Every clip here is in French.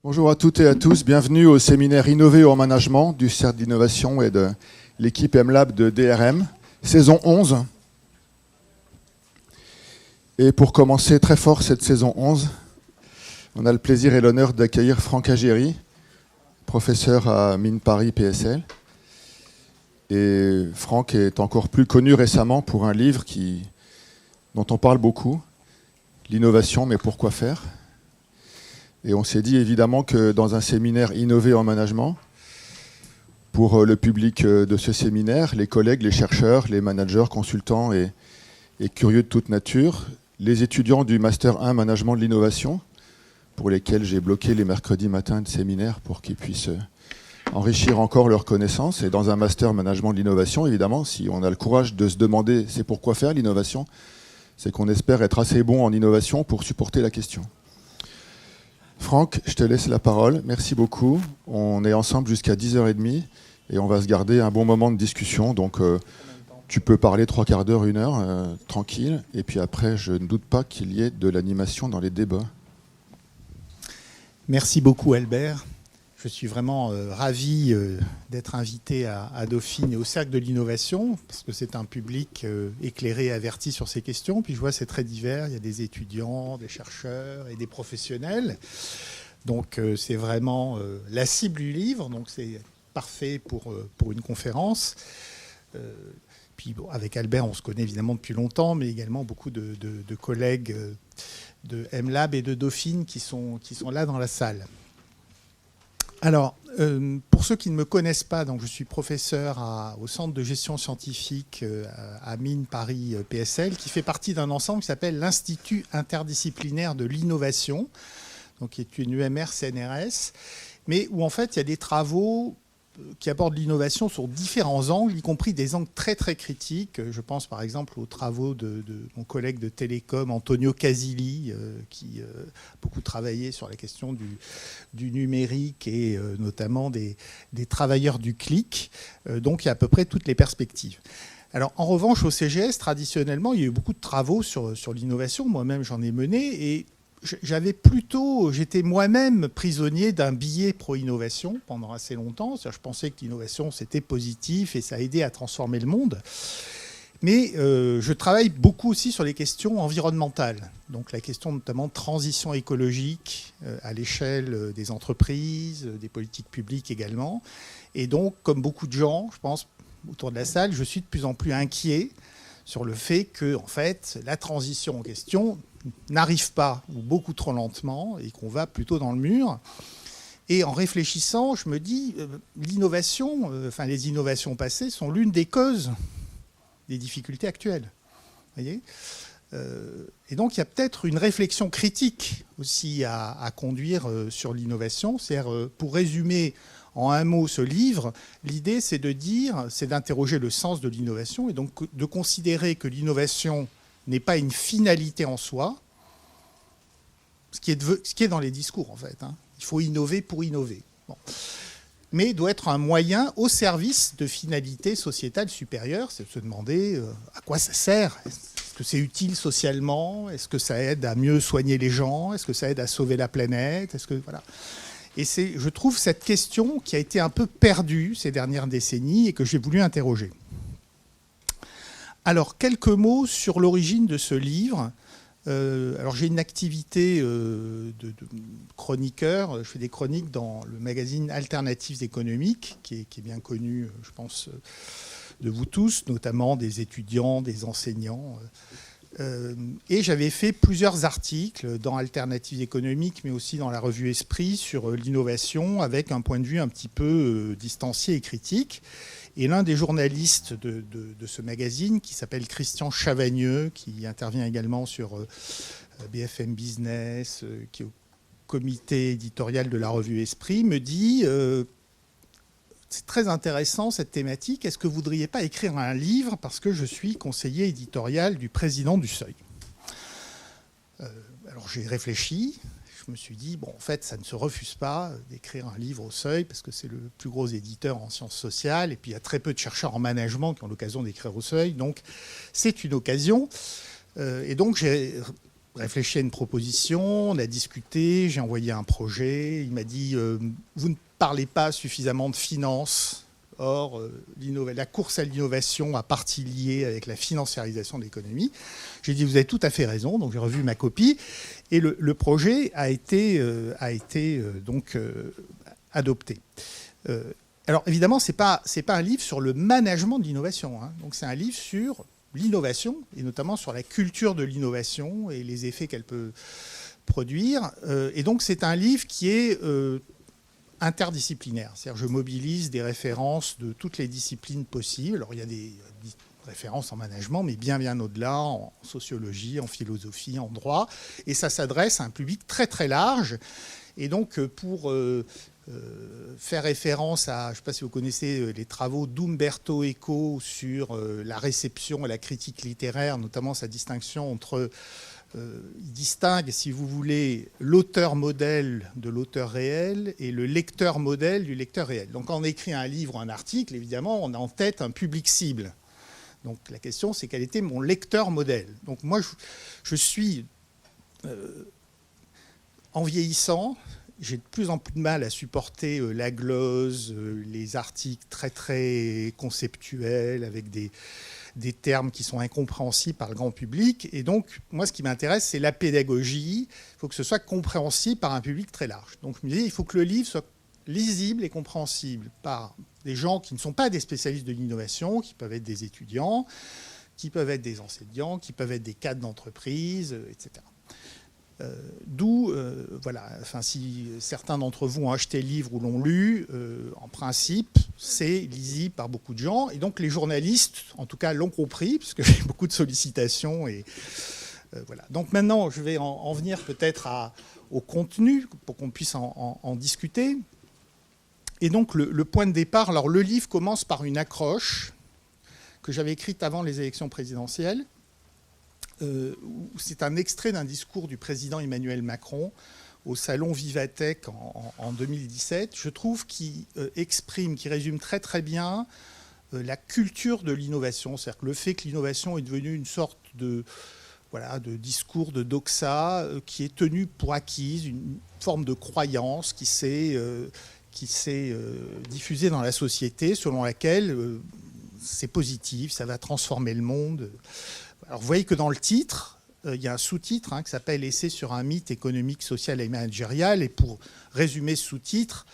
Bonjour à toutes et à tous, bienvenue au séminaire Innover en management du Cercle d'innovation et de l'équipe MLab de DRM, saison 11. Et pour commencer très fort cette saison 11, on a le plaisir et l'honneur d'accueillir Franck Agéry, professeur à Mines Paris PSL. Et Franck est encore plus connu récemment pour un livre dont on parle beaucoup, L'innovation, mais pourquoi faire ? Et on s'est dit évidemment que dans un séminaire Innover en management, pour le public de ce séminaire, les collègues, les chercheurs, les managers, consultants et curieux de toute nature, les étudiants du Master 1 Management de l'innovation, pour lesquels j'ai bloqué les mercredis matins de séminaire pour qu'ils puissent enrichir encore leurs connaissances. Et dans un Master Management de l'innovation, évidemment, si on a le courage de se demander c'est pourquoi faire l'innovation, c'est qu'on espère être assez bon en innovation pour supporter la question. Franck, je te laisse la parole. Merci beaucoup. On est ensemble jusqu'à 10h30 et on va se garder un bon moment de discussion. Donc, tu peux parler 3 quarts d'heure, 1 heure, tranquille. Et puis après, je ne doute pas qu'il y ait de l'animation dans les débats. Merci beaucoup, Albert. Je suis vraiment ravi d'être invité à Dauphine et au Cercle de l'innovation, parce que c'est un public éclairé et averti sur ces questions. Puis je vois c'est très divers, il y a des étudiants, des chercheurs et des professionnels. Donc c'est vraiment la cible du livre, donc c'est parfait pour une conférence. Puis bon, avec Albert, on se connaît évidemment depuis longtemps, mais également beaucoup de collègues de MLab et de Dauphine qui sont là dans la salle. Alors, pour ceux qui ne me connaissent pas, donc je suis professeur au Centre de gestion scientifique à Mines Paris PSL, qui fait partie d'un ensemble qui s'appelle l'Institut interdisciplinaire de l'innovation, donc qui est une UMR CNRS, mais où en fait il y a des travaux qui abordent l'innovation sur différents angles, y compris des angles très très critiques. Je pense par exemple aux travaux de mon collègue de Télécom, Antonio Casilli, qui a beaucoup travaillé sur la question du numérique et notamment des travailleurs du clic. Donc il y a à peu près toutes les perspectives. Alors en revanche, au CGS, traditionnellement, il y a eu beaucoup de travaux sur l'innovation. Moi-même, j'en ai mené et j'étais moi-même prisonnier d'un biais pro-innovation pendant assez longtemps. Je pensais que l'innovation, c'était positif et ça aidait à transformer le monde. Mais je travaille beaucoup aussi sur les questions environnementales. Donc la question notamment de transition écologique à l'échelle des entreprises, des politiques publiques également. Et donc, comme beaucoup de gens, je pense, autour de la salle, je suis de plus en plus inquiet sur le fait que, en fait, la transition en question n'arrive pas ou beaucoup trop lentement et qu'on va plutôt dans le mur. Et en réfléchissant, je me dis, l'innovation, les innovations passées sont l'une des causes des difficultés actuelles. Voyez ? Et donc, il y a peut-être une réflexion critique aussi à conduire sur l'innovation. C'est-à-dire, pour résumer en un mot ce livre, l'idée, c'est d'interroger le sens de l'innovation et donc de considérer que l'innovation n'est pas une finalité en soi, ce qui est dans les discours en fait. Il faut innover pour innover. Bon. Mais doit être un moyen au service de finalités sociétales supérieures. C'est de se demander à quoi ça sert. Est-ce que c'est utile socialement ? Est-ce que ça aide à mieux soigner les gens ? Est-ce que ça aide à sauver la planète ? Voilà. Et je trouve cette question qui a été un peu perdue ces dernières décennies et que j'ai voulu interroger. Alors, quelques mots sur l'origine de ce livre. Alors, j'ai une activité de chroniqueur. Je fais des chroniques dans le magazine Alternatives économiques, qui est bien connu, je pense, de vous tous, notamment des étudiants, des enseignants. Et j'avais fait plusieurs articles dans Alternatives économiques, mais aussi dans la revue Esprit, sur l'innovation, avec un point de vue un petit peu distancié et critique. Et l'un des journalistes de ce magazine, qui s'appelle Christian Chavagneux, qui intervient également sur BFM Business, qui est au comité éditorial de la revue Esprit, me dit c'est très intéressant cette thématique, est-ce que vous ne voudriez pas écrire un livre parce que je suis conseiller éditorial du président du Seuil. Alors j'ai réfléchi. Je me suis dit, en fait, ça ne se refuse pas d'écrire un livre au Seuil, parce que c'est le plus gros éditeur en sciences sociales, et puis il y a très peu de chercheurs en management qui ont l'occasion d'écrire au Seuil, donc c'est une occasion. Et donc j'ai réfléchi à une proposition, on a discuté, j'ai envoyé un projet. Il m'a dit vous ne parlez pas suffisamment de finance. Or, la course à l'innovation a partie liée avec la financiarisation de l'économie. J'ai dit vous avez tout à fait raison, donc j'ai revu ma copie. Et le projet a été adopté. Alors évidemment, c'est pas un livre sur le management de l'innovation, hein. Donc c'est un livre sur l'innovation, et notamment sur la culture de l'innovation et les effets qu'elle peut produire. Et donc c'est un livre qui est interdisciplinaire. C'est-à-dire je mobilise des références de toutes les disciplines possibles. Alors il y a des références en management, mais bien au-delà, en sociologie, en philosophie, en droit. Et ça s'adresse à un public très très large. Et donc pour faire référence à, je ne sais pas si vous connaissez les travaux d'Umberto Eco sur la réception et la critique littéraire, notamment sa distinction entre... il distingue, si vous voulez, l'auteur modèle de l'auteur réel et le lecteur modèle du lecteur réel. Donc quand on écrit un livre ou un article, évidemment, on a en tête un public cible. Donc la question, c'est quel était mon lecteur modèle. Donc moi, je suis, en vieillissant, j'ai de plus en plus de mal à supporter la glose, les articles très très conceptuels avec des termes qui sont incompréhensibles par le grand public. Et donc, moi, ce qui m'intéresse, c'est la pédagogie. Il faut que ce soit compréhensible par un public très large. Donc, je me dis, il faut que le livre soit lisible et compréhensible par des gens qui ne sont pas des spécialistes de l'innovation, qui peuvent être des étudiants, qui peuvent être des enseignants, qui peuvent être des cadres d'entreprise, etc. D'où, voilà, enfin, si certains d'entre vous ont acheté le livre ou l'ont lu, en principe, c'est lisible par beaucoup de gens. Et donc, les journalistes, en tout cas, l'ont compris, puisque j'ai beaucoup de sollicitations. Et, voilà. Donc, maintenant, je vais en venir peut-être au contenu, pour qu'on puisse en discuter. Et donc, le point de départ, alors, le livre commence par une accroche que j'avais écrite avant les élections présidentielles. C'est un extrait d'un discours du président Emmanuel Macron au salon Vivatech en 2017. Je trouve qu'il exprime, qu'il résume très très bien la culture de l'innovation. C'est-à-dire que le fait que l'innovation est devenue une sorte de discours, de doxa, qui est tenu pour acquise, une forme de croyance qui s'est diffusée dans la société, selon laquelle c'est positif, ça va transformer le monde. Alors, vous voyez que dans le titre, il y a un sous-titre qui s'appelle « Essai sur un mythe économique, social et managérial ». Et pour résumer ce sous-titre,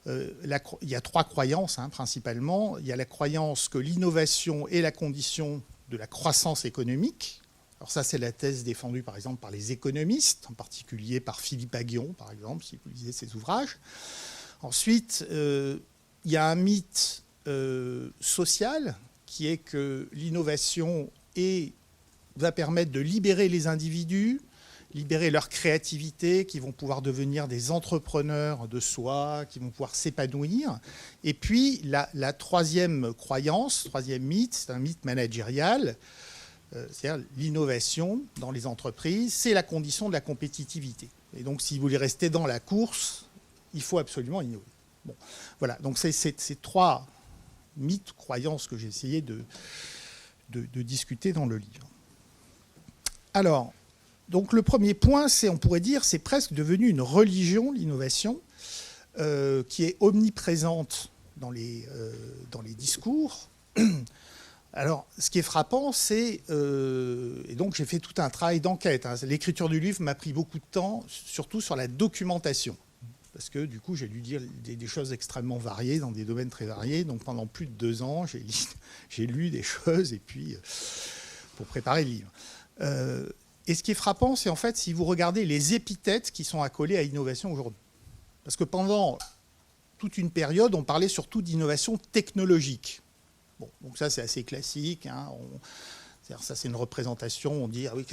il y a trois croyances principalement. Il y a la croyance que l'innovation est la condition de la croissance économique. Alors ça, c'est la thèse défendue par exemple par les économistes, en particulier par Philippe Aghion, par exemple, si vous lisez ses ouvrages. Ensuite, il y a un mythe social qui est que l'innovation va permettre de libérer les individus, libérer leur créativité, qui vont pouvoir devenir des entrepreneurs de soi, qui vont pouvoir s'épanouir. Et puis, la troisième croyance, troisième mythe, c'est un mythe managérial, c'est-à-dire l'innovation dans les entreprises, c'est la condition de la compétitivité. Et donc, si vous voulez rester dans la course, il faut absolument innover. Bon, voilà, donc c'est ces trois mythes, croyances que j'ai essayé de discuter dans le livre. Alors, donc le premier point, on pourrait dire, c'est presque devenu une religion, l'innovation, qui est omniprésente dans les discours. Alors, ce qui est frappant, c'est... et donc, j'ai fait tout un travail d'enquête. L'écriture du livre m'a pris beaucoup de temps, surtout sur la documentation. Parce que, du coup, j'ai dû dire des choses extrêmement variées, dans des domaines très variés. Donc, pendant plus de 2 ans, j'ai lu des choses, et puis, pour préparer le livre. Et ce qui est frappant, c'est en fait, si vous regardez les épithètes qui sont accolées à innovation aujourd'hui. Parce que pendant toute une période, on parlait surtout d'innovation technologique. Bon, donc ça, c'est assez classique. Ça, c'est une représentation. On dit, ah oui,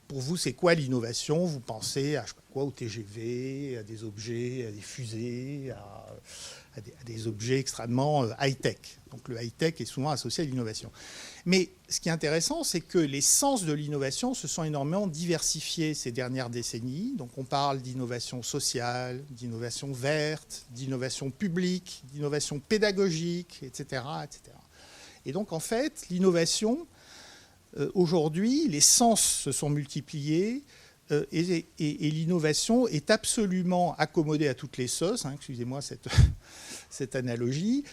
pour vous, c'est quoi l'innovation? Vous pensez à, je sais pas quoi, au TGV, à des objets, à des fusées, à des objets extrêmement high-tech. Donc le high-tech est souvent associé à l'innovation. Mais ce qui est intéressant, c'est que les sens de l'innovation se sont énormément diversifiés ces dernières décennies. Donc on parle d'innovation sociale, d'innovation verte, d'innovation publique, d'innovation pédagogique, etc., etc. Et donc en fait, l'innovation, aujourd'hui, les sens se sont multipliés. et l'innovation est absolument accommodée à toutes les sauces, hein, excusez-moi cette analogie,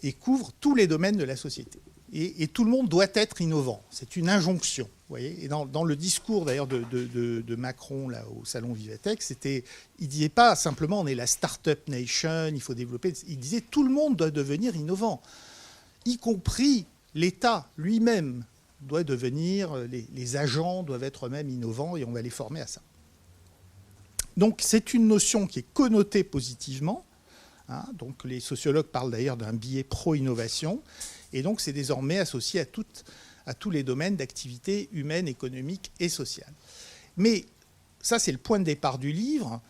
et couvre tous les domaines de la société. Et tout le monde doit être innovant. C'est une injonction. Vous voyez, et dans le discours d'ailleurs de Macron là, au salon Vivatech, il ne disait pas simplement on est la start-up nation, il faut développer. Il disait tout le monde doit devenir innovant, y compris l'État lui-même doit devenir, les agents doivent être eux-mêmes innovants et on va les former à ça. Donc c'est une notion qui est connotée positivement. Hein, donc les sociologues parlent d'ailleurs d'un biais pro-innovation. Et donc, c'est désormais associé à tous les domaines d'activité humaine, économique et sociale. Mais ça, c'est le point de départ du livre.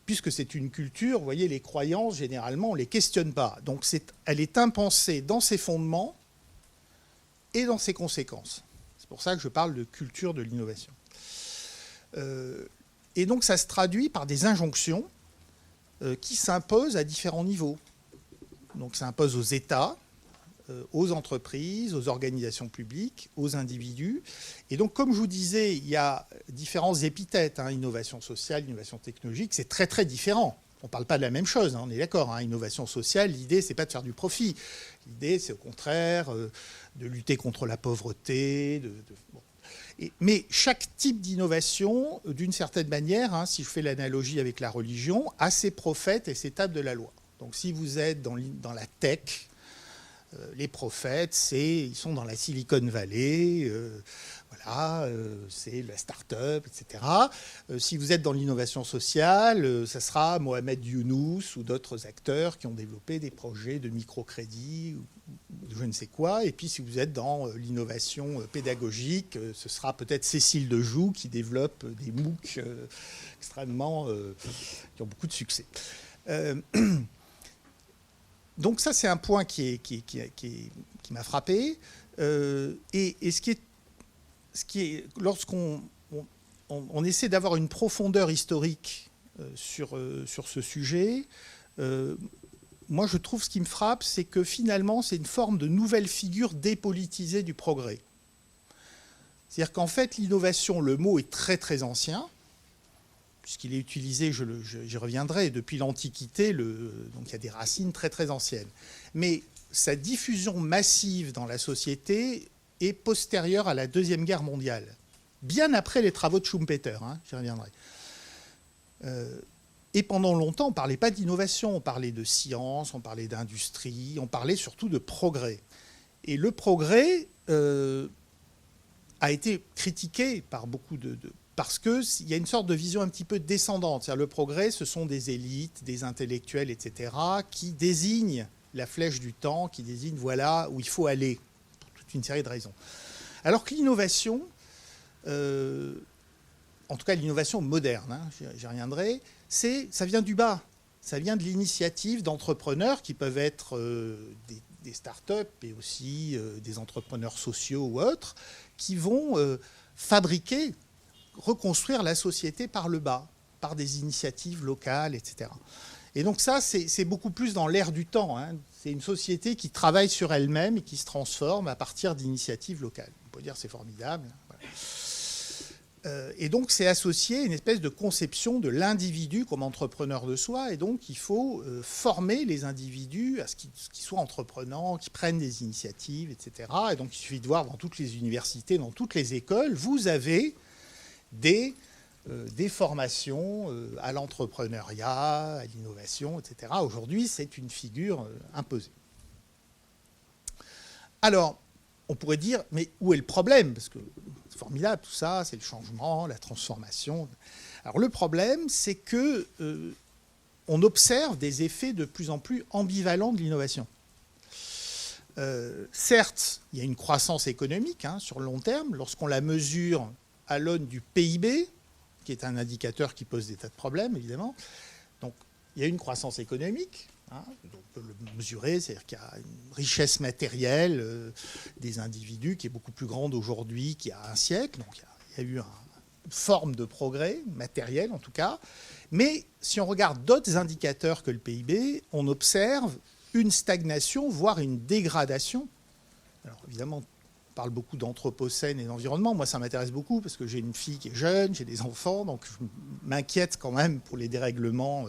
Puisque c'est une culture, vous voyez, les croyances, généralement, on ne les questionne pas. Donc, elle est impensée dans ses fondements et dans ses conséquences. C'est pour ça que je parle de culture de l'innovation. Et donc, ça se traduit par des injonctions qui s'imposent à différents niveaux. Donc, ça impose aux États, aux entreprises, aux organisations publiques, aux individus. Et donc, comme je vous disais, il y a différents épithètes, hein, innovation sociale, innovation technologique, c'est très, très différent. On ne parle pas de la même chose, hein, on est d'accord. Hein, innovation sociale, l'idée, ce n'est pas de faire du profit. L'idée, c'est au contraire de lutter contre la pauvreté. Bon. Mais chaque type d'innovation, d'une certaine manière, hein, si je fais l'analogie avec la religion, a ses prophètes et ses tables de la loi. Donc, si vous êtes dans la tech, les prophètes, ils sont dans la Silicon Valley, c'est la start-up, etc. Si vous êtes dans l'innovation sociale, ça sera Mohamed Younous ou d'autres acteurs qui ont développé des projets de microcrédit ou je ne sais quoi. Et puis si vous êtes dans l'innovation pédagogique, ce sera peut-être Cécile Dejoux qui développe des MOOC extrêmement... qui ont beaucoup de succès. Donc ça, c'est un point qui m'a frappé. Et ce qui est lorsqu'on essaie d'avoir une profondeur historique sur ce sujet, moi, je trouve ce qui me frappe, c'est que finalement, c'est une forme de nouvelle figure dépolitisée du progrès. C'est-à-dire qu'en fait, l'innovation, le mot est très, très ancien, puisqu'il est utilisé, j'y reviendrai, depuis l'Antiquité, donc il y a des racines très très anciennes. Mais sa diffusion massive dans la société est postérieure à la Deuxième Guerre mondiale, bien après les travaux de Schumpeter, hein, j'y reviendrai. Et pendant longtemps, on ne parlait pas d'innovation, on parlait de science, on parlait d'industrie, on parlait surtout de progrès. Et le progrès a été critiqué par beaucoup parce qu'il y a une sorte de vision un petit peu descendante. C'est-à-dire le progrès, ce sont des élites, des intellectuels, etc., qui désignent la flèche du temps, qui désignent voilà où il faut aller, pour toute une série de raisons. Alors que l'innovation, en tout cas l'innovation moderne, hein, j'y reviendrai, ça vient du bas. Ça vient de l'initiative d'entrepreneurs qui peuvent être des start-up et aussi des entrepreneurs sociaux ou autres, qui vont fabriquer, reconstruire la société par le bas, par des initiatives locales, etc. Et donc ça, c'est beaucoup plus dans l'air du temps. Hein. C'est une société qui travaille sur elle-même et qui se transforme à partir d'initiatives locales. On peut dire c'est formidable. Voilà. Et donc c'est associé à une espèce de conception de l'individu comme entrepreneur de soi. Et donc il faut former les individus à ce qu'ils soient entreprenants, qu'ils prennent des initiatives, etc. Et donc il suffit de voir dans toutes les universités, dans toutes les écoles, vous avez des formations à l'entrepreneuriat, à l'innovation, etc. Aujourd'hui, c'est une figure imposée. Alors, on pourrait dire, mais où est le problème? Parce que c'est formidable tout ça, c'est le changement, la transformation. Alors le problème, c'est que on observe des effets de plus en plus ambivalents de l'innovation. Certes, il y a une croissance économique hein, sur le long terme, lorsqu'on la mesure à l'aune du PIB, qui est un indicateur qui pose des tas de problèmes, évidemment. Donc, il y a une croissance économique, hein, on peut le mesurer, c'est-à-dire qu'il y a une richesse matérielle des individus qui est beaucoup plus grande aujourd'hui qu'il y a un siècle. Donc, il y a eu une forme de progrès matériel, en tout cas. Mais si on regarde d'autres indicateurs que le PIB, on observe une stagnation, voire une dégradation. Alors, évidemment, on parle beaucoup d'anthropocène et d'environnement. Moi, ça m'intéresse beaucoup parce que j'ai une fille qui est jeune, j'ai des enfants, donc je m'inquiète quand même pour les dérèglements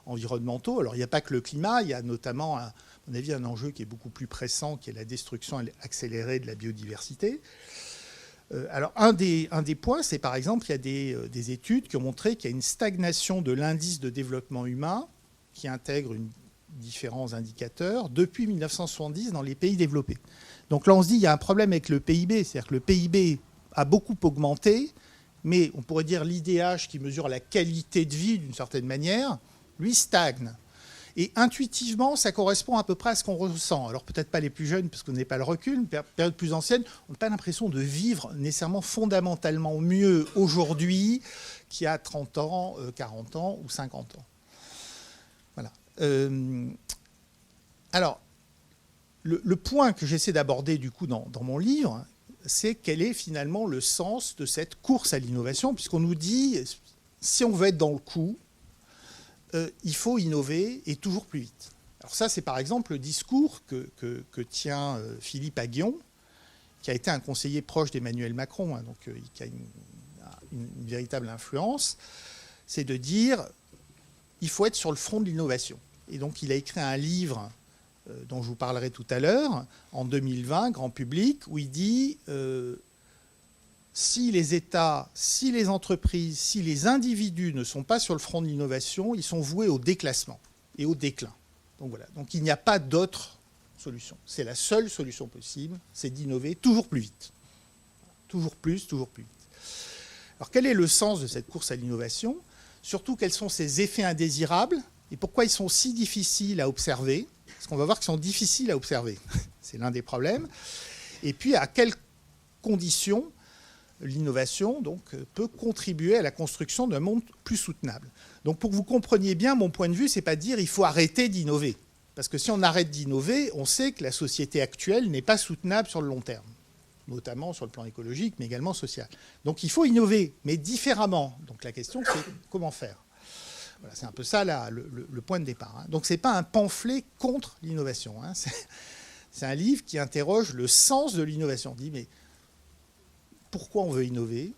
environnementaux. Alors, il n'y a pas que le climat, il y a notamment, à mon avis, un enjeu qui est beaucoup plus pressant, qui est la destruction accélérée de la biodiversité. Alors, un des points, c'est par exemple, il y a des études qui ont montré qu'il y a une stagnation de l'indice de développement humain qui intègre différents indicateurs depuis 1970 dans les pays développés. Donc là, on se dit qu'il y a un problème avec le PIB, c'est-à-dire que le PIB a beaucoup augmenté, mais on pourrait dire l'IDH, qui mesure la qualité de vie d'une certaine manière, lui stagne. Et intuitivement, ça correspond à peu près à ce qu'on ressent. Alors peut-être pas les plus jeunes, parce qu'on n'a pas le recul, mais période plus ancienne, on n'a pas l'impression de vivre nécessairement fondamentalement mieux aujourd'hui qu'il y a 30 ans, 40 ans ou 50 ans. Voilà. Alors, le point que j'essaie d'aborder du coup dans mon livre, c'est quel est finalement le sens de cette course à l'innovation, puisqu'on nous dit, si on veut être dans le coup, il faut innover et toujours plus vite. Alors ça, c'est par exemple le discours que tient Philippe Aghion, qui a été un conseiller proche d'Emmanuel Macron, donc qui a une véritable influence, c'est de dire il faut être sur le front de l'innovation. Et donc il a écrit un livre dont je vous parlerai tout à l'heure, en 2020, grand public, où il dit si les États, si les entreprises, si les individus ne sont pas sur le front de l'innovation, ils sont voués au déclassement et au déclin. Donc voilà. Donc il n'y a pas d'autre solution. C'est la seule solution possible, c'est d'innover toujours plus vite. Toujours plus vite. Alors quel est le sens de cette course à l'innovation ? Surtout, quels sont ces effets indésirables et pourquoi ils sont si difficiles à observer ? Parce qu'on va voir qu'ils sont difficiles à observer. C'est l'un des problèmes. Et puis, à quelles conditions l'innovation donc, peut contribuer à la construction d'un monde plus soutenable. Donc, pour que vous compreniez bien, mon point de vue, ce n'est pas de dire qu'il faut arrêter d'innover. Parce que si on arrête d'innover, on sait que la société actuelle n'est pas soutenable sur le long terme, notamment sur le plan écologique, mais également social. Donc, il faut innover, mais différemment. Donc, la question, c'est comment faire ? Voilà, c'est un peu ça le point de départ. Hein. Donc ce n'est pas un pamphlet contre l'innovation. Hein. C'est un livre qui interroge le sens de l'innovation. On dit mais pourquoi on veut innover ?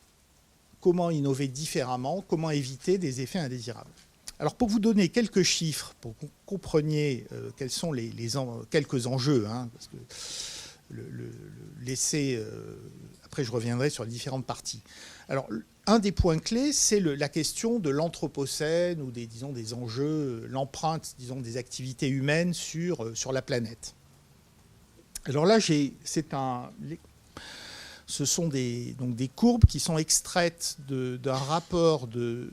Comment innover différemment ? Comment éviter des effets indésirables ? Alors pour vous donner quelques chiffres, pour que vous compreniez quels sont quelques enjeux, hein, parce que l'essai, après je reviendrai sur les différentes parties. Alors un des points clés, c'est la question de l'anthropocène ou des enjeux, l'empreinte, des activités humaines sur la planète. Alors là, ce sont des courbes qui sont extraites d'un rapport de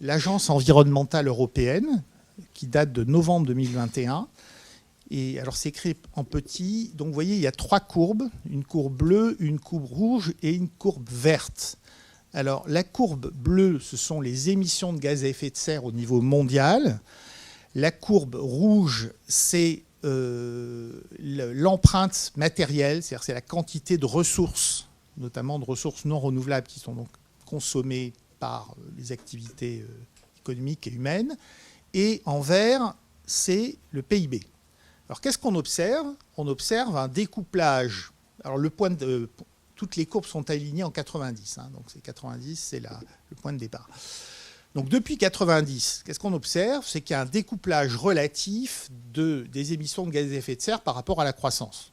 l'Agence environnementale européenne qui date de novembre 2021. Et alors c'est écrit en petit. Donc vous voyez, il y a 3 courbes, une courbe bleue, une courbe rouge et une courbe verte. Alors, la courbe bleue, ce sont les émissions de gaz à effet de serre au niveau mondial. La courbe rouge, c'est l'empreinte matérielle, c'est-à-dire c'est la quantité de ressources, notamment de ressources non renouvelables qui sont donc consommées par les activités économiques et humaines. Et en vert, c'est le PIB. Alors, qu'est-ce qu'on observe ? On observe un découplage. Alors, toutes les courbes sont alignées en 90. Hein, donc, 90, c'est le point de départ. Donc, depuis 90, qu'est-ce qu'on observe ? C'est qu'il y a un découplage relatif des émissions de gaz à effet de serre par rapport à la croissance.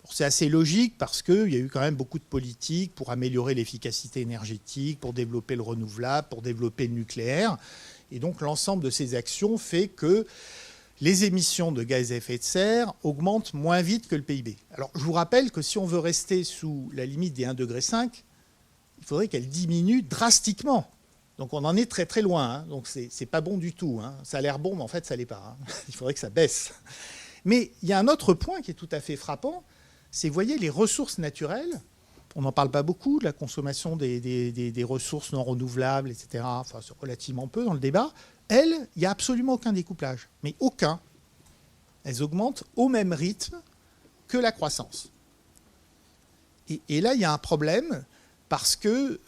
C'est assez logique parce qu'il y a eu quand même beaucoup de politiques pour améliorer l'efficacité énergétique, pour développer le renouvelable, pour développer le nucléaire. Et donc, l'ensemble de ces actions fait que les émissions de gaz à effet de serre augmentent moins vite que le PIB. Alors, je vous rappelle que si on veut rester sous la limite des 1,5 degré, il faudrait qu'elle diminue drastiquement. Donc, on en est très, très loin. Hein. Donc, c'est pas bon du tout. Hein. Ça a l'air bon, mais en fait, ça l'est pas. Hein. Il faudrait que ça baisse. Mais il y a un autre point qui est tout à fait frappant. C'est, vous voyez, les ressources naturelles. On n'en parle pas beaucoup, de la consommation des ressources non renouvelables, etc. Enfin, c'est relativement peu dans le débat. Elles, il n'y a absolument aucun découplage. Mais aucun. Elles augmentent au même rythme que la croissance. Et là, il y a un problème parce que,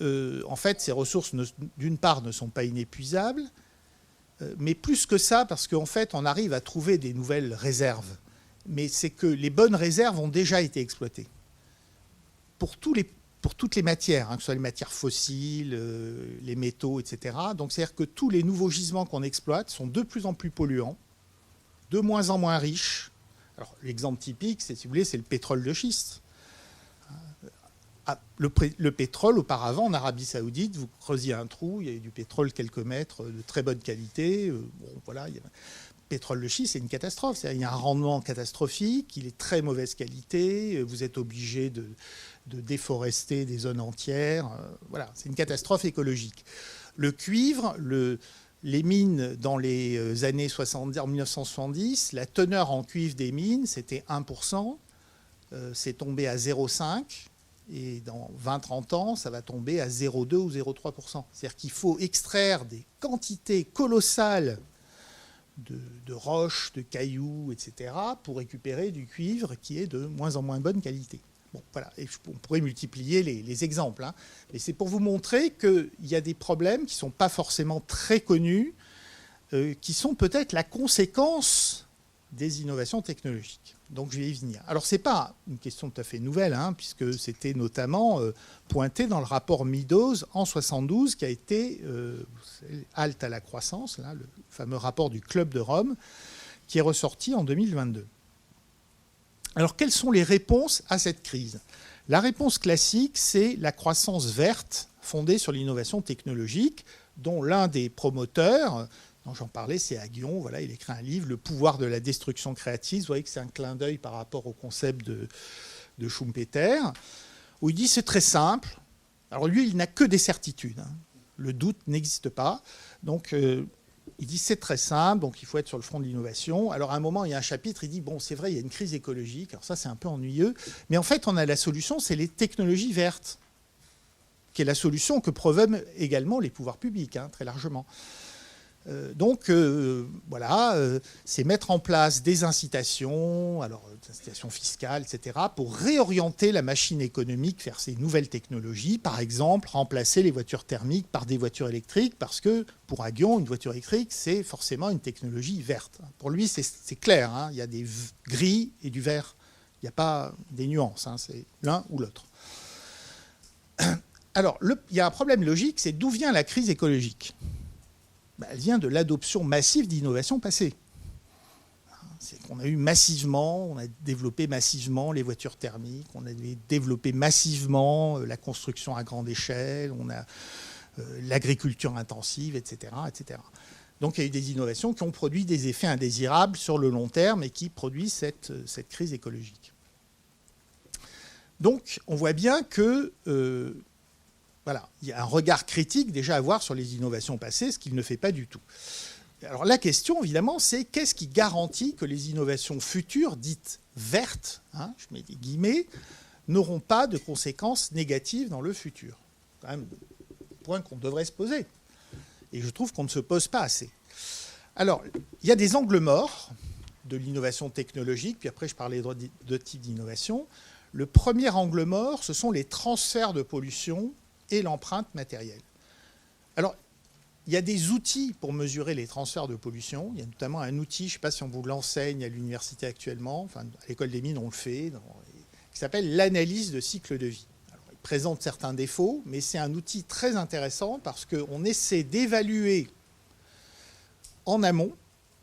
en fait, ces ressources, d'une part, ne sont pas inépuisables, mais plus que ça, parce qu'en fait, on arrive à trouver des nouvelles réserves. Mais c'est que les bonnes réserves ont déjà été exploitées. pour toutes les matières, hein, que ce soit les matières fossiles, les métaux, etc. Donc c'est-à-dire que tous les nouveaux gisements qu'on exploite sont de plus en plus polluants, de moins en moins riches. Alors l'exemple typique, si vous voulez, c'est le pétrole de schiste. Le pétrole, auparavant, en Arabie Saoudite, vous creusiez un trou, il y avait du pétrole quelques mètres de très bonne qualité. Pétrole de schiste, c'est une catastrophe. C'est-à-dire, il y a un rendement catastrophique, il est de très mauvaise qualité, vous êtes obligé de déforester des zones entières. Voilà, c'est une catastrophe écologique. Le cuivre, les mines dans les années 70, en 1970, la teneur en cuivre des mines, c'était 1%. C'est tombé à 0,5%. Et dans 20-30 ans, ça va tomber à 0,2 ou 0,3%. C'est-à-dire qu'il faut extraire des quantités colossales de roches, de cailloux, etc., pour récupérer du cuivre qui est de moins en moins bonne qualité. Bon, voilà. Et on pourrait multiplier les exemples. Hein. Mais c'est pour vous montrer qu'il y a des problèmes qui ne sont pas forcément très connus, qui sont peut-être la conséquence des innovations technologiques. Donc je vais y venir. Alors ce n'est pas une question tout à fait nouvelle, hein, puisque c'était notamment pointé dans le rapport Meadows en 1972, qui a été Halte à la croissance, là, le fameux rapport du Club de Rome, qui est ressorti en 2022. Alors quelles sont les réponses à cette crise? La réponse classique, c'est la croissance verte fondée sur l'innovation technologique, dont l'un des promoteurs, dont j'en parlais, c'est Aghion. Voilà, il écrit un livre, Le pouvoir de la destruction créative. Vous voyez que c'est un clin d'œil par rapport au concept de Schumpeter, où il dit c'est très simple. Alors lui, il n'a que des certitudes. Hein. Le doute n'existe pas. Donc il dit c'est très simple, donc il faut être sur le front de l'innovation. Alors à un moment, il y a un chapitre, il dit bon, c'est vrai, il y a une crise écologique. Alors ça, c'est un peu ennuyeux. Mais en fait, on a la solution, c'est les technologies vertes, qui est la solution que promeuvent également les pouvoirs publics, hein, très largement. C'est mettre en place des incitations, alors des incitations fiscales, etc., pour réorienter la machine économique vers ces nouvelles technologies. Par exemple, remplacer les voitures thermiques par des voitures électriques, parce que pour Aghion, une voiture électrique, c'est forcément une technologie verte. Pour lui, c'est clair, hein, il y a des gris et du vert. Il n'y a pas des nuances, hein, c'est l'un ou l'autre. Alors, il y a un problème logique, c'est d'où vient la crise écologique ? Elle vient de l'adoption massive d'innovations passées. C'est qu'on a eu massivement, on a développé massivement les voitures thermiques, on a développé massivement la construction à grande échelle, on a l'agriculture intensive, etc., etc. Donc il y a eu des innovations qui ont produit des effets indésirables sur le long terme et qui produisent cette crise écologique. Donc on voit bien que il y a un regard critique déjà à avoir sur les innovations passées, ce qu'il ne fait pas du tout. Alors la question, évidemment, c'est qu'est-ce qui garantit que les innovations futures, dites vertes, hein, je mets des guillemets, n'auront pas de conséquences négatives dans le futur? C'est quand même un point qu'on devrait se poser. Et je trouve qu'on ne se pose pas assez. Alors, il y a des angles morts de l'innovation technologique, puis après je parlais de deux types d'innovation. Le premier angle mort, ce sont les transferts de pollution et l'empreinte matérielle. Alors, il y a des outils pour mesurer les transferts de pollution. Il y a notamment un outil, je ne sais pas si on vous l'enseigne à l'université actuellement, enfin à l'école des mines on le fait, qui s'appelle l'analyse de cycle de vie. Alors, il présente certains défauts, mais c'est un outil très intéressant parce qu'on essaie d'évaluer en amont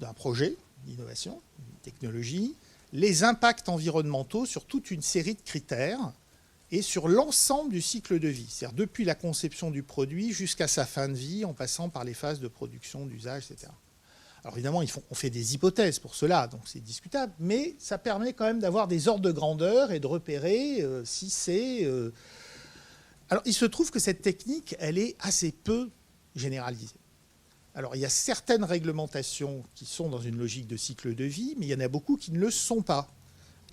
d'un projet d'innovation, d'une technologie, les impacts environnementaux sur toute une série de critères et sur l'ensemble du cycle de vie, c'est-à-dire depuis la conception du produit jusqu'à sa fin de vie, en passant par les phases de production, d'usage, etc. Alors évidemment, on fait des hypothèses pour cela, donc c'est discutable, mais ça permet quand même d'avoir des ordres de grandeur et de repérer si c'est... Alors il se trouve que cette technique, elle est assez peu généralisée. Alors il y a certaines réglementations qui sont dans une logique de cycle de vie, mais il y en a beaucoup qui ne le sont pas.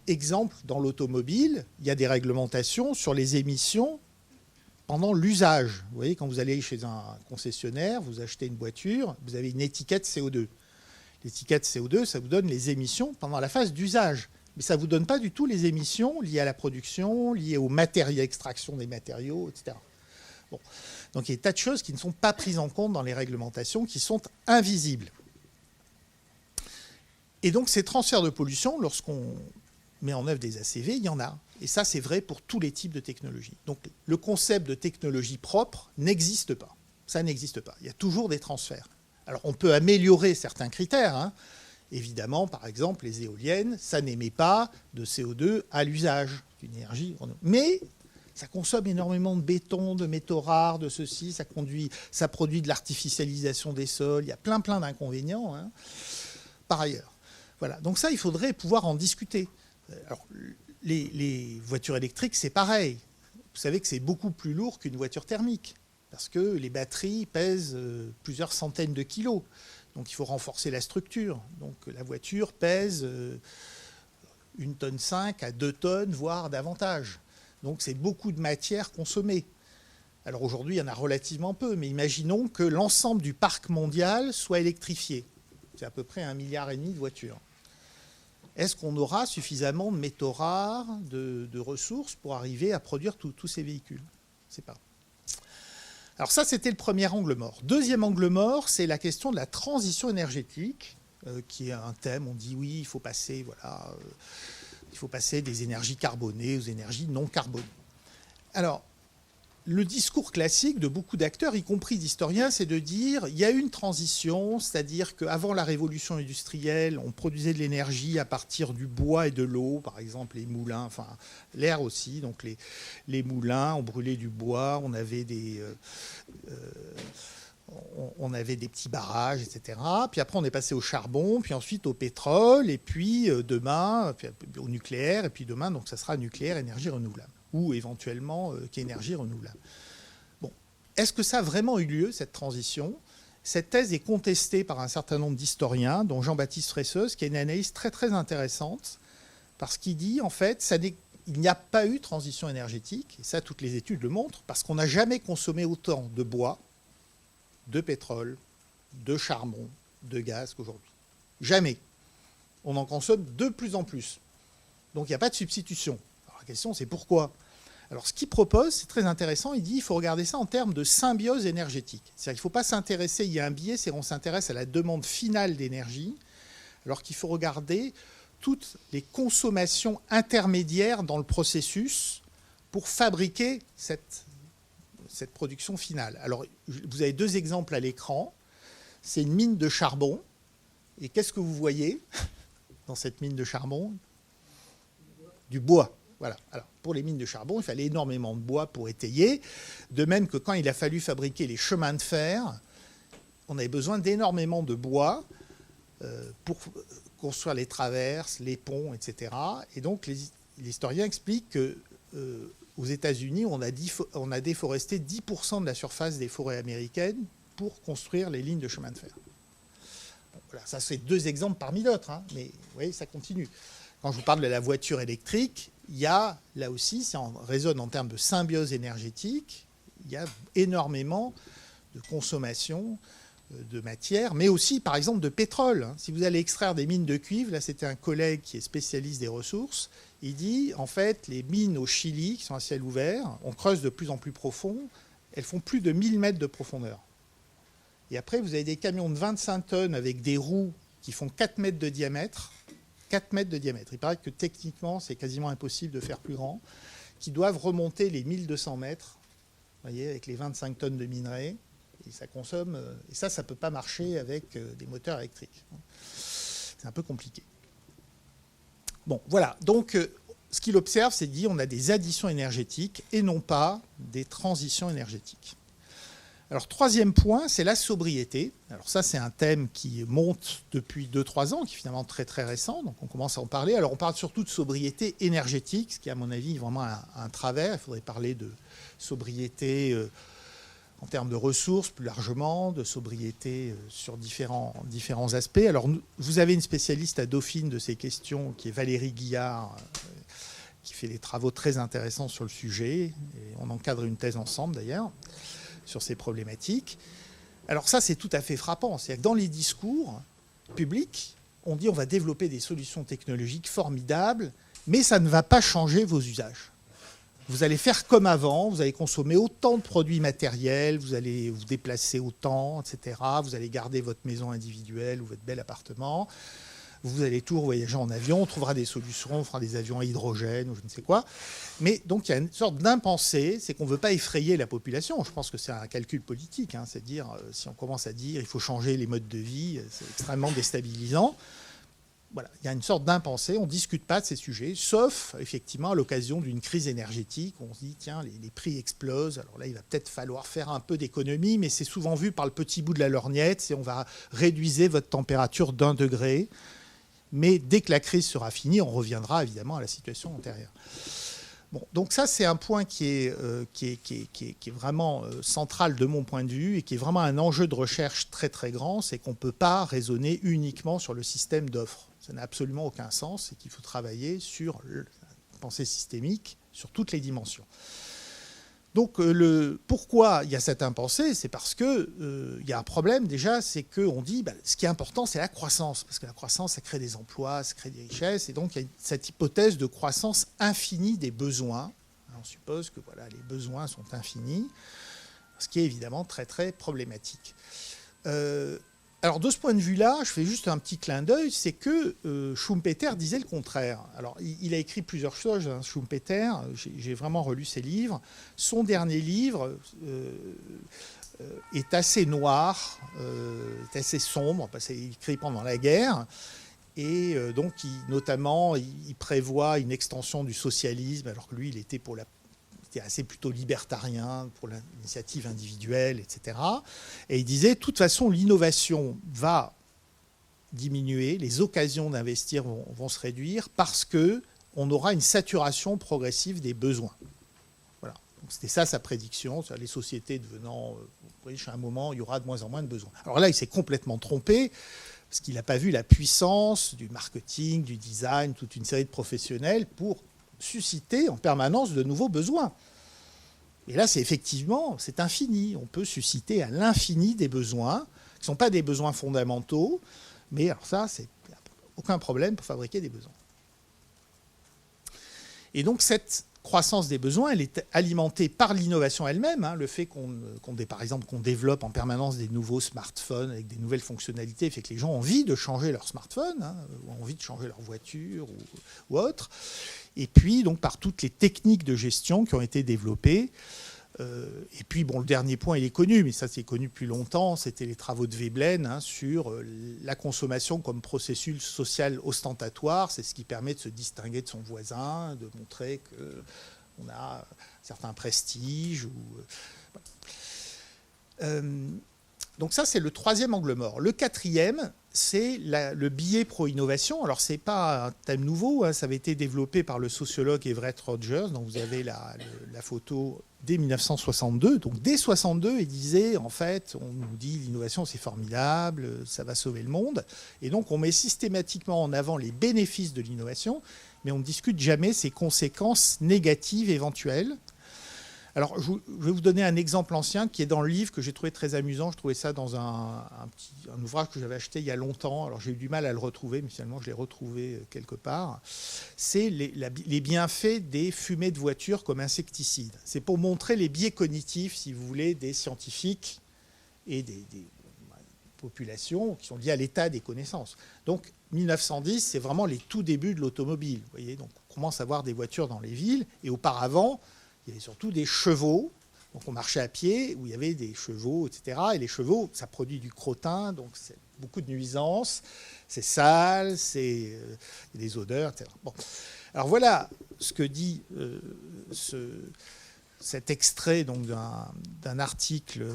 Exemple, dans l'automobile, il y a des réglementations sur les émissions pendant l'usage. Vous voyez, quand vous allez chez un concessionnaire, vous achetez une voiture, vous avez une étiquette CO2. L'étiquette CO2, ça vous donne les émissions pendant la phase d'usage. Mais ça ne vous donne pas du tout les émissions liées à la production, liées aux matériaux, extraction des matériaux, etc. Bon. Donc il y a des tas de choses qui ne sont pas prises en compte dans les réglementations, qui sont invisibles. Et donc ces transferts de pollution, lorsqu'on met en œuvre des ACV, il y en a. Et ça, c'est vrai pour tous les types de technologies. Donc, le concept de technologie propre n'existe pas. Ça n'existe pas. Il y a toujours des transferts. Alors, on peut améliorer certains critères, hein. Évidemment, par exemple, les éoliennes, ça n'émet pas de CO2 à l'usage d'une énergie. Mais ça consomme énormément de béton, de métaux rares, de ceci, ça produit de l'artificialisation des sols. Il y a plein d'inconvénients, hein, par ailleurs. Voilà. Donc ça, il faudrait pouvoir en discuter. Alors, les voitures électriques, c'est pareil. Vous savez que c'est beaucoup plus lourd qu'une voiture thermique, parce que les batteries pèsent plusieurs centaines de kilos. Donc il faut renforcer la structure. Donc la voiture pèse 1,5 tonne à 2 tonnes, voire davantage. Donc c'est beaucoup de matière consommée. Alors aujourd'hui, il y en a relativement peu, mais imaginons que l'ensemble du parc mondial soit électrifié. C'est à peu près 1,5 milliard de voitures. Est-ce qu'on aura suffisamment de métaux rares, de ressources pour arriver à produire tous ces véhicules? Je ne sais pas. Alors ça, c'était le premier angle mort. Deuxième angle mort, c'est la question de la transition énergétique, qui est un thème. On dit oui, il faut passer des énergies carbonées aux énergies non carbonées. Alors, le discours classique de beaucoup d'acteurs, y compris d'historiens, c'est de dire il y a une transition, c'est-à-dire qu'avant la révolution industrielle, on produisait de l'énergie à partir du bois et de l'eau, par exemple les moulins, enfin l'air aussi, donc les moulins, on brûlait du bois, on avait des petits barrages, etc. Puis après, on est passé au charbon, puis ensuite au pétrole, et puis demain, au nucléaire, et puis demain, donc ça sera nucléaire, énergie renouvelable, ou éventuellement qu'énergie renouvelable. Bon, est-ce que ça a vraiment eu lieu, cette transition? Cette thèse est contestée par un certain nombre d'historiens, dont Jean-Baptiste Fresseuse, qui a une analyse très très intéressante, parce qu'il dit, en fait, il n'y a pas eu transition énergétique, et ça, toutes les études le montrent, parce qu'on n'a jamais consommé autant de bois, de pétrole, de charbon, de gaz qu'aujourd'hui. Jamais. On en consomme de plus en plus. Donc il n'y a pas de substitution. Alors, la question, c'est pourquoi? Alors ce qu'il propose, c'est très intéressant, il dit qu'il faut regarder ça en termes de symbiose énergétique. C'est-à-dire qu'il ne faut pas s'intéresser, il y a un biais, c'est qu'on s'intéresse à la demande finale d'énergie, alors qu'il faut regarder toutes les consommations intermédiaires dans le processus pour fabriquer cette production finale. Alors, vous avez deux exemples à l'écran. C'est une mine de charbon. Et qu'est-ce que vous voyez dans cette mine de charbon? Du bois. Voilà. Alors, pour les mines de charbon, il fallait énormément de bois pour étayer. De même que quand il a fallu fabriquer les chemins de fer, on avait besoin d'énormément de bois pour construire les traverses, les ponts, etc. Et donc, les historiens expliquent que aux États-Unis, on a déforesté 10% de la surface des forêts américaines pour construire les lignes de chemin de fer. Bon, voilà, ça, c'est deux exemples parmi d'autres, hein, mais vous voyez, ça continue. Quand je vous parle de la voiture électrique, il y a, là aussi, si on raisonne en termes de symbiose énergétique, il y a énormément de consommation de matière, mais aussi, par exemple, de pétrole. Si vous allez extraire des mines de cuivre, là, c'était un collègue qui est spécialiste des ressources, il dit, en fait, les mines au Chili, qui sont à ciel ouvert, on creuse de plus en plus profond, elles font plus de 1000 mètres de profondeur. Et après, vous avez des camions de 25 tonnes avec des roues qui font 4 mètres de diamètre. 4 mètres de diamètre. Il paraît que techniquement, c'est quasiment impossible de faire plus grand, qui doivent remonter les 1200 mètres, vous voyez, avec les 25 tonnes de minerais. Et ça consomme. Et ça ne peut pas marcher avec des moteurs électriques. C'est un peu compliqué. Bon, voilà. Donc, ce qu'il observe, c'est dit on a des additions énergétiques et non pas des transitions énergétiques. Alors, troisième point, c'est la sobriété. Alors ça, c'est un thème qui monte depuis 2-3 ans, qui est finalement très très récent, donc on commence à en parler. Alors on parle surtout de sobriété énergétique, ce qui à mon avis est vraiment un travers. Il faudrait parler de sobriété en termes de ressources plus largement, de sobriété sur différents aspects. Alors vous avez une spécialiste à Dauphine de ces questions, qui est Valérie Guillard, qui fait des travaux très intéressants sur le sujet, et on encadre une thèse ensemble d'ailleurs, sur ces problématiques. Alors ça, c'est tout à fait frappant. C'est-à-dire que dans les discours publics, on dit on va développer des solutions technologiques formidables, mais ça ne va pas changer vos usages. Vous allez faire comme avant, vous allez consommer autant de produits matériels, vous allez vous déplacer autant, etc. Vous allez garder votre maison individuelle ou votre bel appartement. vous allez toujours voyager en avion, on trouvera des solutions, on fera des avions à hydrogène ou je ne sais quoi. Mais donc il y a une sorte d'impensé, c'est qu'on ne veut pas effrayer la population. Je pense que c'est un calcul politique, hein, c'est à dire si on commence à dire il faut changer les modes de vie, c'est extrêmement déstabilisant. Voilà, il y a une sorte d'impensé, on ne discute pas de ces sujets, sauf effectivement à l'occasion d'une crise énergétique, où on se dit tiens, les prix explosent, alors là il va peut-être falloir faire un peu d'économie, mais c'est souvent vu par le petit bout de la lorgnette, c'est on va réduire votre température d'1 degré, mais dès que la crise sera finie, on reviendra évidemment à la situation antérieure. Bon, donc ça c'est un point qui est vraiment central de mon point de vue et qui est vraiment un enjeu de recherche très très grand, c'est qu'on ne peut pas raisonner uniquement sur le système d'offres. Ça n'a absolument aucun sens et qu'il faut travailler sur la pensée systémique, sur toutes les dimensions. Donc, pourquoi il y a cette impensée ? C'est parce qu'il y a un problème déjà, c'est qu'on dit ce qui est important, c'est la croissance. Parce que la croissance, ça crée des emplois, ça crée des richesses. Et donc, il y a cette hypothèse de croissance infinie des besoins. On suppose que voilà, les besoins sont infinis, ce qui est évidemment très, très problématique. Alors, de ce point de vue-là, je fais juste un petit clin d'œil, c'est que Schumpeter disait le contraire. Alors, il a écrit plusieurs choses, hein, Schumpeter, j'ai vraiment relu ses livres. Son dernier livre est assez noir, est assez sombre, parce qu'il est écrit pendant la guerre. Et donc, notamment, il prévoit une extension du socialisme, alors que lui, il était assez plutôt libertarien pour l'initiative individuelle, etc. Et il disait, de toute façon, l'innovation va diminuer, les occasions d'investir vont se réduire parce qu'on aura une saturation progressive des besoins. Voilà. Donc c'était ça sa prédiction, les sociétés devenant riches à un moment, il y aura de moins en moins de besoins. Alors là, il s'est complètement trompé parce qu'il n'a pas vu la puissance du marketing, du design, toute une série de professionnels pour susciter en permanence de nouveaux besoins. Et là, c'est infini. On peut susciter à l'infini des besoins, qui ne sont pas des besoins fondamentaux, mais alors ça, c'est aucun problème pour fabriquer des besoins. Et donc, cette croissance des besoins, elle est alimentée par l'innovation elle-même. Hein, le fait par exemple, qu'on développe en permanence des nouveaux smartphones avec des nouvelles fonctionnalités fait que les gens ont envie de changer leur smartphone, hein, ou ont envie de changer leur voiture ou autre. Et puis, donc, par toutes les techniques de gestion qui ont été développées. Et puis, bon, le dernier point, il est connu, mais ça, c'est connu depuis longtemps. C'était les travaux de Veblen, hein, sur la consommation comme processus social ostentatoire. C'est ce qui permet de se distinguer de son voisin, de montrer qu'on a un certain prestige. Donc ça, c'est le troisième angle mort. Le quatrième, c'est le biais pro-innovation. Alors, ce n'est pas un thème nouveau, hein, ça avait été développé par le sociologue Everett Rogers, dont vous avez la photo dès 1962. Donc, dès 1962, il disait, en fait, on nous dit l'innovation, c'est formidable, ça va sauver le monde. Et donc, on met systématiquement en avant les bénéfices de l'innovation, mais on ne discute jamais ses conséquences négatives éventuelles. Alors, je vais vous donner un exemple ancien qui est dans le livre que j'ai trouvé très amusant. Je trouvais ça dans un ouvrage que j'avais acheté il y a longtemps. Alors, j'ai eu du mal à le retrouver, mais finalement, je l'ai retrouvé quelque part. C'est les bienfaits des fumées de voiture comme insecticides. C'est pour montrer les biais cognitifs, si vous voulez, des scientifiques et des populations qui sont liées à l'état des connaissances. Donc, 1910, c'est vraiment les tout débuts de l'automobile. Vous voyez, donc on commence à voir des voitures dans les villes. Et auparavant, il y avait surtout des chevaux, donc on marchait à pied, où il y avait des chevaux, etc. Et les chevaux, ça produit du crottin, donc c'est beaucoup de nuisances, c'est sale, c'est des odeurs, etc. Bon. Alors voilà ce que dit cet extrait donc, d'un article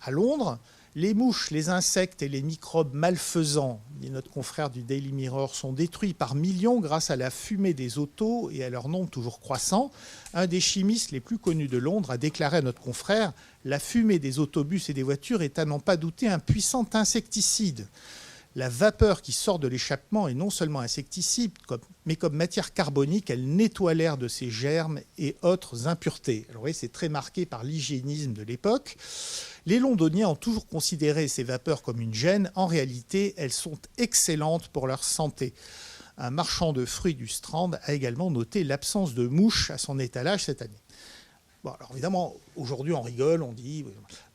à Londres. Les mouches, les insectes et les microbes malfaisants, dit notre confrère du Daily Mirror, sont détruits par millions grâce à la fumée des autos et à leur nombre toujours croissant. Un des chimistes les plus connus de Londres a déclaré à notre confrère « La fumée des autobus et des voitures est à n'en pas douter un puissant insecticide. La vapeur qui sort de l'échappement est non seulement insecticide, mais comme matière carbonique, elle nettoie l'air de ses germes et autres impuretés. » Alors, vous voyez, c'est très marqué par l'hygiénisme de l'époque. Les Londoniens ont toujours considéré ces vapeurs comme une gêne. En réalité, elles sont excellentes pour leur santé. Un marchand de fruits du Strand a également noté l'absence de mouches à son étalage cette année. Bon, alors évidemment, aujourd'hui, on rigole, on dit...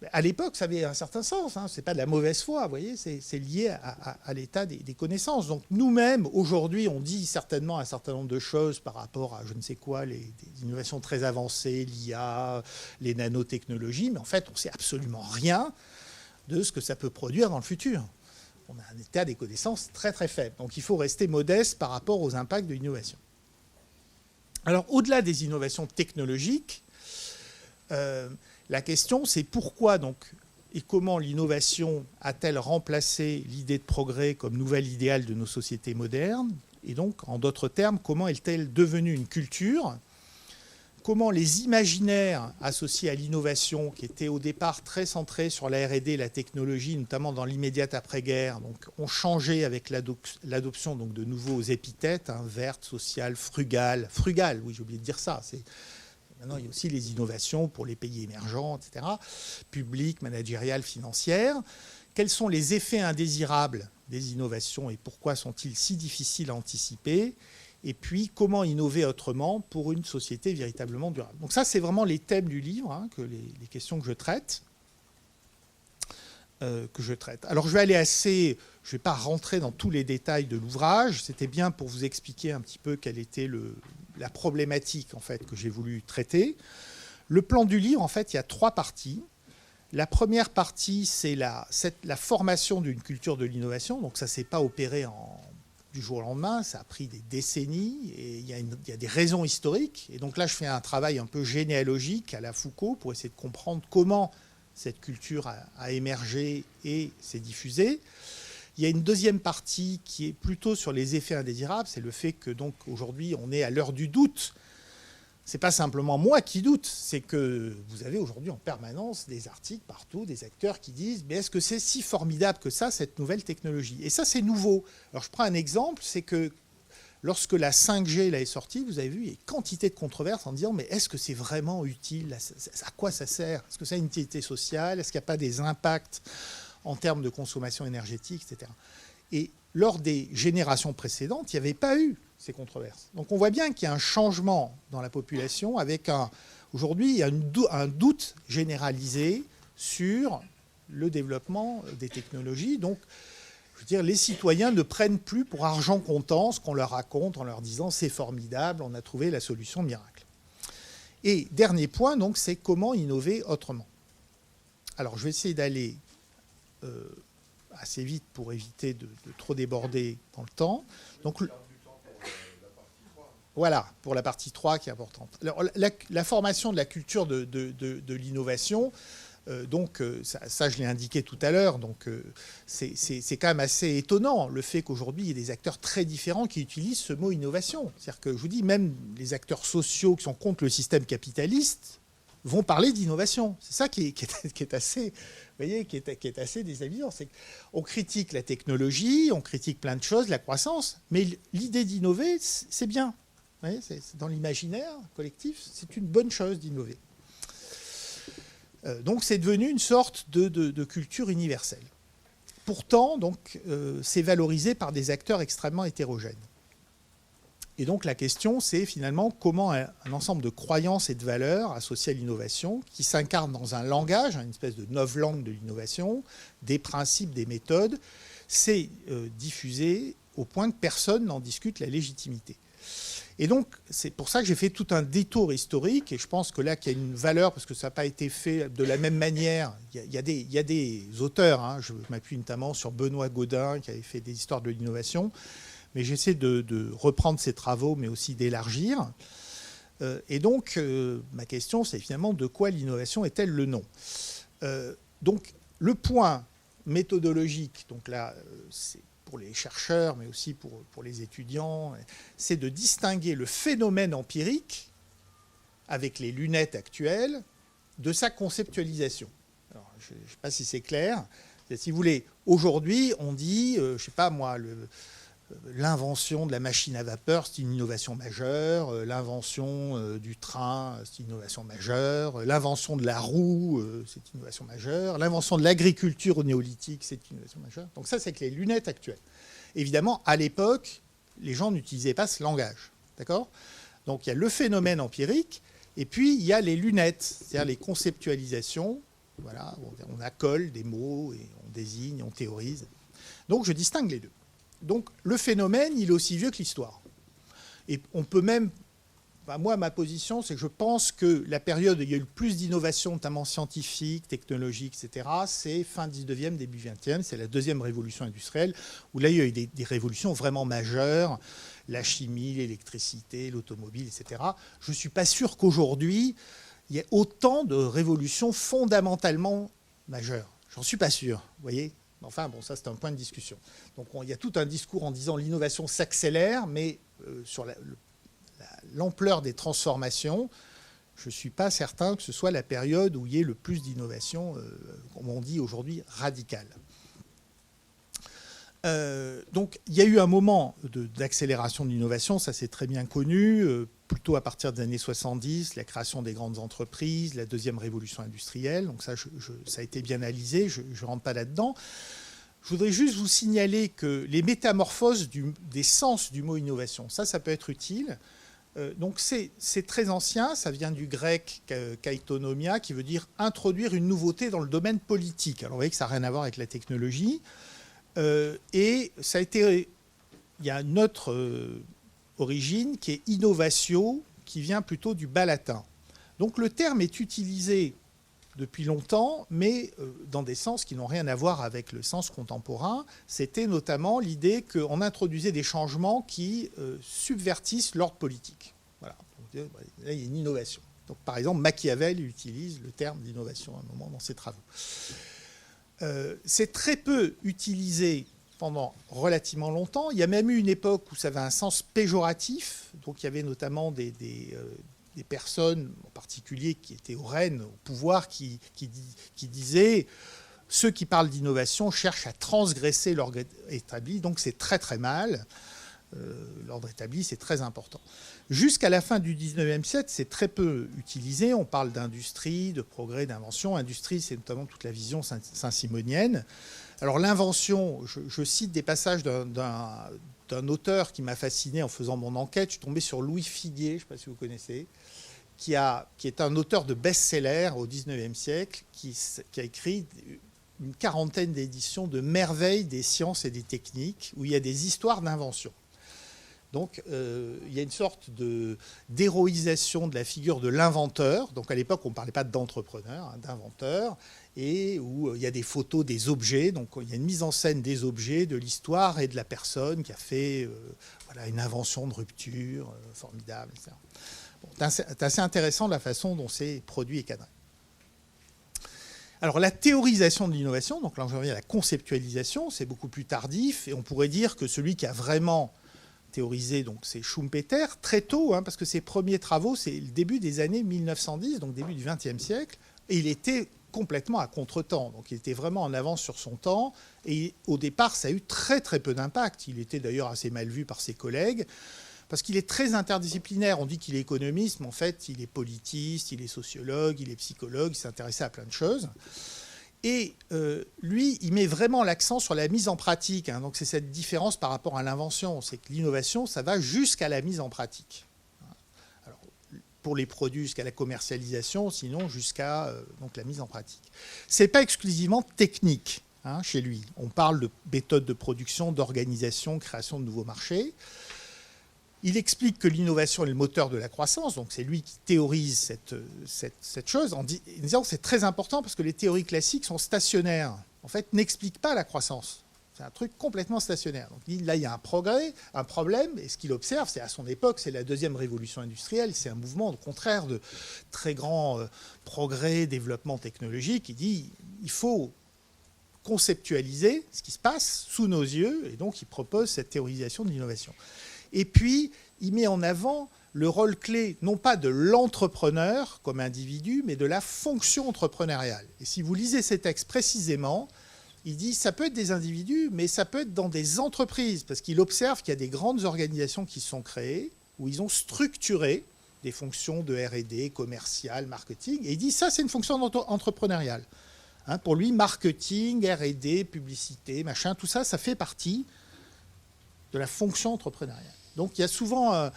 Mais à l'époque, ça avait un certain sens. Hein. Ce n'est pas de la mauvaise foi, vous voyez, c'est lié à l'état des connaissances. Donc nous-mêmes, aujourd'hui, on dit certainement un certain nombre de choses par rapport à, je ne sais quoi, des innovations très avancées, l'IA, les nanotechnologies, mais en fait, on ne sait absolument rien de ce que ça peut produire dans le futur. On a un état des connaissances très très faible. Donc il faut rester modeste par rapport aux impacts de l'innovation. Alors au-delà des innovations technologiques, la question, c'est pourquoi donc et comment l'innovation a-t-elle remplacé l'idée de progrès comme nouvel idéal de nos sociétés modernes? Et donc, en d'autres termes, comment est-elle devenue une culture? Comment les imaginaires associés à l'innovation, qui étaient au départ très centrés sur la R&D et la technologie, notamment dans l'immédiate après-guerre, donc, ont changé avec l'adoption donc, de nouveaux épithètes, hein, verte, sociale, frugale. Frugale, oui, j'ai oublié de dire ça. Maintenant, il y a aussi les innovations pour les pays émergents, etc., publiques, managériales, financières. Quels sont les effets indésirables des innovations et pourquoi sont-ils si difficiles à anticiper? Et puis, comment innover autrement pour une société véritablement durable? Donc ça, c'est vraiment les thèmes du livre, hein, les questions que je traite. Alors, je vais aller je ne vais pas rentrer dans tous les détails de l'ouvrage. C'était bien pour vous expliquer un petit peu quelle était la problématique en fait, que j'ai voulu traiter. Le plan du livre, en fait, il y a 3 parties. La première partie, c'est la formation d'une culture de l'innovation. Donc ça ne s'est pas opéré du jour au lendemain, ça a pris des décennies et il y a des raisons historiques. Et donc là, je fais un travail un peu généalogique à la Foucault pour essayer de comprendre comment cette culture a émergé et s'est diffusée. Il y a une deuxième partie qui est plutôt sur les effets indésirables, c'est le fait que donc aujourd'hui on est à l'heure du doute. C'est pas simplement moi qui doute, c'est que vous avez aujourd'hui en permanence des articles partout, des acteurs qui disent mais est-ce que c'est si formidable que ça, cette nouvelle technologie? Et ça, c'est nouveau. Alors je prends un exemple, c'est que lorsque la 5G là, est sortie, vous avez vu, il y a une quantité de controverses en disant mais est-ce que c'est vraiment utile? À quoi ça sert? Est-ce que ça a une utilité sociale? Est-ce qu'il n'y a pas des impacts en termes de consommation énergétique, etc. Et lors des générations précédentes, il n'y avait pas eu ces controverses. Donc on voit bien qu'il y a un changement dans la population avec aujourd'hui, il y a un doute généralisé sur le développement des technologies. Donc, je veux dire, les citoyens ne prennent plus pour argent comptant ce qu'on leur raconte en leur disant c'est formidable, on a trouvé la solution miracle. Et dernier point, donc, c'est comment innover autrement. Alors, je vais essayer d'aller assez vite pour éviter de trop déborder dans le temps. Donc, voilà, pour la partie 3 qui est importante. Alors, la formation de la culture de l'innovation, ça, je l'ai indiqué tout à l'heure, donc c'est quand même assez étonnant le fait qu'aujourd'hui, il y ait des acteurs très différents qui utilisent ce mot innovation. C'est-à-dire que je vous dis, même les acteurs sociaux qui sont contre le système capitaliste vont parler d'innovation. C'est ça qui est assez, vous voyez, qui est assez déshabillant. C'est qu'on critique la technologie, on critique plein de choses, la croissance, mais l'idée d'innover, c'est bien. Vous voyez, c'est dans l'imaginaire collectif, c'est une bonne chose d'innover. Donc c'est devenu une sorte de culture universelle. Pourtant, donc, c'est valorisé par des acteurs extrêmement hétérogènes. Et donc la question, c'est finalement comment un ensemble de croyances et de valeurs associées à l'innovation, qui s'incarnent dans un langage, une espèce de 9 langues de l'innovation, des principes, des méthodes, s'est diffusé au point que personne n'en discute la légitimité. Et donc, c'est pour ça que j'ai fait tout un détour historique, et je pense que là, qu'il y a une valeur, parce que ça n'a pas été fait de la même manière. Il y a des auteurs, hein, je m'appuie notamment sur Benoît Gaudin, qui avait fait des histoires de l'innovation, mais j'essaie de reprendre ses travaux, mais aussi d'élargir. Et donc, ma question, c'est finalement de quoi l'innovation est-elle le nom? Donc, le point méthodologique, donc là, c'est pour les chercheurs, mais aussi pour les étudiants, c'est de distinguer le phénomène empirique, avec les lunettes actuelles, de sa conceptualisation. Alors, je ne sais pas si c'est clair. Si vous voulez, aujourd'hui, on dit, je ne sais pas moi, l'invention de la machine à vapeur, c'est une innovation majeure. L'invention du train, c'est une innovation majeure. L'invention de la roue, c'est une innovation majeure. L'invention de l'agriculture au néolithique, c'est une innovation majeure. Donc ça, c'est avec les lunettes actuelles. Évidemment, à l'époque, les gens n'utilisaient pas ce langage. D'accord ? Donc il y a le phénomène empirique, Et puis, il y a les lunettes, c'est-à-dire les conceptualisations. Voilà, on accole des mots et on désigne, on théorise. Donc, je distingue les deux. Donc, le phénomène, il est aussi vieux que l'histoire. Et on peut même... moi, ma position, c'est que je pense que la période où il y a eu le plus d'innovation, notamment scientifique, technologique, etc., c'est fin 19e, début 20e. C'est la deuxième révolution industrielle, où là, il y a eu des révolutions vraiment majeures. La chimie, l'électricité, l'automobile, etc. Je ne suis pas sûr qu'aujourd'hui, il y ait autant de révolutions fondamentalement majeures. J'en suis pas sûr, vous voyez. Enfin, bon, ça, c'est un point de discussion. Donc, il y a tout un discours en disant l'innovation s'accélère, mais sur l'ampleur des transformations, je ne suis pas certain que ce soit la période où il y ait le plus d'innovation, comme on dit aujourd'hui, radicale. Donc, il y a eu un moment d'accélération de l'innovation, ça c'est très bien connu, plutôt à partir des années 70, la création des grandes entreprises, la deuxième révolution industrielle. Donc ça, ça a été bien analysé, je ne rentre pas là-dedans. Je voudrais juste vous signaler que les métamorphoses des sens du mot innovation, ça peut être utile. Donc c'est très ancien, ça vient du grec kaitonomia, qui veut dire introduire une nouveauté dans le domaine politique. Alors vous voyez que ça n'a rien à voir avec la technologie. Et ça a été, il y a une autre origine qui est innovatio, qui vient plutôt du bas latin. Donc le terme est utilisé depuis longtemps, mais dans des sens qui n'ont rien à voir avec le sens contemporain. C'était notamment l'idée qu'on introduisait des changements qui subvertissent l'ordre politique. Voilà. Donc, là, il y a une innovation. Donc, par exemple, Machiavel utilise le terme d'innovation à un moment dans ses travaux. C'est très peu utilisé pendant relativement longtemps. Il y a même eu une époque où ça avait un sens péjoratif. Donc il y avait notamment des personnes, en particulier qui étaient au règne, au pouvoir, qui disaient « ceux qui parlent d'innovation cherchent à transgresser l'ordre établi ». Donc c'est très très mal. L'ordre établi, c'est très important. Jusqu'à la fin du 19e siècle, c'est très peu utilisé. On parle d'industrie, de progrès, d'invention. Industrie, c'est notamment toute la vision saint-simonienne. Alors l'invention, je cite des passages d'un auteur qui m'a fasciné en faisant mon enquête. Je suis tombé sur Louis Figuier, je ne sais pas si vous connaissez, qui est un auteur de best-seller au 19e siècle, qui a écrit une quarantaine d'éditions de merveilles des sciences et des techniques, où il y a des histoires d'invention. Donc, il y a une sorte d'héroïsation de la figure de l'inventeur. Donc, à l'époque, on ne parlait pas d'entrepreneur, d'inventeur, et où il y a des photos des objets. Donc, il y a une mise en scène des objets, de l'histoire et de la personne qui a fait une invention de rupture formidable, etc. Bon, c'est assez intéressant la façon dont c'est produit et cadré. Alors, la théorisation de l'innovation, donc là, j'en reviens à la conceptualisation, c'est beaucoup plus tardif, et on pourrait dire que celui qui a vraiment théorisé, donc c'est Schumpeter, très tôt, parce que ses premiers travaux, c'est le début des années 1910, donc début du XXe siècle, et il était complètement à contre-temps, donc il était vraiment en avance sur son temps, et au départ, ça a eu très très peu d'impact. Il était d'ailleurs assez mal vu par ses collègues, parce qu'il est très interdisciplinaire. On dit qu'il est économiste, mais en fait, il est politiste, il est sociologue, il est psychologue, il s'intéressait à plein de choses. Et lui, il met vraiment l'accent sur la mise en pratique. Donc c'est cette différence par rapport à l'invention. C'est que l'innovation, ça va jusqu'à la mise en pratique. Alors, pour les produits, jusqu'à la commercialisation, sinon jusqu'à donc la mise en pratique. Ce n'est pas exclusivement technique chez lui. On parle de méthodes de production, d'organisation, création de nouveaux marchés. Il explique que l'innovation est le moteur de la croissance, donc c'est lui qui théorise cette chose en disant que c'est très important parce que les théories classiques sont stationnaires. En fait, n'expliquent pas la croissance. C'est un truc complètement stationnaire. Donc là, il y a un problème, et ce qu'il observe, c'est à son époque, c'est la deuxième révolution industrielle, c'est un mouvement au contraire de très grand progrès, développement technologique. Il dit il faut conceptualiser ce qui se passe sous nos yeux, et donc il propose cette théorisation de l'innovation. Et puis, il met en avant le rôle clé, non pas de l'entrepreneur comme individu, mais de la fonction entrepreneuriale. Et si vous lisez ces textes précisément, il dit ça peut être des individus, mais ça peut être dans des entreprises, parce qu'il observe qu'il y a des grandes organisations qui sont créées, où ils ont structuré des fonctions de R&D, commercial, marketing, et il dit ça, c'est une fonction entrepreneuriale. Pour lui, marketing, R&D, publicité, machin, tout ça, ça fait partie de la fonction entrepreneuriale. Donc il y a souvent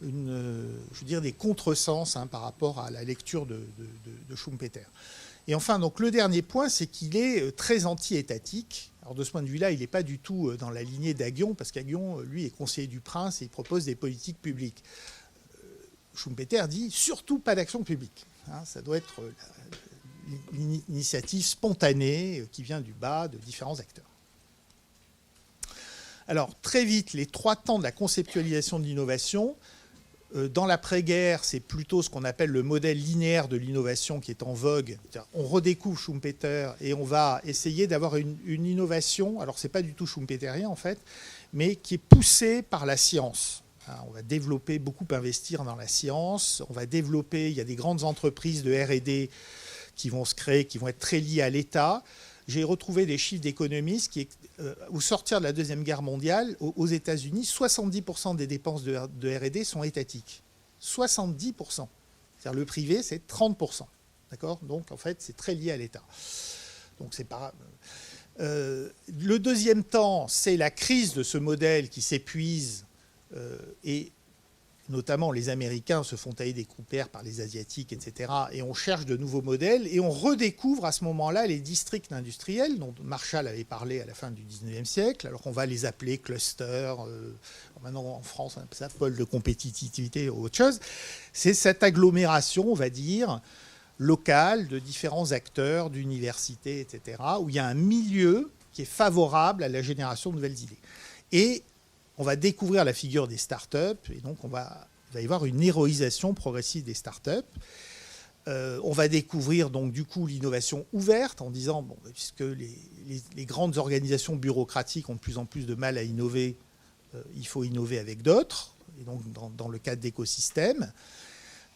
je veux dire, des contresens par rapport à la lecture de Schumpeter. Et enfin, donc, le dernier point, c'est qu'il est très anti-étatique. Alors, de ce point de vue-là, il n'est pas du tout dans la lignée d'Aguillon, parce qu'Aguillon, lui, est conseiller du prince et il propose des politiques publiques. Schumpeter dit surtout pas d'action publique. Ça doit être l'initiative spontanée qui vient du bas de différents acteurs. Alors, très vite, les 3 temps de la conceptualisation de l'innovation. Dans l'après-guerre, c'est plutôt ce qu'on appelle le modèle linéaire de l'innovation qui est en vogue. On redécouvre Schumpeter et on va essayer d'avoir une innovation, alors ce n'est pas du tout schumpeterien en fait, mais qui est poussée par la science. On va développer, beaucoup investir dans la science, on va développer, il y a des grandes entreprises de R&D qui vont se créer, qui vont être très liées à l'État. J'ai retrouvé des chiffres d'économistes qui, au sortir de la Deuxième Guerre mondiale, aux États-Unis, 70% des dépenses de R&D sont étatiques. 70%. C'est-à-dire le privé, c'est 30%. D'accord ? Donc, en fait, c'est très lié à l'État. Donc, c'est pas... le deuxième temps, c'est la crise de ce modèle qui s'épuise et notamment les Américains se font tailler des croupières par les Asiatiques, etc. Et on cherche de nouveaux modèles et on redécouvre à ce moment-là les districts industriels dont Marshall avait parlé à la fin du 19e siècle. Alors qu'on va les appeler clusters, maintenant en France on appelle ça pôle de compétitivité ou autre chose. C'est cette agglomération, on va dire, locale de différents acteurs, d'universités, etc. où il y a un milieu qui est favorable à la génération de nouvelles idées. Et on va découvrir la figure des startups et donc il va y avoir une héroïsation progressive des startups. On va découvrir donc du coup l'innovation ouverte en disant bon, puisque les grandes organisations bureaucratiques ont de plus en plus de mal à innover, il faut innover avec d'autres et donc dans le cadre d'écosystèmes.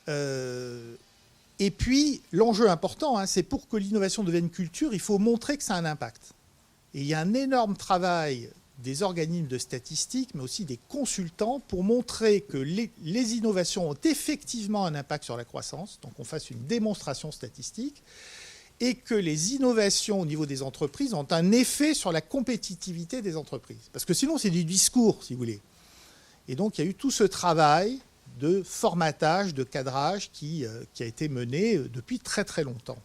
Et puis l'enjeu important, c'est pour que l'innovation devienne culture, il faut montrer que ça a un impact. Et il y a un énorme travail des organismes de statistiques, mais aussi des consultants, pour montrer que les innovations ont effectivement un impact sur la croissance, donc on fasse une démonstration statistique, et que les innovations au niveau des entreprises ont un effet sur la compétitivité des entreprises. Parce que sinon, c'est du discours, si vous voulez. Et donc, il y a eu tout ce travail de formatage, de cadrage qui a été mené depuis très très longtemps.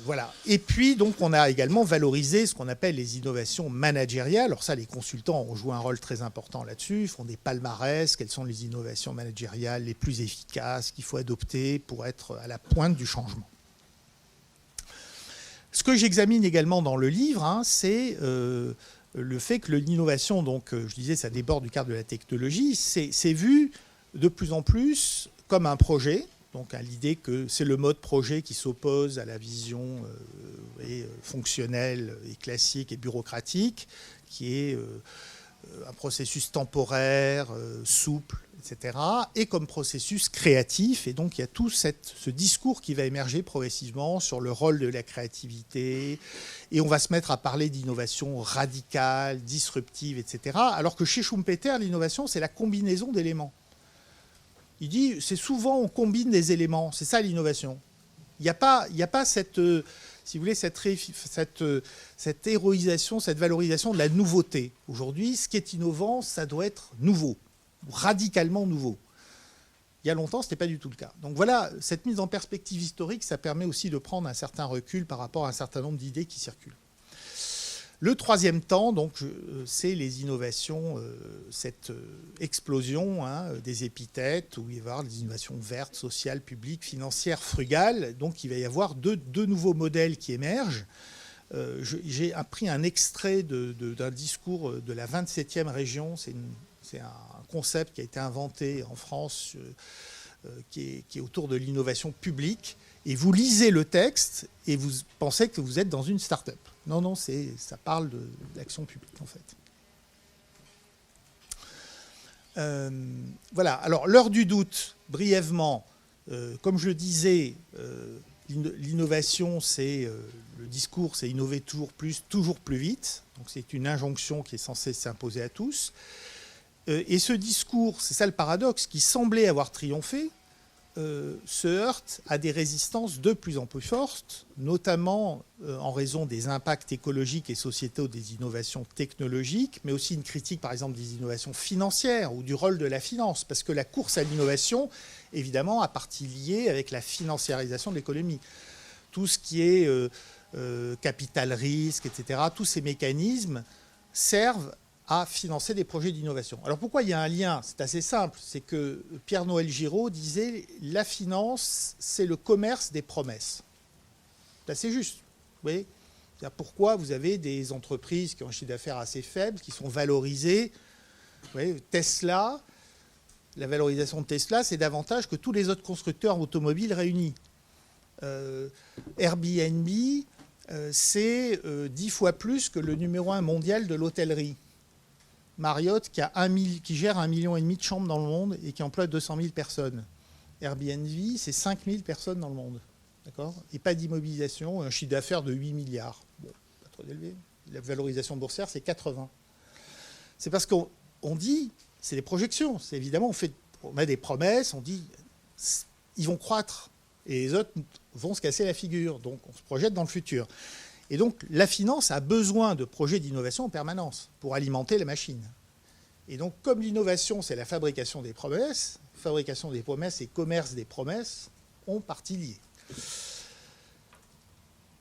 Voilà. Et puis, donc, on a également valorisé ce qu'on appelle les innovations managériales. Alors ça, les consultants ont joué un rôle très important là-dessus. Ils font des palmarès. Quelles sont les innovations managériales les plus efficaces qu'il faut adopter pour être à la pointe du changement. Ce que j'examine également dans le livre, c'est le fait que l'innovation, donc, je disais, ça déborde du cadre de la technologie, c'est vu de plus en plus comme un projet. Donc à l'idée que c'est le mode projet qui s'oppose à la vision fonctionnelle et classique et bureaucratique, qui est un processus temporaire, souple, etc., et comme processus créatif. Et donc il y a tout ce discours qui va émerger progressivement sur le rôle de la créativité, et on va se mettre à parler d'innovation radicale, disruptive, etc., alors que chez Schumpeter, l'innovation, c'est la combinaison d'éléments. Il dit, c'est souvent on combine des éléments, c'est ça l'innovation. Il n'y a pas cette, si vous voulez, cette héroïsation, cette valorisation de la nouveauté. Aujourd'hui, ce qui est innovant, ça doit être nouveau, radicalement nouveau. Il y a longtemps, ce n'était pas du tout le cas. Donc voilà, cette mise en perspective historique, ça permet aussi de prendre un certain recul par rapport à un certain nombre d'idées qui circulent. Le troisième temps, donc, c'est les innovations, cette explosion des épithètes, où il va y avoir des innovations vertes, sociales, publiques, financières, frugales. Donc il va y avoir deux nouveaux modèles qui émergent. J'ai pris un extrait d'un discours de la 27e région. C'est un concept qui a été inventé en France, qui est autour de l'innovation publique. Et vous lisez le texte et vous pensez que vous êtes dans une start-up. Non, ça parle de l'action publique, en fait. Voilà. Alors, l'heure du doute, brièvement, comme je le disais, l'innovation, le discours, c'est innover toujours plus vite. Donc, c'est une injonction qui est censée s'imposer à tous. Et ce discours, c'est ça le paradoxe, qui semblait avoir triomphé, se heurte à des résistances de plus en plus fortes, notamment en raison des impacts écologiques et sociétaux des innovations technologiques, mais aussi une critique, par exemple, des innovations financières ou du rôle de la finance, parce que la course à l'innovation, évidemment, a partie liée avec la financiarisation de l'économie. Tout ce qui est capital risque, etc., tous ces mécanismes servent à financer des projets d'innovation. Alors pourquoi il y a un lien? C'est assez simple, c'est que Pierre-Noël Giraud disait « la finance, c'est le commerce des promesses ». C'est assez juste, vous voyez. Pourquoi vous avez des entreprises qui ont un chiffre d'affaires assez faible, qui sont valorisées. Vous voyez, Tesla, la valorisation de Tesla, c'est davantage que tous les autres constructeurs automobiles réunis. Airbnb, c'est 10 fois plus que le numéro 1 mondial de l'hôtellerie. Marriott, qui gère 1,5 million de chambres dans le monde et qui emploie 200 000 personnes. Airbnb, c'est 5 000 personnes dans le monde. D'accord ? Et pas d'immobilisation, un chiffre d'affaires de 8 milliards. Bon, pas trop élevé. La valorisation boursière, c'est 80. C'est parce qu'on dit, c'est des projections. C'est évidemment, on a des promesses, on dit, ils vont croître. Et les autres vont se casser la figure. Donc, on se projette dans le futur. Et donc, la finance a besoin de projets d'innovation en permanence pour alimenter la machine. Et donc, comme l'innovation, c'est la fabrication des promesses et commerce des promesses ont partie liée.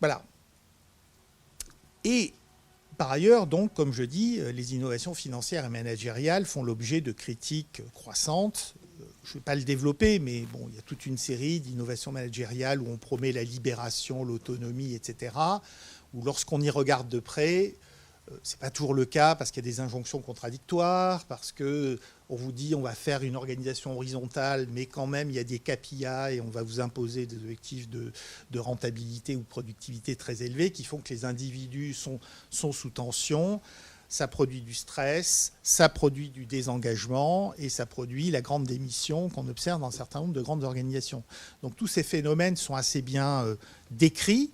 Voilà. Et par ailleurs, donc, comme je dis, les innovations financières et managériales font l'objet de critiques croissantes. Je ne vais pas le développer, mais bon, il y a toute une série d'innovations managériales où on promet la libération, l'autonomie, etc., où lorsqu'on y regarde de près, ce n'est pas toujours le cas parce qu'il y a des injonctions contradictoires, parce qu'on vous dit on va faire une organisation horizontale, mais quand même il y a des KPI et on va vous imposer des objectifs de rentabilité ou de productivité très élevés qui font que les individus sont sous tension. Ça produit du stress, ça produit du désengagement et ça produit la grande démission qu'on observe dans un certain nombre de grandes organisations. Donc tous ces phénomènes sont assez bien décrits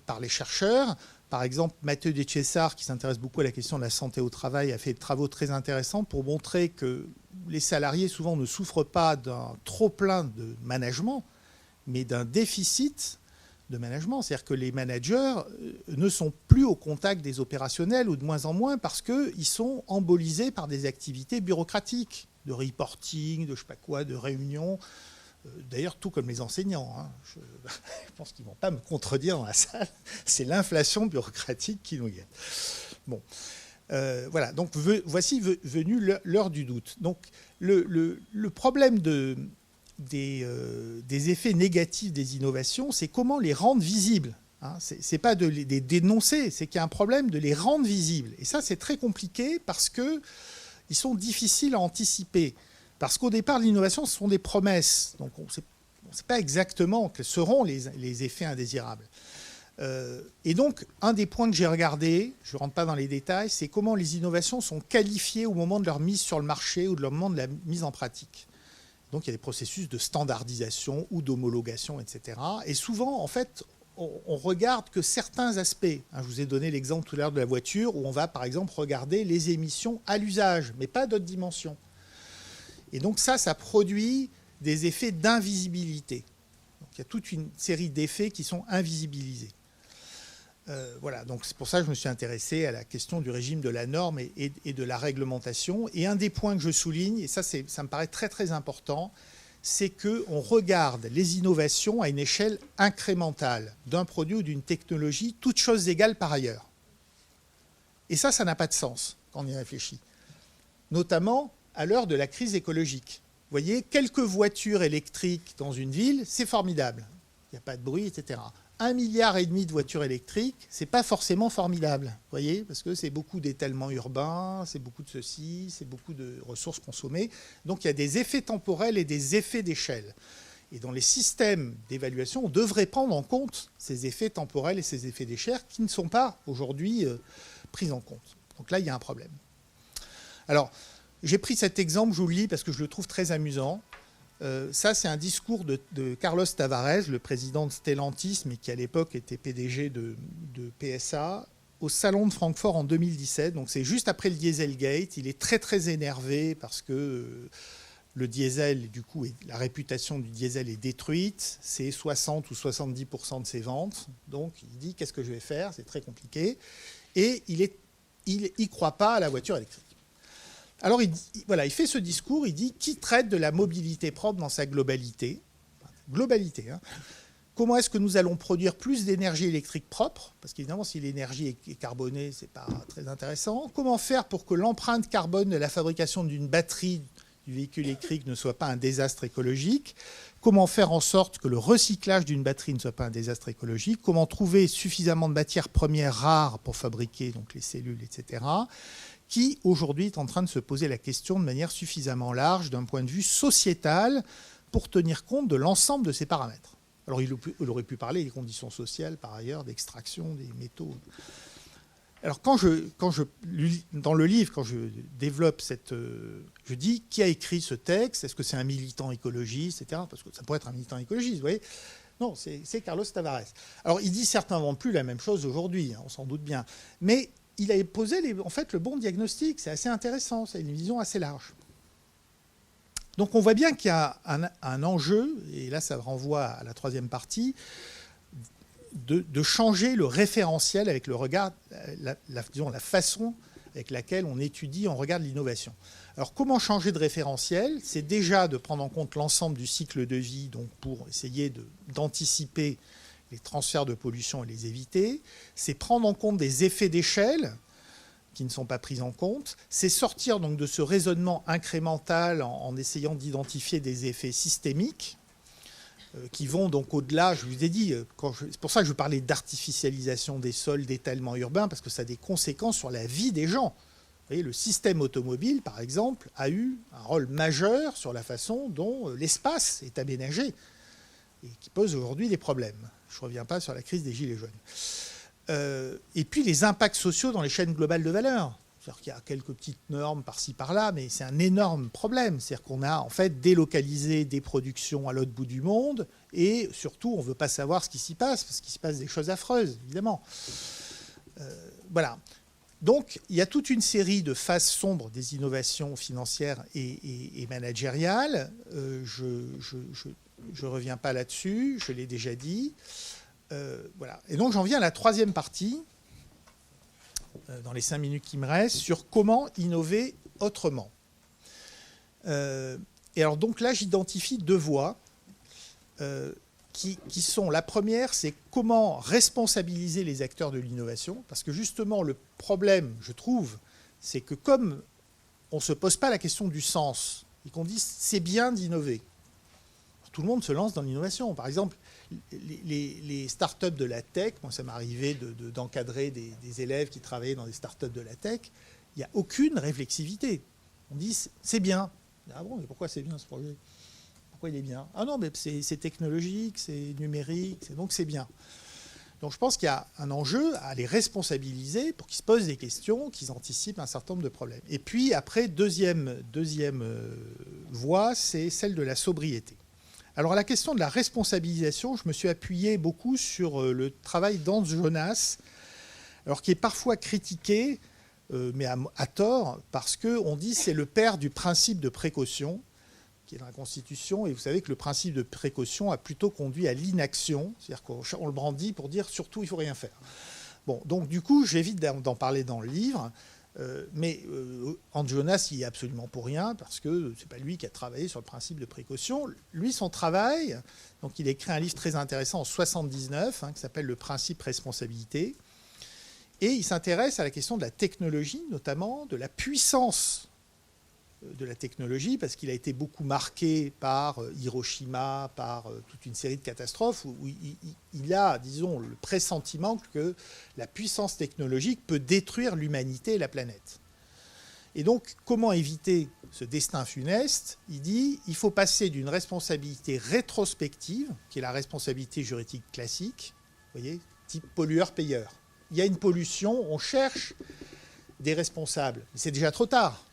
par les chercheurs. Par exemple, Mathieu Deschessart, qui s'intéresse beaucoup à la question de la santé au travail, a fait des travaux très intéressants pour montrer que les salariés souvent ne souffrent pas d'un trop-plein de management, mais d'un déficit de management. C'est-à-dire que les managers ne sont plus au contact des opérationnels ou de moins en moins parce qu'ils sont embolisés par des activités bureaucratiques, de reporting, de je sais pas quoi, de réunions. D'ailleurs, tout comme les enseignants. Hein. Je pense qu'ils ne vont pas me contredire dans la salle. C'est l'inflation bureaucratique qui nous guette. Bon. Voilà. Donc, voici venue l'heure du doute. Donc, le problème des effets négatifs des innovations, c'est comment les rendre visibles. Hein. Ce n'est pas de les dénoncer, c'est qu'il y a un problème de les rendre visibles. Et ça, c'est très compliqué parce qu'ils sont difficiles à anticiper. Parce qu'au départ, l'innovation, ce sont des promesses. Donc, on ne sait pas exactement quels seront les effets indésirables. Et donc, un des points que j'ai regardé, je ne rentre pas dans les détails, c'est comment les innovations sont qualifiées au moment de leur mise sur le marché ou de leur moment de la mise en pratique. Donc, il y a des processus de standardisation ou d'homologation, etc. Et souvent, en fait, on regarde que certains aspects. Je vous ai donné l'exemple tout à l'heure de la voiture, où on va, par exemple, regarder les émissions à l'usage, mais pas d'autres dimensions. Et donc ça produit des effets d'invisibilité. Donc il y a toute une série d'effets qui sont invisibilisés. Voilà, donc c'est pour ça que je me suis intéressé à la question du régime de la norme et de la réglementation. Et un des points que je souligne, et ça me paraît très très important, c'est qu'on regarde les innovations à une échelle incrémentale d'un produit ou d'une technologie, toutes choses égales par ailleurs. Et ça n'a pas de sens quand on y réfléchit. Notamment à l'heure de la crise écologique. Vous voyez, quelques voitures électriques dans une ville, c'est formidable. Il n'y a pas de bruit, etc. 1,5 milliard de voitures électriques, ce n'est pas forcément formidable. Vous voyez, parce que c'est beaucoup d'étalement urbain, c'est beaucoup de ceci, c'est beaucoup de ressources consommées. Donc il y a des effets temporels et des effets d'échelle. Et dans les systèmes d'évaluation, on devrait prendre en compte ces effets temporels et ces effets d'échelle qui ne sont pas aujourd'hui pris en compte. Donc là, il y a un problème. Alors, j'ai pris cet exemple, je vous le lis parce que je le trouve très amusant. Ça, c'est un discours de Carlos Tavares, le président de Stellantis, mais qui à l'époque était PDG de PSA, au Salon de Francfort en 2017. Donc c'est juste après le Dieselgate. Il est très très énervé parce que le diesel, du coup, la réputation du diesel est détruite. C'est 60 ou 70% de ses ventes. Donc, il dit, qu'est-ce que je vais faire? C'est très compliqué. Et il n'y croit pas à la voiture électrique. Alors, il fait ce discours, il dit, qui traite de la mobilité propre dans sa globalité? Globalité, hein. Comment est-ce que nous allons produire plus d'énergie électrique propre? Parce qu'évidemment, si l'énergie est carbonée, ce n'est pas très intéressant. Comment faire pour que l'empreinte carbone de la fabrication d'une batterie du véhicule électrique ne soit pas un désastre écologique? Comment faire en sorte que le recyclage d'une batterie ne soit pas un désastre écologique? Comment trouver suffisamment de matières premières rares pour fabriquer donc les cellules, etc., qui aujourd'hui est en train de se poser la question de manière suffisamment large d'un point de vue sociétal pour tenir compte de l'ensemble de ces paramètres. Alors, il aurait pu parler des conditions sociales, par ailleurs, d'extraction des métaux. Alors, dans le livre, quand je développe je dis qui a écrit ce texte? Est-ce que c'est un militant écologiste, etc.? Parce que ça pourrait être un militant écologiste, vous voyez. Non, c'est Carlos Tavares. Alors, il dit certainement plus la même chose aujourd'hui, hein, on s'en doute bien. Mais il a posé, en fait, le bon diagnostic. C'est assez intéressant, c'est une vision assez large. Donc on voit bien qu'il y a un enjeu, et là ça renvoie à la troisième partie, de changer le référentiel avec le regard, disons, la façon avec laquelle on étudie, on regarde l'innovation. Alors comment changer de référentiel? C'est déjà de prendre en compte l'ensemble du cycle de vie, donc pour essayer d'anticiper les transferts de pollution et les éviter. C'est prendre en compte des effets d'échelle qui ne sont pas prises en compte, c'est sortir donc de ce raisonnement incrémental en essayant d'identifier des effets systémiques qui vont donc au-delà, je vous ai dit, c'est pour ça que je parlais d'artificialisation des sols, d'étalement urbain, parce que ça a des conséquences sur la vie des gens. Vous voyez, le système automobile, par exemple, a eu un rôle majeur sur la façon dont l'espace est aménagé et qui pose aujourd'hui des problèmes. Je ne reviens pas sur la crise des Gilets jaunes. Et puis les impacts sociaux dans les chaînes globales de valeur. C'est-à-dire qu'il y a quelques petites normes par-ci par-là, mais c'est un énorme problème. C'est-à-dire qu'on a en fait délocalisé des productions à l'autre bout du monde et surtout on ne veut pas savoir ce qui s'y passe parce qu'il s'y passe des choses affreuses, évidemment. Voilà. Donc il y a toute une série de phases sombres des innovations financières et managériales. Je ne reviens pas là-dessus, je l'ai déjà dit. Voilà. Et donc j'en viens à la troisième partie, dans les 5 minutes qui me restent, sur comment innover autrement. Et alors donc là, j'identifie 2 voies qui sont, la première, c'est comment responsabiliser les acteurs de l'innovation, parce que justement le problème, je trouve, c'est que comme on ne se pose pas la question du sens, et qu'on dit c'est bien d'innover, tout le monde se lance dans l'innovation. Par exemple, les startups de la tech, moi ça m'est arrivé d'encadrer des élèves qui travaillaient dans des startups de la tech, il n'y a aucune réflexivité. On dit c'est bien. Ah bon, mais pourquoi c'est bien ce projet? Pourquoi il est bien? Ah non, mais c'est technologique, c'est numérique, donc c'est bien. Donc je pense qu'il y a un enjeu à les responsabiliser pour qu'ils se posent des questions, qu'ils anticipent un certain nombre de problèmes. Et puis après, deuxième voie, c'est celle de la sobriété. Alors la question de la responsabilisation, je me suis appuyé beaucoup sur le travail d'Hans Jonas, alors qui est parfois critiqué, mais à tort, parce qu'on dit que c'est le père du principe de précaution, qui est dans la Constitution, et vous savez que le principe de précaution a plutôt conduit à l'inaction, c'est-à-dire qu'on le brandit pour dire surtout il ne faut rien faire. Bon, donc du coup, j'évite d'en parler dans le livre. Mais Hans Jonas, il n'y est absolument pour rien, parce que ce n'est pas lui qui a travaillé sur le principe de précaution. Lui, son travail, donc il a écrit un livre très intéressant en 1979, qui s'appelle « Le principe responsabilité ». Et il s'intéresse à la question de la technologie, notamment de la puissance de la technologie, parce qu'il a été beaucoup marqué par Hiroshima, par toute une série de catastrophes, où il a, disons, le pressentiment que la puissance technologique peut détruire l'humanité et la planète. Et donc, comment éviter ce destin funeste? Il dit il faut passer d'une responsabilité rétrospective, qui est la responsabilité juridique classique, vous voyez, type pollueur-payeur. Il y a une pollution, on cherche des responsables, mais c'est déjà trop tard.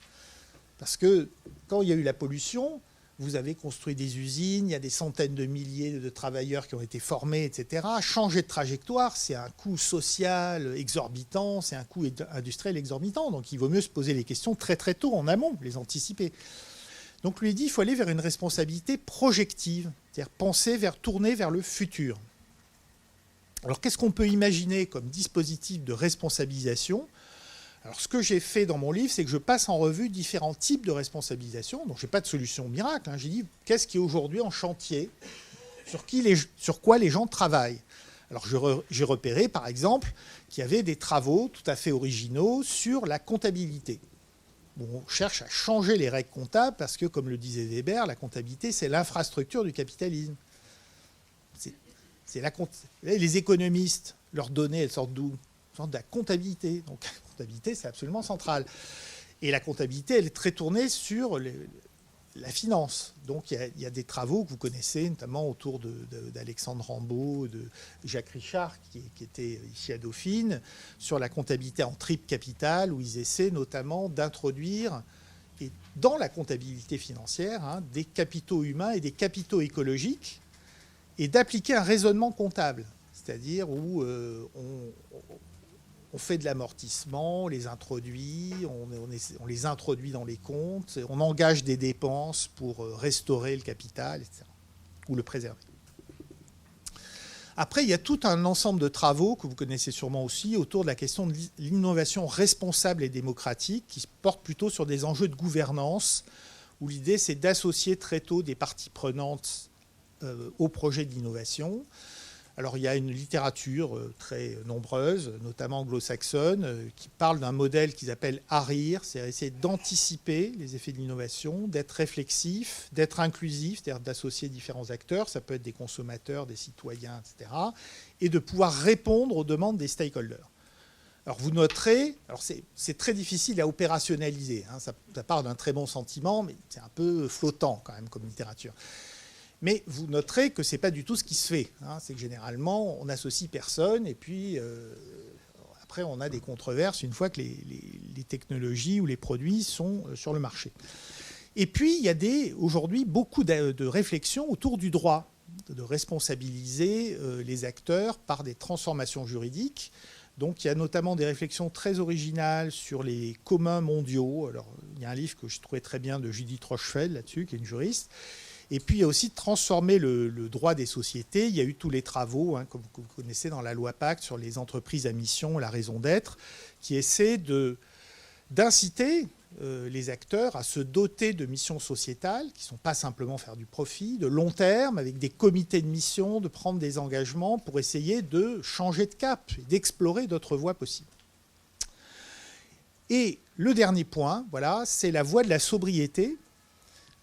Parce que quand il y a eu la pollution, vous avez construit des usines, il y a des centaines de milliers de travailleurs qui ont été formés, etc. Changer de trajectoire, c'est un coût social exorbitant, c'est un coût industriel exorbitant. Donc il vaut mieux se poser les questions très très tôt, en amont, les anticiper. Donc lui dit qu'il faut aller vers une responsabilité projective, c'est-à-dire tourner vers le futur. Alors qu'est-ce qu'on peut imaginer comme dispositif de responsabilisation ? Alors ce que j'ai fait dans mon livre, c'est que je passe en revue différents types de responsabilisation. Donc je n'ai pas de solution miracle, hein. J'ai dit qu'est-ce qui est aujourd'hui en chantier, sur quoi les gens travaillent. Alors j'ai repéré par exemple qu'il y avait des travaux tout à fait originaux sur la comptabilité. Bon, on cherche à changer les règles comptables parce que, comme le disait Weber, la comptabilité, c'est l'infrastructure du capitalisme. Les économistes, leurs données, elles sortent d'où ? Elles sortent de la comptabilité. Donc la comptabilité, c'est absolument central. Et la comptabilité, elle est très tournée sur la finance. Donc il y a des travaux que vous connaissez, notamment autour d'Alexandre Rambaud, de Jacques Richard, qui était ici à Dauphine, sur la comptabilité en triple capital, où ils essaient notamment d'introduire, dans la comptabilité financière, des capitaux humains et des capitaux écologiques, et d'appliquer un raisonnement comptable, c'est-à-dire où on fait de l'amortissement, on les introduit, on les introduit dans les comptes, on engage des dépenses pour restaurer le capital, etc., ou le préserver. Après, il y a tout un ensemble de travaux que vous connaissez sûrement aussi autour de la question de l'innovation responsable et démocratique qui se porte plutôt sur des enjeux de gouvernance, où l'idée c'est d'associer très tôt des parties prenantes au projet d'innovation. Alors il y a une littérature très nombreuse, notamment anglo-saxonne, qui parle d'un modèle qu'ils appellent ARIR, c'est-à-dire essayer d'anticiper les effets de l'innovation, d'être réflexif, d'être inclusif, c'est-à-dire d'associer différents acteurs, ça peut être des consommateurs, des citoyens, etc., et de pouvoir répondre aux demandes des stakeholders. Alors vous noterez, alors c'est très difficile à opérationnaliser, hein, ça part d'un très bon sentiment, mais c'est un peu flottant quand même comme littérature. Mais vous noterez que ce n'est pas du tout ce qui se fait. Hein. C'est que généralement, on n'associe personne et puis après, on a des controverses une fois que les technologies ou les produits sont sur le marché. Et puis, il y a aujourd'hui beaucoup de réflexions autour du droit, de responsabiliser les acteurs par des transformations juridiques. Donc, il y a notamment des réflexions très originales sur les communs mondiaux. Alors, il y a un livre que je trouvais très bien de Judith Rochefeld là-dessus, qui est une juriste. Et puis, il y a aussi de transformer le droit des sociétés. Il y a eu tous les travaux, hein, comme vous connaissez dans la loi Pacte, sur les entreprises à mission, la raison d'être, qui essaient d'inciter les acteurs à se doter de missions sociétales, qui ne sont pas simplement faire du profit, de long terme, avec des comités de mission, de prendre des engagements pour essayer de changer de cap, d'explorer d'autres voies possibles. Et le dernier point, voilà, c'est la voie de la sobriété.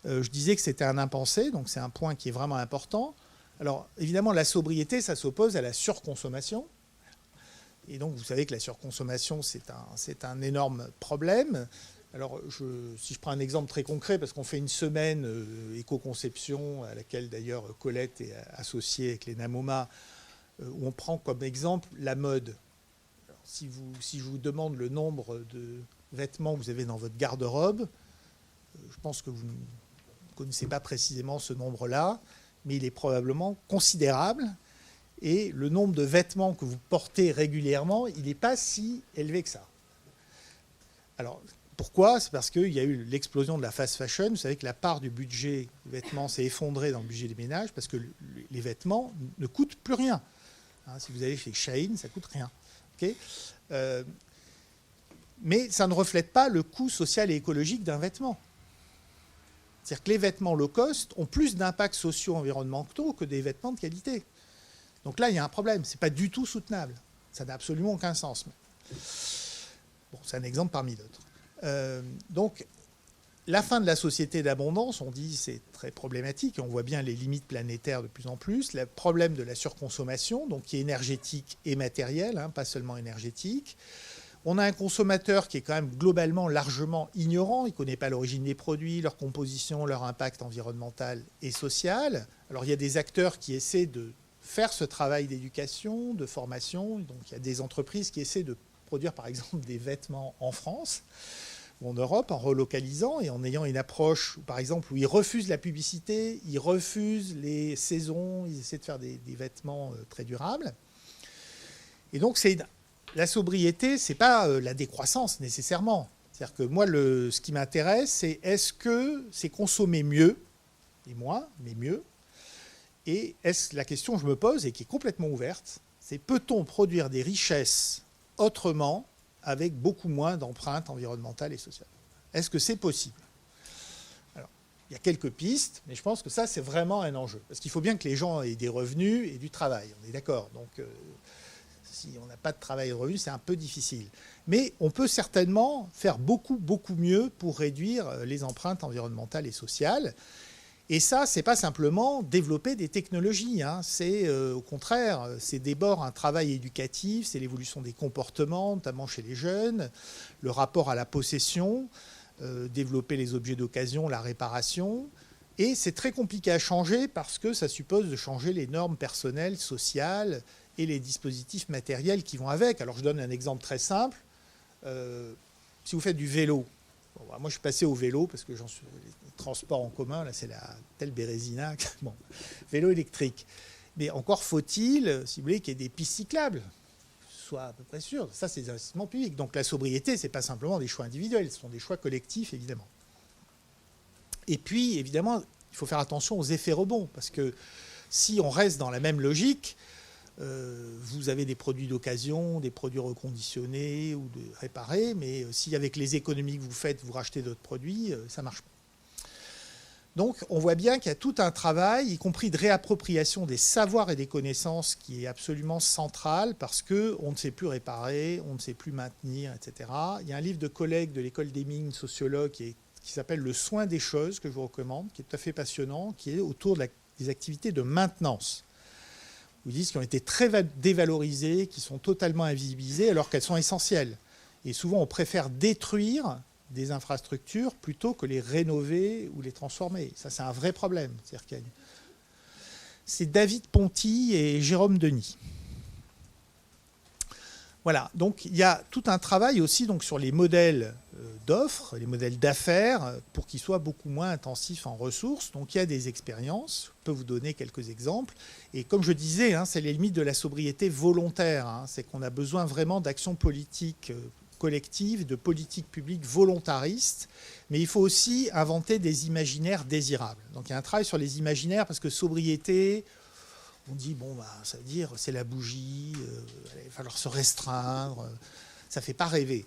Je disais que c'était un impensé, donc c'est un point qui est vraiment important. Alors, évidemment, la sobriété, ça s'oppose à la surconsommation. Et donc, vous savez que la surconsommation, c'est un énorme problème. Alors, si je prends un exemple très concret, parce qu'on fait une semaine éco-conception, à laquelle d'ailleurs Colette est associée avec les Namoma, où on prend comme exemple la mode. Alors, si je vous demande le nombre de vêtements que vous avez dans votre garde-robe, je pense que vous ne connaissez pas précisément ce nombre-là, mais il est probablement considérable. Et le nombre de vêtements que vous portez régulièrement, il n'est pas si élevé que ça. Alors, pourquoi ? C'est parce qu'il y a eu l'explosion de la fast fashion. Vous savez que la part du budget des vêtements s'est effondrée dans le budget des ménages parce que les vêtements ne coûtent plus rien. Hein, si vous allez chez Shein, ça ne coûte rien. Okay, mais ça ne reflète pas le coût social et écologique d'un vêtement. C'est-à-dire que les vêtements low cost ont plus d'impacts sociaux et environnementaux que des vêtements de qualité. Donc là, il y a un problème. Ce n'est pas du tout soutenable. Ça n'a absolument aucun sens. Bon, c'est un exemple parmi d'autres. Donc, la fin de la société d'abondance, on dit, c'est très problématique. On voit bien les limites planétaires de plus en plus. Le problème de la surconsommation, donc qui est énergétique et matérielle, hein, pas seulement énergétique. On a un consommateur qui est quand même globalement largement ignorant. Il ne connaît pas l'origine des produits, leur composition, leur impact environnemental et social. Alors, il y a des acteurs qui essaient de faire ce travail d'éducation, de formation. Donc, il y a des entreprises qui essaient de produire, par exemple, des vêtements en France ou en Europe, en relocalisant et en ayant une approche, par exemple, où ils refusent la publicité, ils refusent les saisons, ils essaient de faire des vêtements très durables. Et donc, la sobriété, ce n'est pas la décroissance nécessairement. C'est-à-dire que moi, ce qui m'intéresse, c'est est-ce que c'est consommer mieux, et moins, mais mieux. Et la question que je me pose, et qui est complètement ouverte, c'est peut-on produire des richesses autrement, avec beaucoup moins d'empreintes environnementales et sociales? Est-ce que c'est possible? Alors, il y a quelques pistes, mais je pense que ça, c'est vraiment un enjeu. Parce qu'il faut bien que les gens aient des revenus et du travail, on est d'accord. Donc, si on n'a pas de travail et de revenus, c'est un peu difficile. Mais on peut certainement faire beaucoup, beaucoup mieux pour réduire les empreintes environnementales et sociales. Et ça, ce n'est pas simplement développer des technologies, hein. C'est au contraire, c'est d'abord un travail éducatif, c'est l'évolution des comportements, notamment chez les jeunes, le rapport à la possession, développer les objets d'occasion, la réparation. Et c'est très compliqué à changer parce que ça suppose de changer les normes personnelles, sociales et les dispositifs matériels qui vont avec. Alors je donne un exemple très simple. Si vous faites du vélo, moi je suis passé au vélo parce que les transports en commun, là c'est la telle Bérésina, bon, vélo électrique. Mais encore faut-il, si vous voulez, qu'il y ait des pistes cyclables, soit à peu près sûr. Ça c'est des investissements publics. Donc la sobriété, ce n'est pas simplement des choix individuels, ce sont des choix collectifs évidemment. Et puis évidemment, il faut faire attention aux effets rebonds parce que si on reste dans la même logique, vous avez des produits d'occasion, des produits reconditionnés ou réparés, mais si avec les économies que vous faites, vous rachetez d'autres produits, ça ne marche pas. Donc on voit bien qu'il y a tout un travail, y compris de réappropriation des savoirs et des connaissances, qui est absolument central parce qu'on ne sait plus réparer, on ne sait plus maintenir, etc. Il y a un livre de collègues de l'école des mines, sociologue, qui s'appelle « Le soin des choses », que je vous recommande, qui est tout à fait passionnant, qui est autour des activités de maintenance. Ils disent qui ont été très dévalorisées, qui sont totalement invisibilisées alors qu'elles sont essentielles. Et souvent, on préfère détruire des infrastructures plutôt que les rénover ou les transformer. Ça, c'est un vrai problème. C'est David Ponty et Jérôme Denis. Voilà, donc il y a tout un travail aussi donc, sur les modèles d'offres, les modèles d'affaires, pour qu'ils soient beaucoup moins intensifs en ressources. Donc il y a des expériences, je peux vous donner quelques exemples. Et comme je disais, hein, c'est les limites de la sobriété volontaire. Hein, c'est qu'on a besoin vraiment d'actions politiques collectives, de politiques publiques volontaristes. Mais il faut aussi inventer des imaginaires désirables. Donc il y a un travail sur les imaginaires, parce que sobriété... On dit, bon, ça veut dire c'est la bougie, il va falloir se restreindre, ça ne fait pas rêver.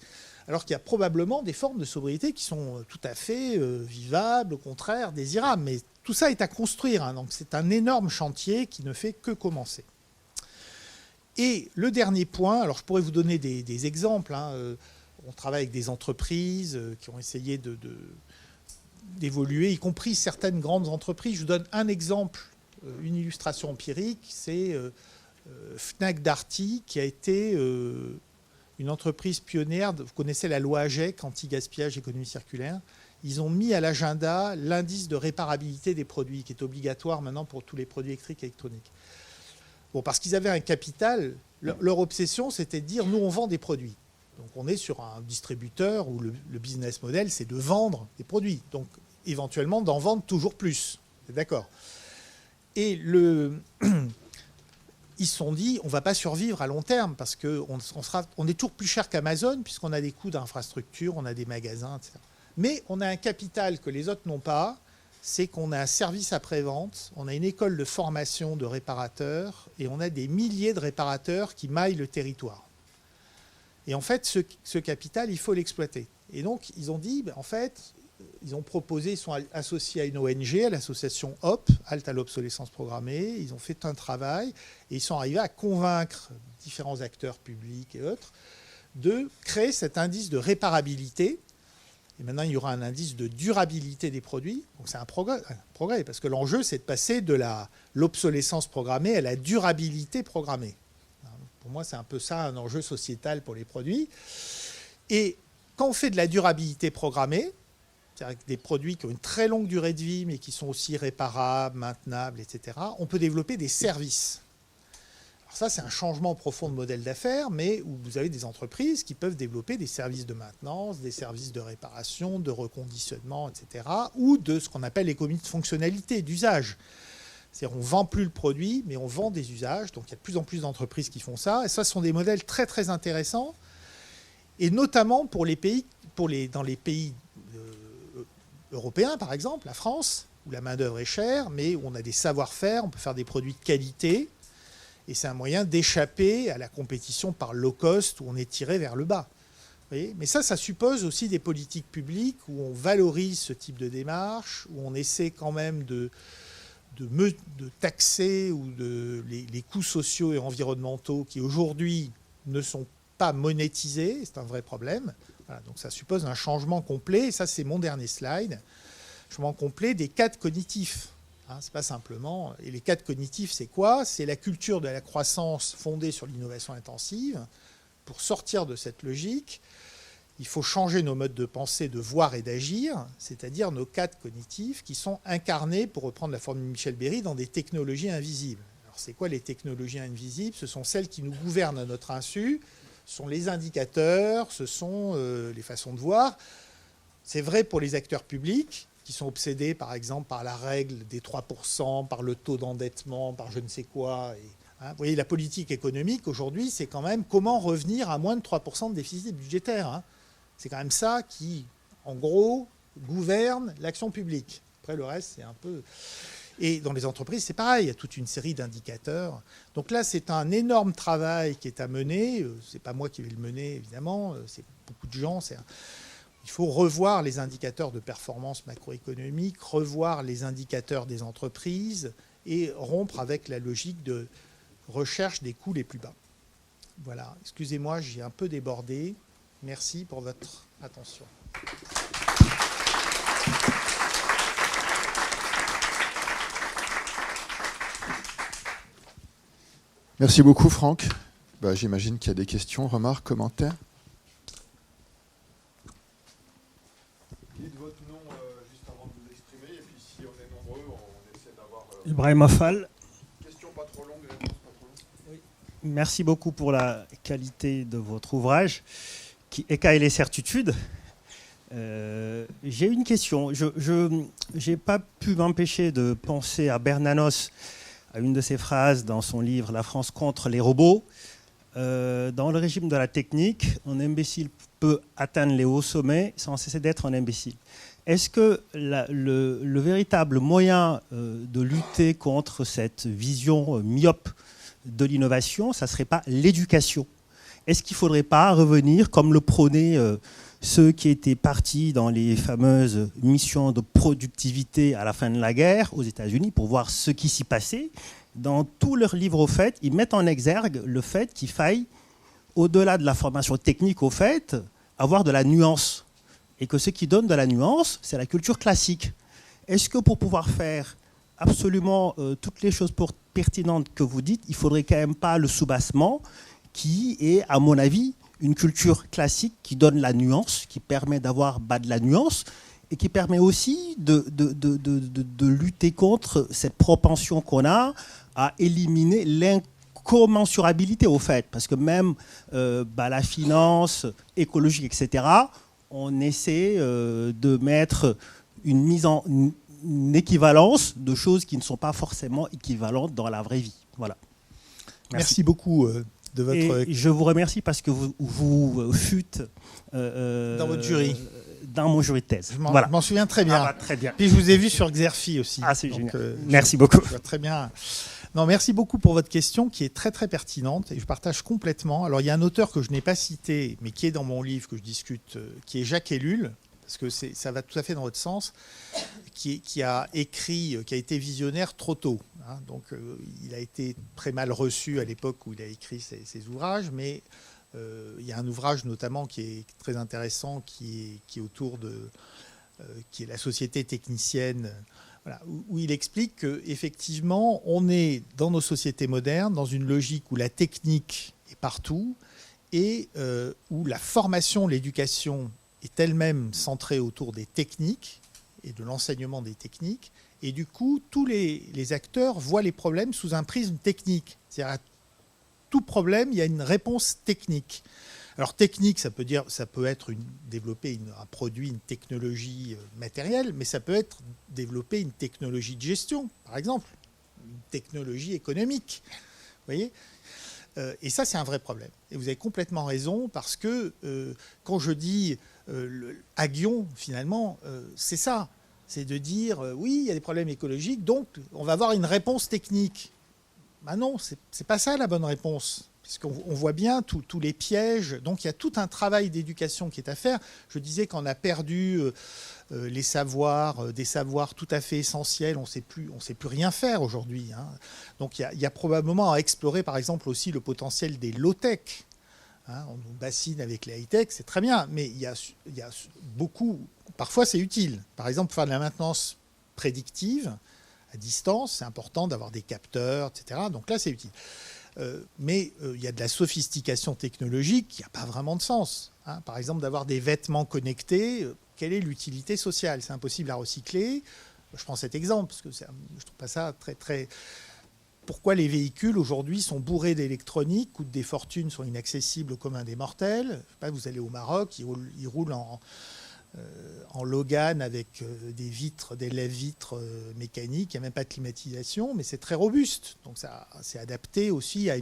Alors qu'il y a probablement des formes de sobriété qui sont tout à fait vivables, au contraire, désirables. Mais tout ça est à construire, hein, donc c'est un énorme chantier qui ne fait que commencer. Et le dernier point, alors je pourrais vous donner des exemples. Hein, on travaille avec des entreprises qui ont essayé d'évoluer, y compris certaines grandes entreprises. Je vous donne un exemple. Une illustration empirique, c'est Fnac Darty, qui a été une entreprise pionnière. Vous connaissez la loi AGEC, anti-gaspillage, économie circulaire. Ils ont mis à l'agenda l'indice de réparabilité des produits, qui est obligatoire maintenant pour tous les produits électriques et électroniques. Bon, parce qu'ils avaient un capital, leur obsession, c'était de dire, nous, on vend des produits. Donc, on est sur un distributeur où le business model, c'est de vendre des produits. Donc, éventuellement, d'en vendre toujours plus. C'est d'accord. Et ils se sont dit, on ne va pas survivre à long terme parce qu'on est toujours plus cher qu'Amazon puisqu'on a des coûts d'infrastructure, on a des magasins, etc. Mais on a un capital que les autres n'ont pas, c'est qu'on a un service après-vente, on a une école de formation de réparateurs et on a des milliers de réparateurs qui maillent le territoire. Et en fait, ce capital, il faut l'exploiter. Et donc, ils ont dit, en fait... Ils ont proposé, ils sont associés à une ONG, à l'association HOP, Halte à l'obsolescence programmée. Ils ont fait un travail et ils sont arrivés à convaincre différents acteurs publics et autres de créer cet indice de réparabilité. Et maintenant, il y aura un indice de durabilité des produits. Donc c'est un progrès parce que l'enjeu, c'est de passer de l'obsolescence programmée à la durabilité programmée. Pour moi, c'est un peu ça, un enjeu sociétal pour les produits. Et quand on fait de la durabilité programmée, c'est-à-dire des produits qui ont une très longue durée de vie, mais qui sont aussi réparables, maintenables, etc., on peut développer des services. Alors ça, c'est un changement profond de modèle d'affaires, mais où vous avez des entreprises qui peuvent développer des services de maintenance, des services de réparation, de reconditionnement, etc., ou de ce qu'on appelle l'économie de fonctionnalité, d'usage. C'est-à-dire on ne vend plus le produit, mais on vend des usages. Donc il y a de plus en plus d'entreprises qui font ça. Et ça, ce sont des modèles très, très intéressants. et notamment pour les pays, dans les pays européens, par exemple, la France, où la main-d'œuvre est chère, mais où on a des savoir-faire, on peut faire des produits de qualité, et c'est un moyen d'échapper à la compétition par low cost, où on est tiré vers le bas. Vous voyez, mais ça suppose aussi des politiques publiques où on valorise ce type de démarche, où on essaie quand même de taxer ou les coûts sociaux et environnementaux qui aujourd'hui ne sont pas monétisés. C'est un vrai problème. Voilà, donc ça suppose un changement complet. Et ça, c'est mon dernier slide. Changement complet des cadres cognitifs. C'est pas simplement. Et les cadres cognitifs, c'est quoi? C'est la culture de la croissance fondée sur l'innovation intensive. Pour sortir de cette logique, il faut changer nos modes de pensée, de voir et d'agir, c'est-à-dire nos cadres cognitifs qui sont incarnés, pour reprendre la formule de Michel Berry, dans des technologies invisibles. Alors, c'est quoi les technologies invisibles? Ce sont celles qui nous gouvernent à notre insu, ce sont les indicateurs, ce sont les façons de voir. C'est vrai pour les acteurs publics qui sont obsédés, par exemple, par la règle des 3%, par le taux d'endettement, par je ne sais quoi. Vous voyez, la politique économique, aujourd'hui, c'est quand même comment revenir à moins de 3% de déficit budgétaire. C'est quand même ça qui, en gros, gouverne l'action publique. Après, le reste, c'est un peu... Et dans les entreprises, c'est pareil, il y a toute une série d'indicateurs. Donc là, c'est un énorme travail qui est à mener. Ce n'est pas moi qui vais le mener, évidemment. C'est beaucoup de gens. Il faut revoir les indicateurs de performance macroéconomique, revoir les indicateurs des entreprises et rompre avec la logique de recherche des coûts les plus bas. Voilà, excusez-moi, j'ai un peu débordé. Merci pour votre attention. Merci beaucoup, Franck. J'imagine qu'il y a des questions, remarques, commentaires. Dites votre nom juste avant de vous exprimer, et puis si on est nombreux, on essaie d'avoir... Ibrahim Afal. Question pas trop longue, réponse pas trop longue. Oui. Merci beaucoup pour la qualité de votre ouvrage, qui écaille les certitudes. J'ai une question. Je n'ai pas pu m'empêcher de penser à Bernanos, à une de ses phrases dans son livre « La France contre les robots ». Dans le régime de la technique, un imbécile peut atteindre les hauts sommets sans cesser d'être un imbécile. Est-ce que le véritable moyen de lutter contre cette vision myope de l'innovation, ça ne serait pas l'éducation? Est-ce qu'il ne faudrait pas revenir, comme le prônaient ceux qui étaient partis dans les fameuses missions de productivité à la fin de la guerre aux États-Unis pour voir ce qui s'y passait? Dans tous leurs livres, au fait, ils mettent en exergue le fait qu'il faille, au-delà de la formation technique, au fait, avoir de la nuance. Et que ce qui donne de la nuance, c'est la culture classique. Est-ce que pour pouvoir faire absolument toutes les choses pertinentes que vous dites, il ne faudrait quand même pas le soubassement qui est, à mon avis, une culture classique qui donne la nuance, qui permet d'avoir de la nuance et qui permet aussi de lutter contre cette propension qu'on a à éliminer l'incommensurabilité, au fait. Parce que même la finance, écologique, etc., on essaie de mettre une équivalence de choses qui ne sont pas forcément équivalentes dans la vraie vie. Voilà. Merci beaucoup de votre... Et je vous remercie parce que vous fûtes... dans votre jury. Dans mon jury de thèse. Je m'en souviens très bien. Très bien. Puis je vous ai vu sur Xerfi aussi. Ah, c'est génial. Merci beaucoup. Très bien. Non, merci beaucoup pour votre question qui est très très pertinente et je partage complètement. Alors il y a un auteur que je n'ai pas cité mais qui est dans mon livre que je discute, qui est Jacques Ellul, parce que ça va tout à fait dans votre sens, qui a écrit, qui a été visionnaire trop tôt. Donc il a été très mal reçu à l'époque où il a écrit ses ouvrages, mais il y a un ouvrage notamment qui est très intéressant qui est autour de qui est la société technicienne. Voilà, où il explique qu'effectivement, on est dans nos sociétés modernes, dans une logique où la technique est partout et où la formation, l'éducation est elle-même centrée autour des techniques et de l'enseignement des techniques. Et du coup, tous les acteurs voient les problèmes sous un prisme technique. C'est-à-dire, à tout problème, il y a une réponse technique. Alors technique, ça peut être développer un produit, une technologie matérielle, mais ça peut être développer une technologie de gestion, par exemple, une technologie économique. Vous voyez ? Et ça, c'est un vrai problème. Et vous avez complètement raison, parce que quand je dis Aguillon, finalement, c'est ça. C'est de dire, oui, il y a des problèmes écologiques, donc on va avoir une réponse technique. Ben non, c'est pas ça la bonne réponse. Puisqu'on voit bien tous les pièges. Donc il y a tout un travail d'éducation qui est à faire. Je disais qu'on a perdu les savoirs, des savoirs tout à fait essentiels. On ne sait plus rien faire aujourd'hui. Hein. Donc il y a probablement à explorer, par exemple, aussi le potentiel des low-tech. Hein, on nous bassine avec les high-tech, c'est très bien. Mais il y a beaucoup... Parfois, c'est utile. Par exemple, pour faire de la maintenance prédictive à distance, c'est important d'avoir des capteurs, etc. Donc là, c'est utile. Mais il y a de la sophistication technologique qui n'a pas vraiment de sens. Hein. Par exemple, d'avoir des vêtements connectés, quelle est l'utilité sociale? C'est impossible à recycler. Je prends cet exemple, parce que je ne trouve pas ça très, très... Pourquoi les véhicules, aujourd'hui, sont bourrés d'électronique, coûtent des fortunes, sont inaccessibles au commun des mortels? Je sais pas, vous allez au Maroc, ils roulent en Logan avec des vitres, des lèvres-vitres mécaniques. Il n'y a même pas de climatisation, mais c'est très robuste. Donc ça, c'est adapté aussi à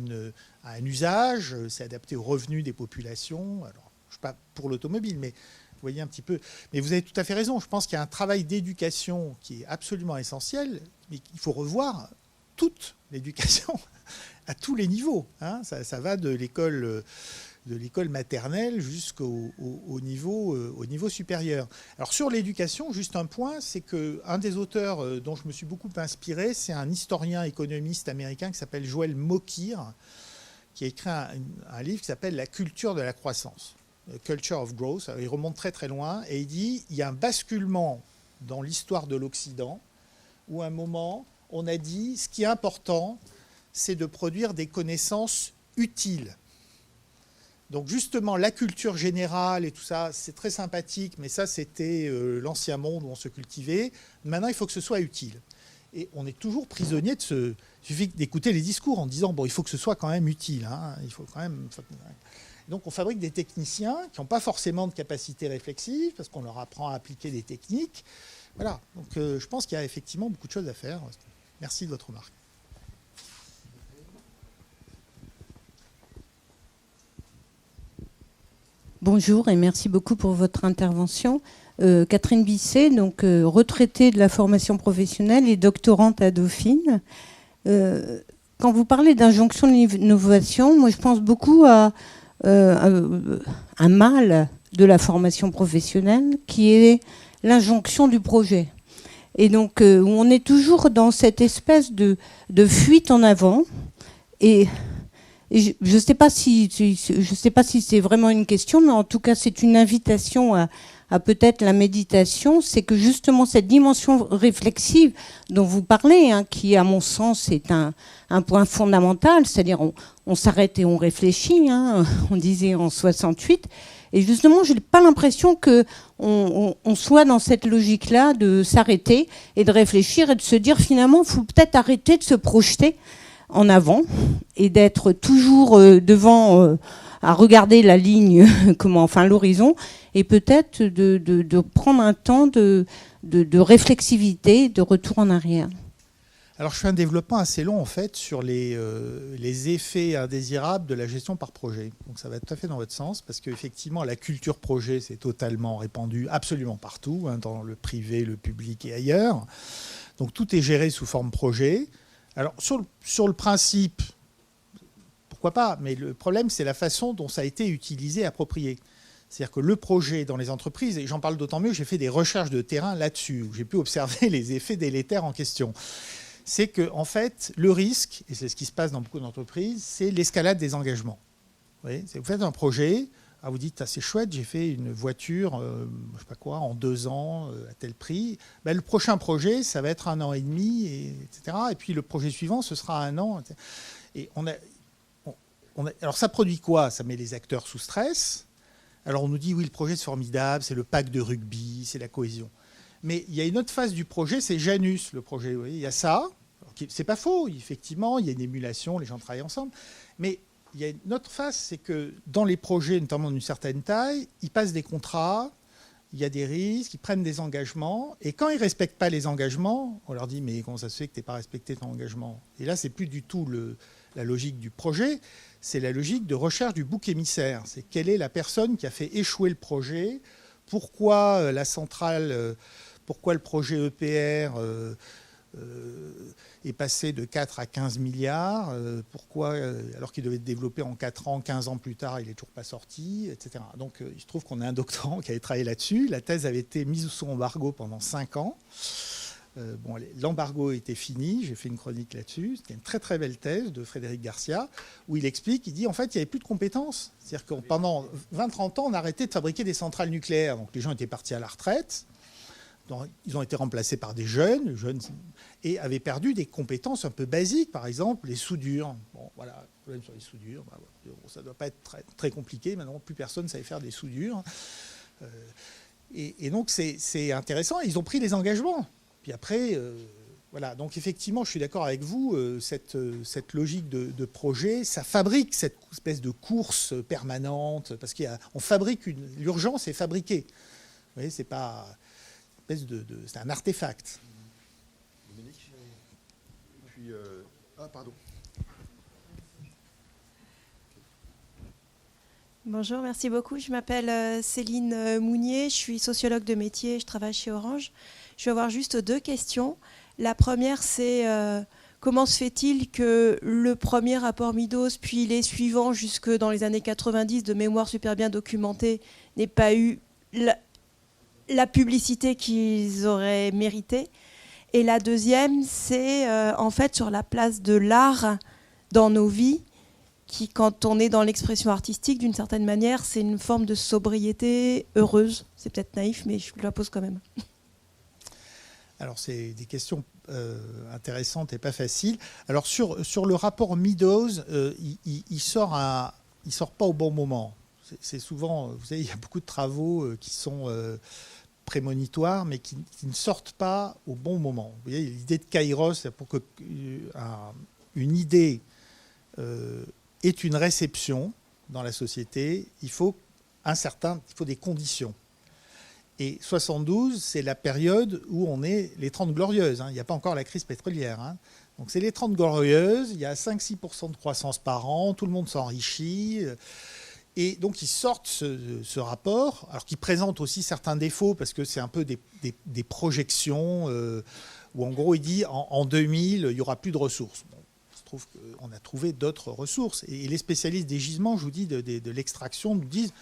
un usage, c'est adapté aux revenus des populations. Alors, je ne suis pas pour l'automobile, mais vous voyez un petit peu. Mais vous avez tout à fait raison. Je pense qu'il y a un travail d'éducation qui est absolument essentiel, mais il faut revoir toute l'éducation à tous les niveaux. Hein. Ça va de l'école maternelle jusqu'au niveau supérieur. Alors sur l'éducation, juste un point, c'est qu'un des auteurs dont je me suis beaucoup inspiré, c'est un historien économiste américain qui s'appelle Joel Mokyr, qui a écrit un livre qui s'appelle « La culture de la croissance », « Culture of Growth ». Alors, il remonte très très loin et il dit il y a un basculement dans l'histoire de l'Occident où à un moment, on a dit ce qui est important, c'est de produire des connaissances utiles. Donc justement, la culture générale et tout ça, c'est très sympathique, mais ça, c'était l'ancien monde où on se cultivait. Maintenant, il faut que ce soit utile. Et on est toujours prisonnier de ce... Il suffit d'écouter les discours en disant, bon, il faut que ce soit quand même utile. Hein, il faut quand même... Donc on fabrique des techniciens qui n'ont pas forcément de capacité réflexive, parce qu'on leur apprend à appliquer des techniques. Voilà. Donc je pense qu'il y a effectivement beaucoup de choses à faire. Merci de votre remarque. Bonjour et merci beaucoup pour votre intervention. Catherine Bisset, donc retraitée de la formation professionnelle et doctorante à Dauphine. Quand vous parlez d'injonction de l'innovation, moi je pense beaucoup à un mal de la formation professionnelle qui est l'injonction du projet. Et donc on est toujours dans cette espèce de fuite en avant. Et je ne sais pas si c'est vraiment une question, mais en tout cas c'est une invitation à peut-être la méditation. C'est que justement cette dimension réflexive dont vous parlez, hein, qui à mon sens est un point fondamental, c'est-à-dire on s'arrête et on réfléchit, hein, on disait en 68, et justement je n'ai pas l'impression qu'on soit dans cette logique-là de s'arrêter et de réfléchir et de se dire finalement il faut peut-être arrêter de se projeter en avant et d'être toujours devant à regarder la ligne, l'horizon, et peut-être de prendre un temps de réflexivité, de retour en arrière. Alors je fais un développement assez long en fait sur les effets indésirables de la gestion par projet. Donc ça va tout à fait dans votre sens, parce qu'effectivement la culture projet c'est totalement répandue absolument partout, hein, dans le privé, le public et ailleurs. Donc tout est géré sous forme projet. Alors, sur le principe, pourquoi pas, mais le problème, c'est la façon dont ça a été utilisé, approprié. C'est-à-dire que le projet dans les entreprises, et j'en parle d'autant mieux, j'ai fait des recherches de terrain là-dessus, où j'ai pu observer les effets délétères en question. C'est que, en fait, le risque, et c'est ce qui se passe dans beaucoup d'entreprises, c'est l'escalade des engagements. Vous voyez, vous faites un projet, vous dites, c'est chouette, j'ai fait une voiture, je sais pas quoi, en 2 ans, à tel prix. Ben, le prochain projet, ça va être 1 an et demi, etc. Et puis le projet suivant, ce sera 1 an. Et alors ça produit quoi? Ça met les acteurs sous stress. Alors on nous dit, oui, le projet c'est formidable, c'est le pack de rugby, c'est la cohésion. Mais il y a une autre phase du projet, c'est Janus, le projet. Vous voyez, il y a ça, c'est pas faux, effectivement, il y a une émulation, les gens travaillent ensemble. Mais il y a une autre phase, c'est que dans les projets, notamment d'une certaine taille, ils passent des contrats, il y a des risques, ils prennent des engagements, et quand ils ne respectent pas les engagements, on leur dit « mais comment ça se fait que tu n'aies pas respecté ton engagement ?» Et là, ce n'est plus du tout la logique du projet, c'est la logique de recherche du bouc émissaire. C'est quelle est la personne qui a fait échouer le projet, pourquoi la centrale, pourquoi le projet EPR est passé de 4 à 15 milliards, pourquoi, alors qu'il devait être développé en 4 ans, 15 ans plus tard, il n'est toujours pas sorti, etc. Donc il se trouve qu'on a un doctorant qui avait travaillé là-dessus. La thèse avait été mise sous embargo pendant 5 ans. L'embargo était fini, j'ai fait une chronique là-dessus. C'était une très très belle thèse de Frédéric Garcia, où il explique, il dit en fait il n'y avait plus de compétences. C'est-à-dire que pendant 20-30 ans, on a arrêté de fabriquer des centrales nucléaires. Donc les gens étaient partis à la retraite. Donc, ils ont été remplacés par des jeunes et avaient perdu des compétences un peu basiques, par exemple les soudures. Bon, voilà, le problème sur les soudures, ça ne doit pas être très, très compliqué. Maintenant, plus personne ne savait faire des soudures. Et donc, c'est intéressant. Ils ont pris des engagements. Puis après, voilà. Donc, effectivement, je suis d'accord avec vous. Cette logique de projet, ça fabrique cette espèce de course permanente. Parce qu'on fabrique l'urgence est fabriquée. Vous voyez, c'est pas... c'est un artefact. Dominique. Et puis, pardon. Bonjour, merci beaucoup. Je m'appelle Céline Mounier, je suis sociologue de métier, je travaille chez Orange. Je vais avoir juste 2 questions. La première, c'est comment se fait-il que le premier rapport Meadows, puis les suivants jusque dans les années 90 de mémoire super bien documentée, n'aient pas eu la publicité qu'ils auraient mérité. Et la deuxième, c'est en fait sur la place de l'art dans nos vies, qui, quand on est dans l'expression artistique, d'une certaine manière, c'est une forme de sobriété heureuse. C'est peut-être naïf, mais je la pose quand même. Alors, c'est des questions intéressantes et pas faciles. Alors, sur le rapport Meadows, il sort pas au bon moment. C'est souvent, vous savez, il y a beaucoup de travaux qui sont prémonitoires, mais qui ne sortent pas au bon moment. Vous voyez, l'idée de Kairos, c'est pour qu'une idée ait une réception dans la société, il faut des conditions. Et 72, c'est la période où on est les 30 glorieuses. Il n'y a pas encore la crise pétrolière. Donc c'est les 30 glorieuses, il y a 5-6% de croissance par an, tout le monde s'enrichit. Et donc ils sortent ce rapport, alors qu'ils présentent aussi certains défauts, parce que c'est un peu des projections, où en gros il dit en 2000, il n'y aura plus de ressources. Bon, il se trouve qu'on a trouvé d'autres ressources. Et les spécialistes des gisements, je vous dis, de l'extraction, nous disent,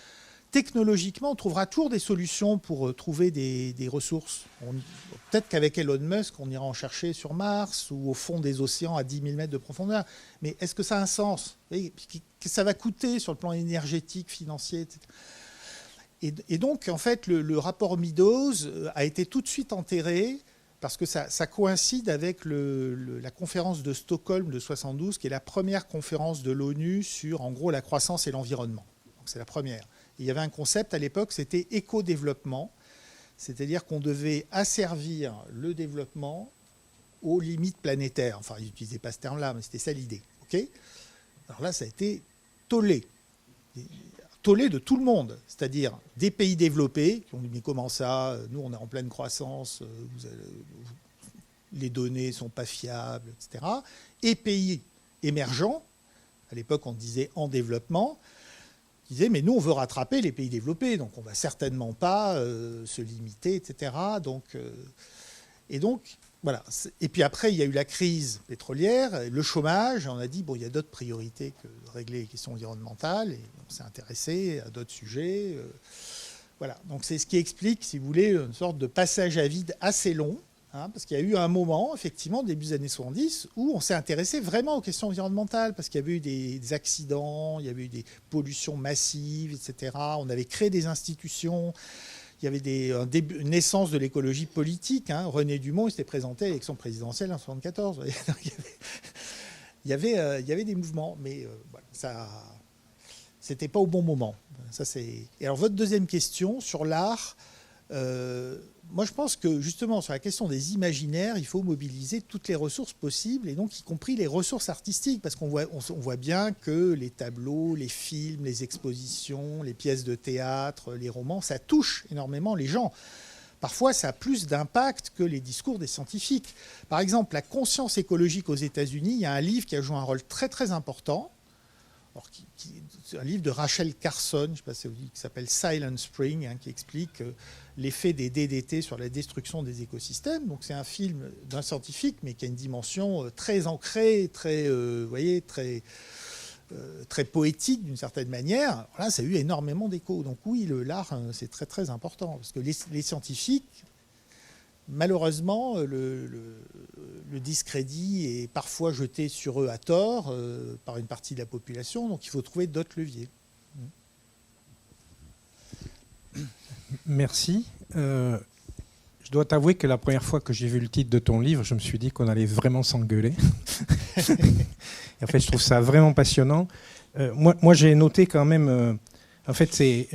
technologiquement, on trouvera toujours des solutions pour trouver des ressources. Peut-être qu'avec Elon Musk, on ira en chercher sur Mars ou au fond des océans à 10 000 mètres de profondeur. Mais est-ce que ça a un sens ? Qu'est-ce que ça va coûter sur le plan énergétique, financier, etc. Et donc, en fait, le rapport Meadows a été tout de suite enterré parce que ça coïncide avec la conférence de Stockholm de 72, qui est la première conférence de l'ONU sur, en gros, la croissance et l'environnement. Donc, c'est la première. Il y avait un concept à l'époque, c'était éco-développement, c'est-à-dire qu'on devait asservir le développement aux limites planétaires. Enfin, ils n'utilisaient pas ce terme-là, mais c'était ça l'idée. Okay ? Alors là, ça a été tollé de tout le monde, c'est-à-dire des pays développés qui ont dit mais comment ça, nous on est en pleine croissance, les données ne sont pas fiables, etc. Et pays émergents, à l'époque on disait en développement, disait mais nous on veut rattraper les pays développés, donc on ne va certainement pas se limiter, etc. Et donc voilà. Et puis après il y a eu la crise pétrolière, le chômage, on a dit bon il y a d'autres priorités que de régler les questions environnementales, et on s'est intéressé à d'autres sujets. Voilà, donc c'est ce qui explique, si vous voulez, une sorte de passage à vide assez long. Parce qu'il y a eu un moment, effectivement, début des années 70, où on s'est intéressé vraiment aux questions environnementales, parce qu'il y avait eu des accidents, il y avait eu des pollutions massives, etc. On avait créé des institutions, il y avait une naissance de l'écologie politique. René Dumont s'était présenté à l'élection présidentielle en 1974. Il y avait des mouvements, mais voilà, ça, c'était pas au bon moment. Ça, c'est... Et alors, votre deuxième question sur l'art... moi, je pense que justement, sur la question des imaginaires, il faut mobiliser toutes les ressources possibles, et donc y compris les ressources artistiques, parce qu'on voit bien que les tableaux, les films, les expositions, les pièces de théâtre, les romans, ça touche énormément les gens. parfois ça a plus d'impact que les discours des scientifiques. Par exemple, la conscience écologique aux États-Unis, il y a un livre qui a joué un rôle très très important. Alors, c'est un livre de Rachel Carson, je ne sais pas si vous dites, qui s'appelle Silent Spring, qui explique l'effet des DDT sur la destruction des écosystèmes. Donc c'est un film d'un scientifique, mais qui a une dimension très ancrée, très, très poétique d'une certaine manière. Alors là, ça a eu énormément d'écho. Donc oui, l'art, c'est très très important, parce que les scientifiques, malheureusement, le discrédit est parfois jeté sur eux à tort par une partie de la population, donc il faut trouver d'autres leviers. Merci. Je dois t'avouer que la première fois que j'ai vu le titre de ton livre, je me suis dit qu'on allait vraiment s'engueuler. Et en fait, je trouve ça vraiment passionnant. Moi, j'ai noté quand même, en fait, c'est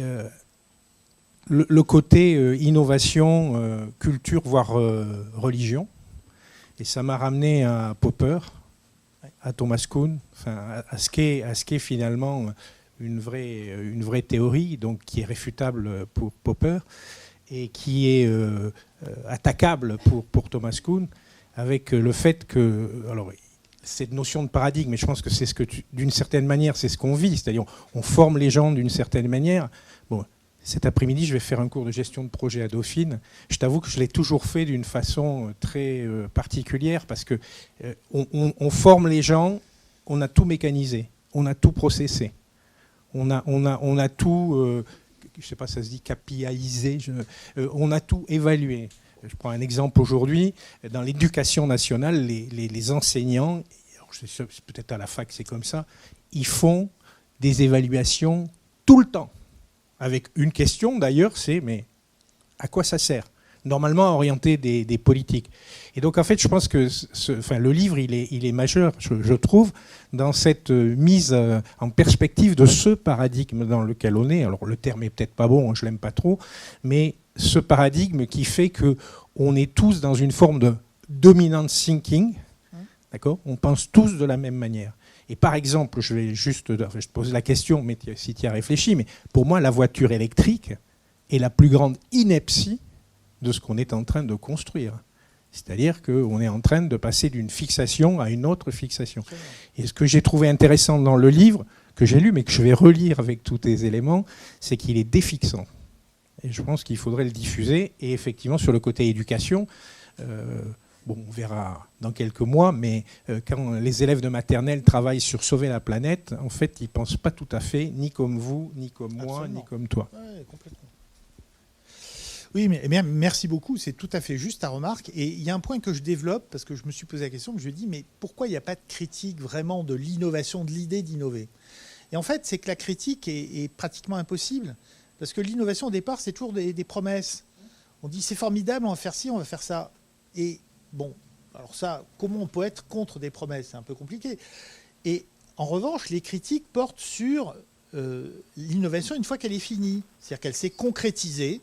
le côté innovation, culture, voire religion. Et ça m'a ramené à Popper, à Thomas Kuhn, enfin, à ce qu'est finalement une vraie théorie, donc qui est réfutable pour Popper et qui est attaquable pour Thomas Kuhn, avec le fait que, alors, cette notion de paradigme, mais je pense que c'est ce que d'une certaine manière, c'est ce qu'on vit, c'est-à-dire on forme les gens d'une certaine manière. Bon, cet après-midi, je vais faire un cours de gestion de projet à Dauphine. Je t'avoue que je l'ai toujours fait d'une façon très particulière, parce que on forme les gens, on a tout mécanisé, on a tout processé, on a tout, je ne sais pas, ça se dit KPIisé, on a tout évalué. Je prends un exemple aujourd'hui, dans l'éducation nationale, les enseignants, peut-être à la fac c'est comme ça, ils font des évaluations tout le temps. Avec une question d'ailleurs, c'est mais à quoi ça sert ? Normalement à orienter des politiques. Et donc en fait je pense que le livre il est majeur, je trouve, dans cette mise en perspective de ce paradigme dans lequel on est. Alors le terme est peut-être pas bon, je l'aime pas trop, mais ce paradigme qui fait qu'on est tous dans une forme de dominant thinking, d'accord ? On pense tous de la même manière. Et par exemple, je te pose la question, mais si tu y as réfléchi, mais pour moi, la voiture électrique est la plus grande ineptie de ce qu'on est en train de construire. C'est-à-dire qu'on est en train de passer d'une fixation à une autre fixation. Et ce que j'ai trouvé intéressant dans le livre, que j'ai lu, mais que je vais relire avec tous tes éléments, c'est qu'il est défixant. Et je pense qu'il faudrait le diffuser. Et effectivement, sur le côté éducation, on verra dans quelques mois, mais quand les élèves de maternelle travaillent sur sauver la planète, en fait, ils ne pensent pas tout à fait, ni comme vous, ni comme moi, absolument, ni comme toi. Ouais, complètement. Oui, mais bien, merci beaucoup, c'est tout à fait juste ta remarque. Et il y a un point que je développe, parce que je me suis posé la question, je me dis, mais pourquoi il n'y a pas de critique vraiment de l'innovation, de l'idée d'innover ? Et en fait, c'est que la critique est pratiquement impossible. Parce que l'innovation, au départ, c'est toujours des promesses. On dit, c'est formidable, on va faire ci, on va faire ça. Et bon, alors ça, comment on peut être contre des promesses ? C'est un peu compliqué. Et en revanche, les critiques portent sur l'innovation une fois qu'elle est finie. C'est-à-dire qu'elle s'est concrétisée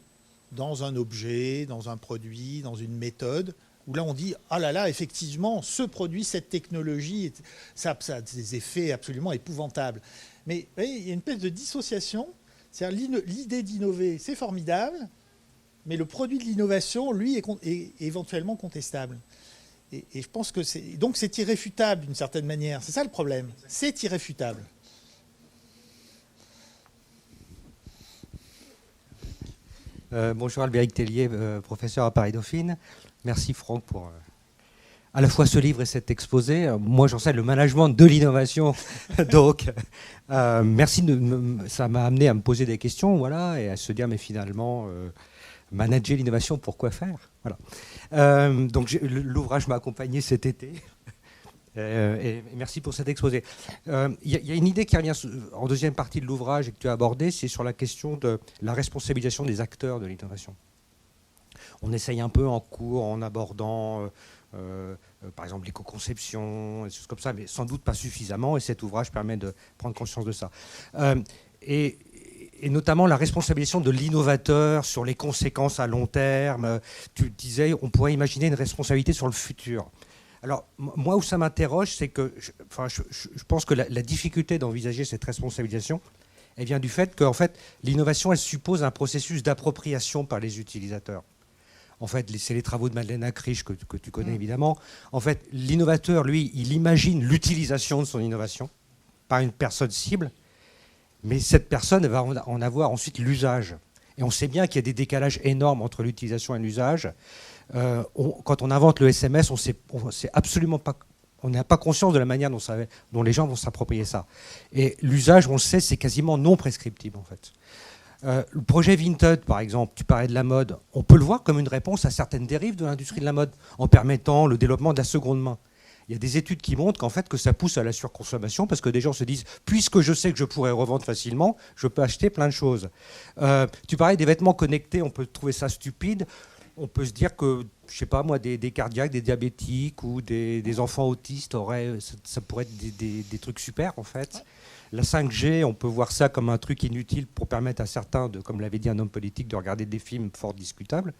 dans un objet, dans un produit, dans une méthode, où là on dit « Ah là là, effectivement, ce produit, cette technologie, ça a des effets absolument épouvantables. » Mais vous voyez, il y a une espèce de dissociation. C'est-à-dire l'idée d'innover, c'est formidable, mais le produit de l'innovation, lui, est éventuellement contestable. Et je pense que c'est irréfutable d'une certaine manière. C'est ça le problème. C'est irréfutable. Bonjour Albéric Tellier, professeur à Paris-Dauphine. Merci Franck pour à la fois ce livre et cet exposé. Moi j'enseigne le management de l'innovation, donc merci. Ça m'a amené à me poser des questions, voilà, et à se dire mais finalement manager l'innovation, pourquoi faire, voilà. Donc l'ouvrage m'a accompagné cet été. Et merci pour cet exposé. Il y a une idée qui revient en deuxième partie de l'ouvrage et que tu as abordée, c'est sur la question de la responsabilisation des acteurs de l'innovation. On essaye un peu en cours, en abordant par exemple l'éco-conception, des choses comme ça, mais sans doute pas suffisamment, et cet ouvrage permet de prendre conscience de ça. Et notamment la responsabilisation de l'innovateur sur les conséquences à long terme. Tu disais, on pourrait imaginer une responsabilité sur le futur. Alors, moi, où ça m'interroge, c'est que je pense que la difficulté d'envisager cette responsabilisation, elle vient du fait que en fait, l'innovation, elle suppose un processus d'appropriation par les utilisateurs. En fait, c'est les travaux de Madeleine Acriche que tu connais évidemment. En fait, l'innovateur, lui, il imagine l'utilisation de son innovation par une personne cible, mais cette personne va en avoir ensuite l'usage. Et on sait bien qu'il y a des décalages énormes entre l'utilisation et l'usage. Quand on invente le SMS, on n'a pas conscience de la manière dont les gens vont s'approprier ça. Et l'usage, on le sait, c'est quasiment non prescriptible en fait. Le projet Vinted, par exemple, tu parlais de la mode, on peut le voir comme une réponse à certaines dérives de l'industrie de la mode, en permettant le développement de la seconde main. Il y a des études qui montrent qu'en fait, que ça pousse à la surconsommation, parce que des gens se disent, puisque je sais que je pourrais revendre facilement, je peux acheter plein de choses. Tu parlais des vêtements connectés, on peut trouver ça stupide. On peut se dire que, je sais pas moi, des cardiaques, des diabétiques ou des enfants autistes, ça pourrait être des trucs super en fait. La 5G, on peut voir ça comme un truc inutile pour permettre à certains, comme l'avait dit un homme politique, de regarder des films fort discutables.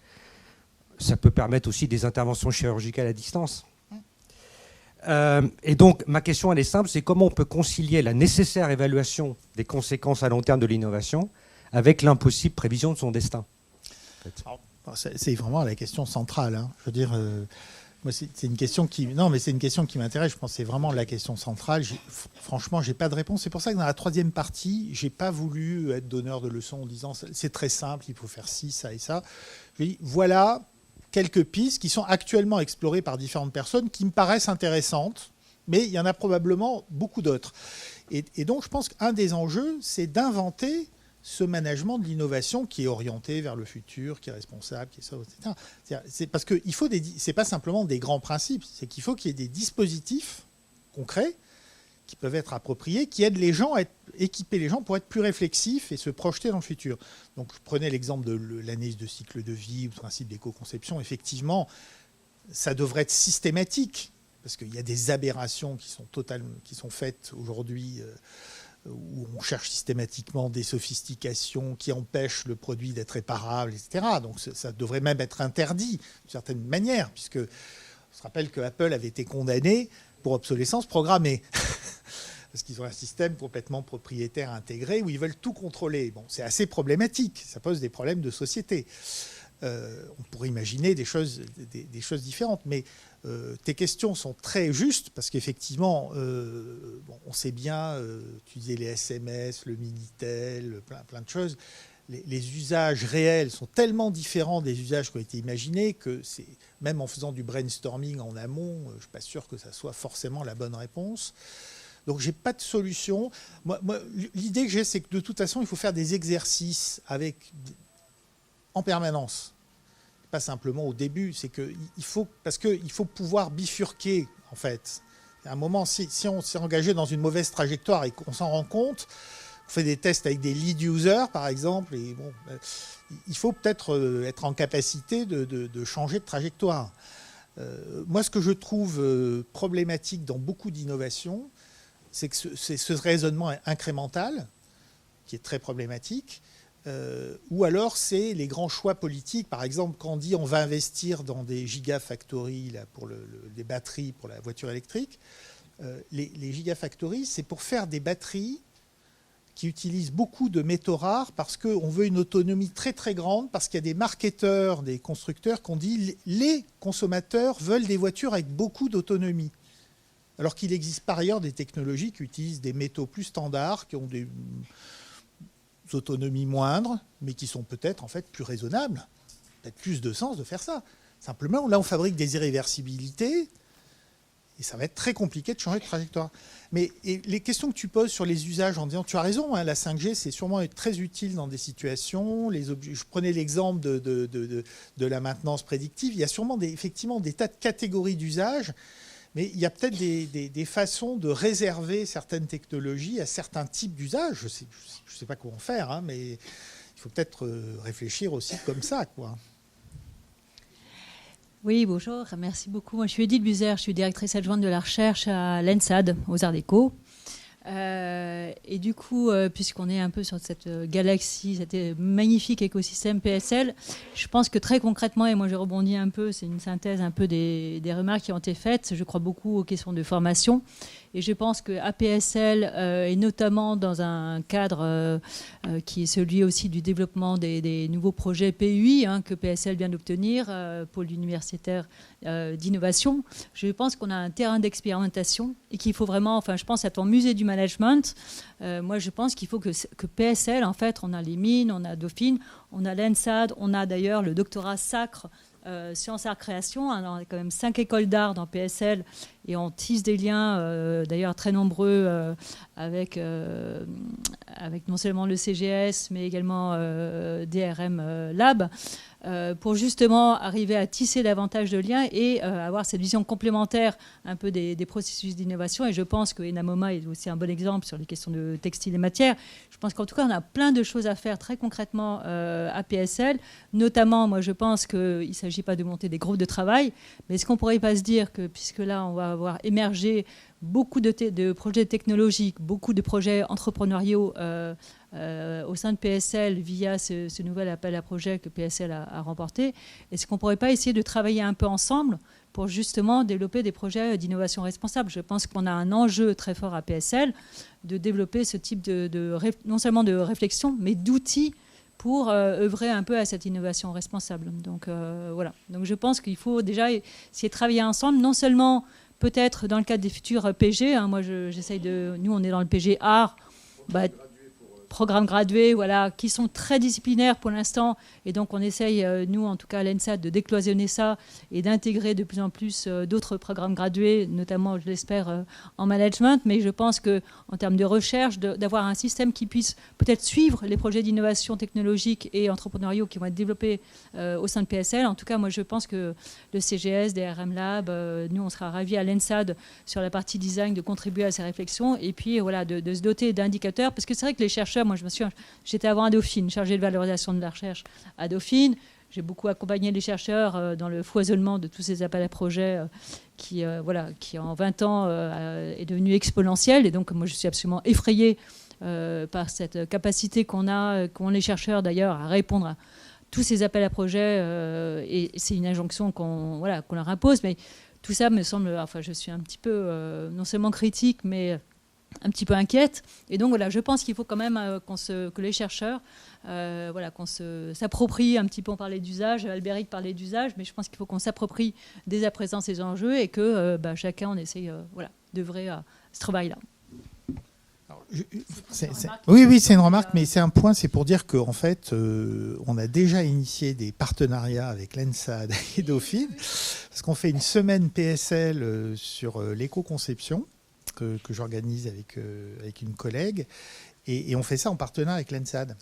Ça peut permettre aussi des interventions chirurgicales à distance. Et donc, ma question, elle est simple, c'est comment on peut concilier la nécessaire évaluation des conséquences à long terme de l'innovation avec l'impossible prévision de son destin en fait. C'est vraiment la question centrale. Hein. Je veux dire, moi, c'est une question qui, non, mais c'est une question qui m'intéresse. Je pense que c'est vraiment la question centrale. Franchement, j'ai pas de réponse. C'est pour ça que dans la troisième partie, j'ai pas voulu être donneur de leçons en disant c'est très simple, il faut faire ci, ça et ça. Je dis voilà quelques pistes qui sont actuellement explorées par différentes personnes qui me paraissent intéressantes, mais il y en a probablement beaucoup d'autres. Et donc, je pense qu'un des enjeux, c'est d'inventer ce management de l'innovation qui est orienté vers le futur, qui est responsable, qui est ça, etc. C'est parce que c'est pas simplement des grands principes, c'est qu'il faut qu'il y ait des dispositifs concrets qui peuvent être appropriés, qui aident les gens à équiper les gens pour être plus réflexifs et se projeter dans le futur. Donc, je prenais l'exemple de l'analyse de cycle de vie ou le principe d'éco-conception. Effectivement, ça devrait être systématique parce qu'il y a des aberrations qui sont faites aujourd'hui. Où on cherche systématiquement des sophistications qui empêchent le produit d'être réparable, etc. Donc ça devrait même être interdit d'une certaine manière, puisque on se rappelle que Apple avait été condamné pour obsolescence programmée, parce qu'ils ont un système complètement propriétaire intégré où ils veulent tout contrôler. Bon, c'est assez problématique, ça pose des problèmes de société. On pourrait imaginer des choses différentes, mais tes questions sont très justes parce qu'effectivement, on sait bien, tu disais les SMS, le Minitel, plein de choses. Les usages réels sont tellement différents des usages qui ont été imaginés que même en faisant du brainstorming en amont, je ne suis pas sûr que ça soit forcément la bonne réponse. Donc, je n'ai pas de solution. Moi, l'idée que j'ai, c'est que de toute façon, il faut faire des exercices en permanence. Pas simplement au début, c'est parce qu'il faut pouvoir bifurquer, en fait. À un moment, si on s'est engagé dans une mauvaise trajectoire et qu'on s'en rend compte, on fait des tests avec des lead users, par exemple, et bon, il faut peut-être être en capacité de changer de trajectoire. Moi, ce que je trouve problématique dans beaucoup d'innovations, c'est que c'est ce raisonnement incrémental, qui est très problématique, ou alors c'est les grands choix politiques. Par exemple, quand on dit on va investir dans des gigafactories là, pour des batteries pour la voiture électrique, les gigafactories, c'est pour faire des batteries qui utilisent beaucoup de métaux rares parce qu'on veut une autonomie très très grande, parce qu'il y a des marketeurs, des constructeurs qui ont dit les consommateurs veulent des voitures avec beaucoup d'autonomie. Alors qu'il existe par ailleurs des technologies qui utilisent des métaux plus standards, qui ont des autonomies moindres, mais qui sont peut-être en fait plus raisonnables, peut-être plus de sens de faire ça. Simplement, là, on fabrique des irréversibilités et ça va être très compliqué de changer de trajectoire. Mais les questions que tu poses sur les usages en disant, tu as raison, hein, la 5G, c'est sûrement très utile dans des situations. Je prenais l'exemple de la maintenance prédictive. Il y a sûrement effectivement des tas de catégories d'usages, mais il y a peut-être des façons de réserver certaines technologies à certains types d'usages. Je sais pas comment faire, hein, mais il faut peut-être réfléchir aussi comme ça, quoi. Oui, bonjour, merci beaucoup. Moi, je suis Edith Buzer, je suis directrice adjointe de la recherche à l'ENSAD, aux Arts Déco. Et du coup, puisqu'on est un peu sur cette galaxie, cet magnifique écosystème PSL, je pense que très concrètement, et moi je rebondis un peu, c'est une synthèse un peu des remarques qui ont été faites, je crois beaucoup aux questions de formation. Et je pense que APSL, et notamment dans un cadre qui est celui aussi du développement des nouveaux projets PUI que PSL vient d'obtenir, pôle universitaire d'innovation, je pense qu'on a un terrain d'expérimentation et qu'il faut vraiment, enfin je pense à ton musée du management, moi je pense qu'il faut que PSL, en fait, on a les mines, on a Dauphine, on a l'ENSAD, on a d'ailleurs le doctorat sacre Sciences Arts Création, on a quand même 5 écoles d'art dans PSL et on tisse des liens d'ailleurs très nombreux avec non seulement le CGS mais également DRM Lab pour justement arriver à tisser davantage de liens et avoir cette vision complémentaire un peu des processus d'innovation. Et je pense que Enamoma est aussi un bon exemple sur les questions de textiles et matières. Je pense qu'en tout cas, on a plein de choses à faire très concrètement à PSL. Notamment, moi, je pense qu'il ne s'agit pas de monter des groupes de travail, mais est-ce qu'on ne pourrait pas se dire que, puisque là, on va avoir émergé beaucoup de projets technologiques, beaucoup de projets entrepreneuriaux au sein de PSL via ce nouvel appel à projet que PSL a remporté, est-ce qu'on ne pourrait pas essayer de travailler un peu ensemble pour justement développer des projets d'innovation responsable? Je pense qu'on a un enjeu très fort à PSL de développer ce type non seulement de réflexion, mais d'outils pour œuvrer un peu à cette innovation responsable. Donc voilà. Donc je pense qu'il faut déjà essayer de travailler ensemble, non seulement peut-être dans le cadre des futurs PG. Moi, j'essaye de... Nous, on est dans le PG art. Programmes gradués, voilà, qui sont très disciplinaires pour l'instant. Et donc, on essaye, nous, en tout cas à l'ENSAD, de décloisonner ça et d'intégrer de plus en plus d'autres programmes gradués, notamment, je l'espère, en management. Mais je pense qu'en termes de recherche, d'avoir un système qui puisse peut-être suivre les projets d'innovation technologique et entrepreneuriaux qui vont être développés au sein de PSL. En tout cas, moi, je pense que le CGS, DRM Lab, nous, on sera ravis à l'ENSAD sur la partie design de contribuer à ces réflexions et puis voilà, de se doter d'indicateurs. Parce que c'est vrai que les chercheurs, moi, j'étais avant à Dauphine, chargée de valorisation de la recherche à Dauphine. J'ai beaucoup accompagné les chercheurs dans le foisonnement de tous ces appels à projets qui en 20 ans est devenu exponentiel. Et donc, moi, je suis absolument effrayée par cette capacité qu'ont les chercheurs, d'ailleurs, à répondre à tous ces appels à projets. Et c'est une injonction qu'on leur impose. Mais tout ça me semble... Enfin, je suis un petit peu, non seulement critique, mais... un petit peu inquiète. Et donc, voilà, je pense qu'il faut quand même que les chercheurs qu'on s'approprie un petit peu. On parlait d'usage, Albéric parlait d'usage, mais je pense qu'il faut qu'on s'approprie dès à présent ces enjeux et que chacun, on essaye d'œuvrer à ce travail-là. Oui, c'est une remarque, mais c'est un point, c'est pour dire qu'en fait, on a déjà initié des partenariats avec l'ENSAD et Dauphine, parce qu'on fait une semaine PSL sur l'éco-conception, que j'organise avec une collègue, et on fait ça en partenariat avec l'ENSAD.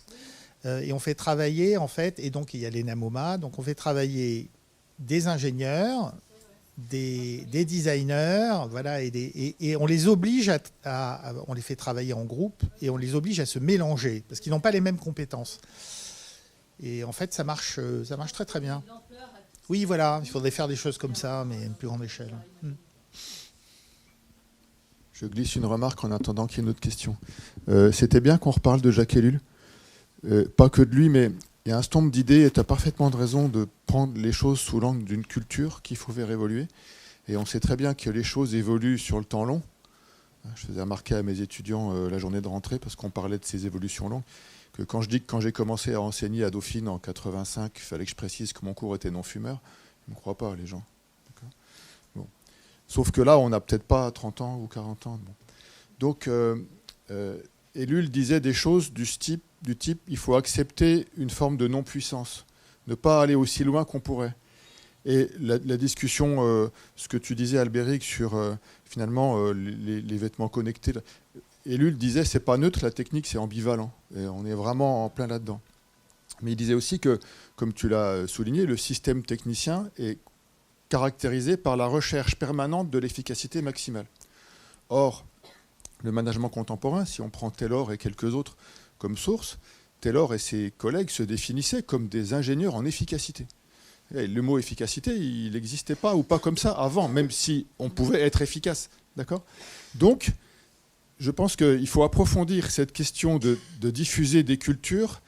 Et on fait travailler, en fait, et donc il y a l'Enamoma, donc on fait travailler des ingénieurs, des designers, voilà, et on les oblige on les fait travailler en groupe, et on les oblige à se mélanger, parce qu'ils n'ont pas les mêmes compétences. Et en fait, ça marche très très bien. Oui, voilà, il faudrait faire des choses comme ça, mais à une plus grande échelle. Je glisse une remarque en attendant qu'il y ait une autre question. C'était bien qu'on reparle de Jacques Ellul. Pas que de lui, mais il y a un certain nombre d'idées, et tu as parfaitement de raison de prendre les choses sous l'angle d'une culture qu'il faut faire évoluer. Et on sait très bien que les choses évoluent sur le temps long. Je faisais remarquer à mes étudiants la journée de rentrée, parce qu'on parlait de ces évolutions longues, que quand je dis que quand j'ai commencé à enseigner à Dauphine en 85, il fallait que je précise que mon cours était non-fumeur, ils ne me croient pas, les gens. Sauf que là, on n'a peut-être pas 30 ans ou 40 ans. Bon. Donc, Ellul disait des choses du type, il faut accepter une forme de non-puissance, ne pas aller aussi loin qu'on pourrait. Et la discussion, ce que tu disais, Albéric, sur finalement les vêtements connectés, Ellul disait c'est pas neutre, la technique, c'est ambivalent. Et on est vraiment en plein là-dedans. Mais il disait aussi que, comme tu l'as souligné, le système technicien est caractérisé par la recherche permanente de l'efficacité maximale. Or, le management contemporain, si on prend Taylor et quelques autres comme source, Taylor et ses collègues se définissaient comme des ingénieurs en efficacité. Et le mot efficacité, il n'existait pas ou pas comme ça avant, même si on pouvait être efficace. D'accord ? Donc, je pense qu'il faut approfondir cette question de diffuser des cultures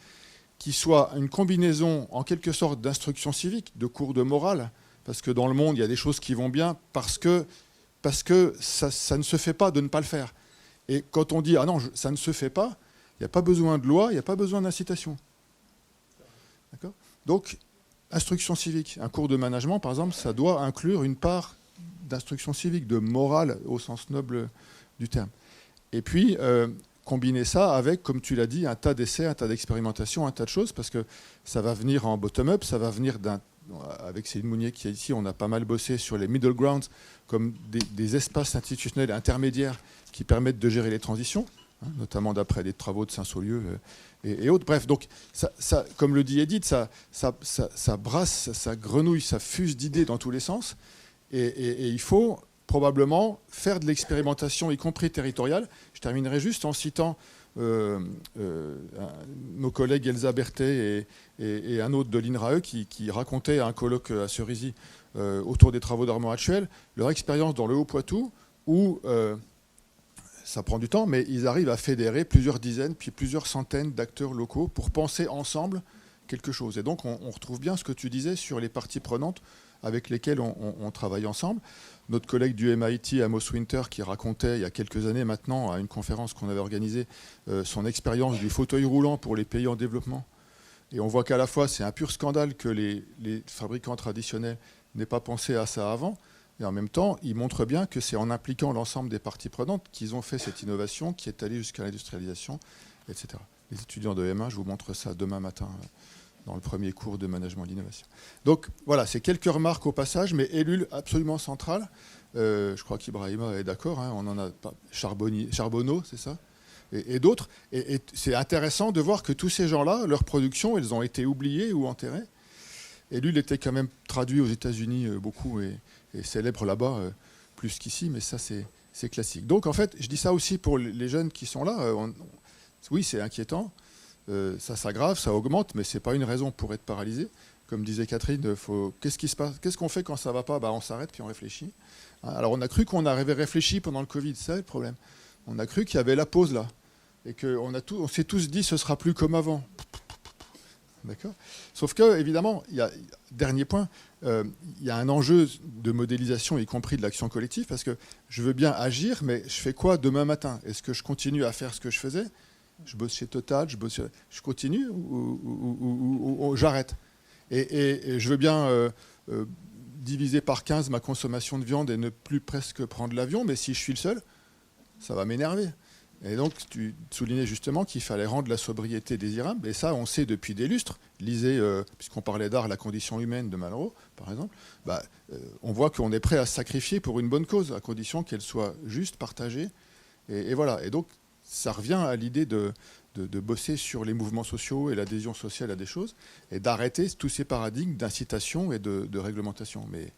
qui soient une combinaison, en quelque sorte, d'instruction civique, de cours de morale, parce que dans le monde, il y a des choses qui vont bien, parce que parce que ça ne se fait pas de ne pas le faire. Et quand on dit « Ah non, ça ne se fait pas », il n'y a pas besoin de loi, il n'y a pas besoin d'incitation. D'accord ? Donc, instruction civique. Un cours de management, par exemple, ça doit inclure une part d'instruction civique, de morale au sens noble du terme. Et puis, combiner ça avec, comme tu l'as dit, un tas d'essais, un tas d'expérimentations, un tas de choses, parce que ça va venir en bottom-up, ça va venir avec Céline Mounier qui est ici, on a pas mal bossé sur les middle grounds, comme des espaces institutionnels intermédiaires qui permettent de gérer les transitions, notamment d'après des travaux de Saint-Saulieu et autres. Bref, donc, ça, comme le dit Edith, ça brasse, ça grenouille, ça fuse d'idées dans tous les sens. Et il faut probablement faire de l'expérimentation, y compris territoriale. Je terminerai juste en citant nos collègues Elsa Berthet et un autre de l'INRAE qui racontaient à un colloque à Cerisy autour des travaux d'Armand Hatchuel leur expérience dans le Haut-Poitou où ça prend du temps, mais ils arrivent à fédérer plusieurs dizaines, puis plusieurs centaines d'acteurs locaux pour penser ensemble quelque chose. Et donc, on retrouve bien ce que tu disais sur les parties prenantes avec lesquelles on travaille ensemble. Notre collègue du MIT, Amos Winter, qui racontait il y a quelques années maintenant, à une conférence qu'on avait organisée, son expérience du fauteuil roulant pour les pays en développement. Et on voit qu'à la fois, c'est un pur scandale que les fabricants traditionnels n'aient pas pensé à ça avant. Et en même temps, il montre bien que c'est en impliquant l'ensemble des parties prenantes qu'ils ont fait cette innovation qui est allée jusqu'à l'industrialisation, etc. Les étudiants de M1, je vous montre ça demain matin dans le premier cours de management de l'innovation. Donc voilà, c'est quelques remarques au passage, mais Ellul absolument centrale. Je crois qu'Ibrahima est d'accord, hein, on en a pas, Charbonneau, c'est ça, et d'autres. Et c'est intéressant de voir que tous ces gens-là, leur production, elles ont été oubliées ou enterrées. Ellul était quand même traduit aux États-Unis beaucoup et célèbre là-bas plus qu'ici, mais ça c'est classique. Donc en fait, je dis ça aussi pour les jeunes qui sont là. Oui, c'est inquiétant. Ça s'aggrave, ça augmente, mais ce n'est pas une raison pour être paralysé. Comme disait Catherine, qu'est-ce qui se passe ? Qu'est-ce qu'on fait quand ça ne va pas ? On s'arrête puis on réfléchit. Alors on a cru qu'on avait réfléchi pendant le Covid, c'est ça le problème. On a cru qu'il y avait la pause là, et qu'on s'est tous dit ce ne sera plus comme avant. D'accord ? Sauf que, évidemment, dernier point, il y a un enjeu de modélisation, y compris de l'action collective, parce que je veux bien agir, mais je fais quoi demain matin ? Est-ce que je continue à faire ce que je faisais ? Je bosse chez Total, je continue ou j'arrête. Et je veux bien diviser par 15 ma consommation de viande et ne plus presque prendre l'avion, mais si je suis le seul, ça va m'énerver. Et donc, tu soulignais justement qu'il fallait rendre la sobriété désirable, et ça, on sait depuis des lustres. Lisez, puisqu'on parlait d'art, La condition humaine de Malraux, par exemple, on voit qu'on est prêt à se sacrifier pour une bonne cause, à condition qu'elle soit juste, partagée. Et voilà. Et donc, ça revient à l'idée de bosser sur les mouvements sociaux et l'adhésion sociale à des choses, et d'arrêter tous ces paradigmes d'incitation et de réglementation. Mais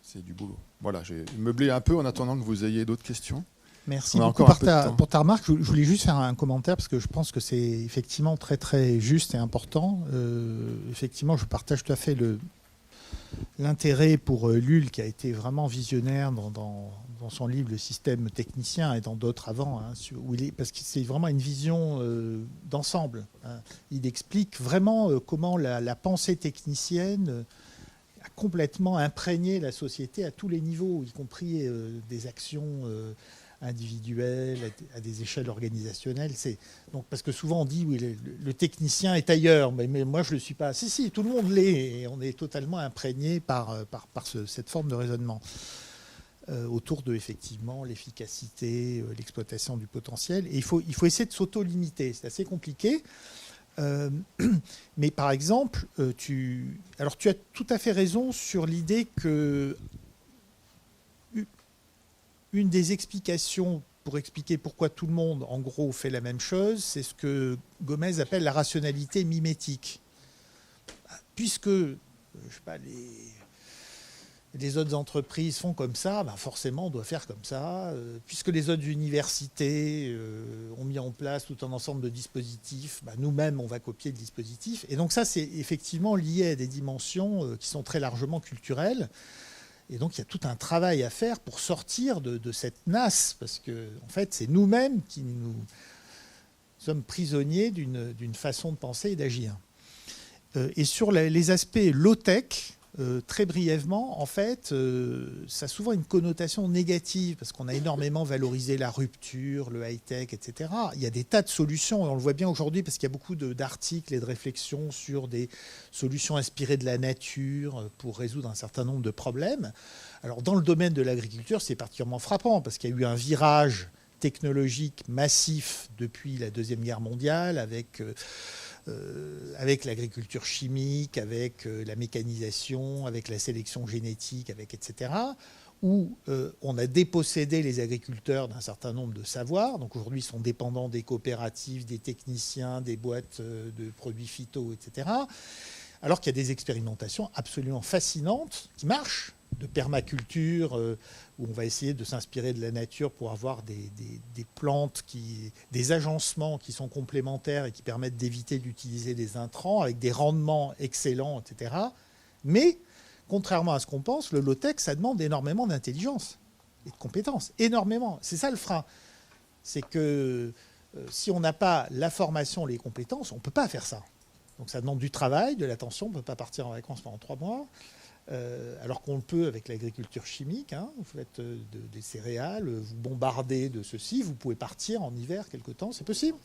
c'est du boulot. Voilà, j'ai meublé un peu en attendant que vous ayez d'autres questions. Merci beaucoup pour ta remarque. Je voulais juste faire un commentaire parce que je pense que c'est effectivement très très juste et important. Effectivement, je partage tout à fait l'intérêt pour Lull, qui a été vraiment visionnaire dans son livre Le système technicien et dans d'autres avant, parce que c'est vraiment une vision d'ensemble. Il explique vraiment comment la pensée technicienne a complètement imprégné la société à tous les niveaux, y compris des actions individuelles, à des échelles organisationnelles. Donc, parce que souvent on dit oui, le technicien est ailleurs, mais moi je ne le suis pas. Si, tout le monde l'est, et on est totalement imprégné par cette forme de raisonnement autour de effectivement l'efficacité, l'exploitation du potentiel. Et il faut essayer de s'auto-limiter. C'est assez compliqué. Mais par exemple, tu as tout à fait raison sur l'idée que une des explications pour expliquer pourquoi tout le monde, en gros, fait la même chose, c'est ce que Gomez appelle la rationalité mimétique. Puisque, je sais pas, les autres entreprises font comme ça, forcément, on doit faire comme ça. Puisque les autres universités ont mis en place tout un ensemble de dispositifs, nous-mêmes, on va copier le dispositif. Et donc ça, c'est effectivement lié à des dimensions qui sont très largement culturelles. Et donc, il y a tout un travail à faire pour sortir de cette nasse, parce que, en fait, c'est nous-mêmes qui nous sommes prisonniers d'une façon de penser et d'agir. Et sur les aspects low-tech, très brièvement, en fait, ça a souvent une connotation négative parce qu'on a énormément valorisé la rupture, le high-tech, etc. Il y a des tas de solutions, et on le voit bien aujourd'hui parce qu'il y a beaucoup d'articles et de réflexions sur des solutions inspirées de la nature pour résoudre un certain nombre de problèmes. Alors, dans le domaine de l'agriculture, c'est particulièrement frappant parce qu'il y a eu un virage technologique massif depuis la Deuxième Guerre mondiale avec l'agriculture chimique, avec la mécanisation, avec la sélection génétique, etc., où on a dépossédé les agriculteurs d'un certain nombre de savoirs. Donc aujourd'hui, ils sont dépendants des coopératives, des techniciens, des boîtes de produits phyto, etc., alors qu'il y a des expérimentations absolument fascinantes qui marchent, de permaculture, où on va essayer de s'inspirer de la nature pour avoir des plantes, des agencements qui sont complémentaires et qui permettent d'éviter d'utiliser des intrants avec des rendements excellents, etc. Mais, contrairement à ce qu'on pense, le low-tech, ça demande énormément d'intelligence et de compétences. Énormément. C'est ça le frein. C'est que si on n'a pas la formation, les compétences, on ne peut pas faire ça. Donc ça demande du travail, de l'attention. On ne peut pas partir en vacances pendant 3 mois. Alors qu'on le peut avec l'agriculture chimique, hein. Vous faites des céréales, vous bombardez de ceci, vous pouvez partir en hiver quelque temps, c'est possible.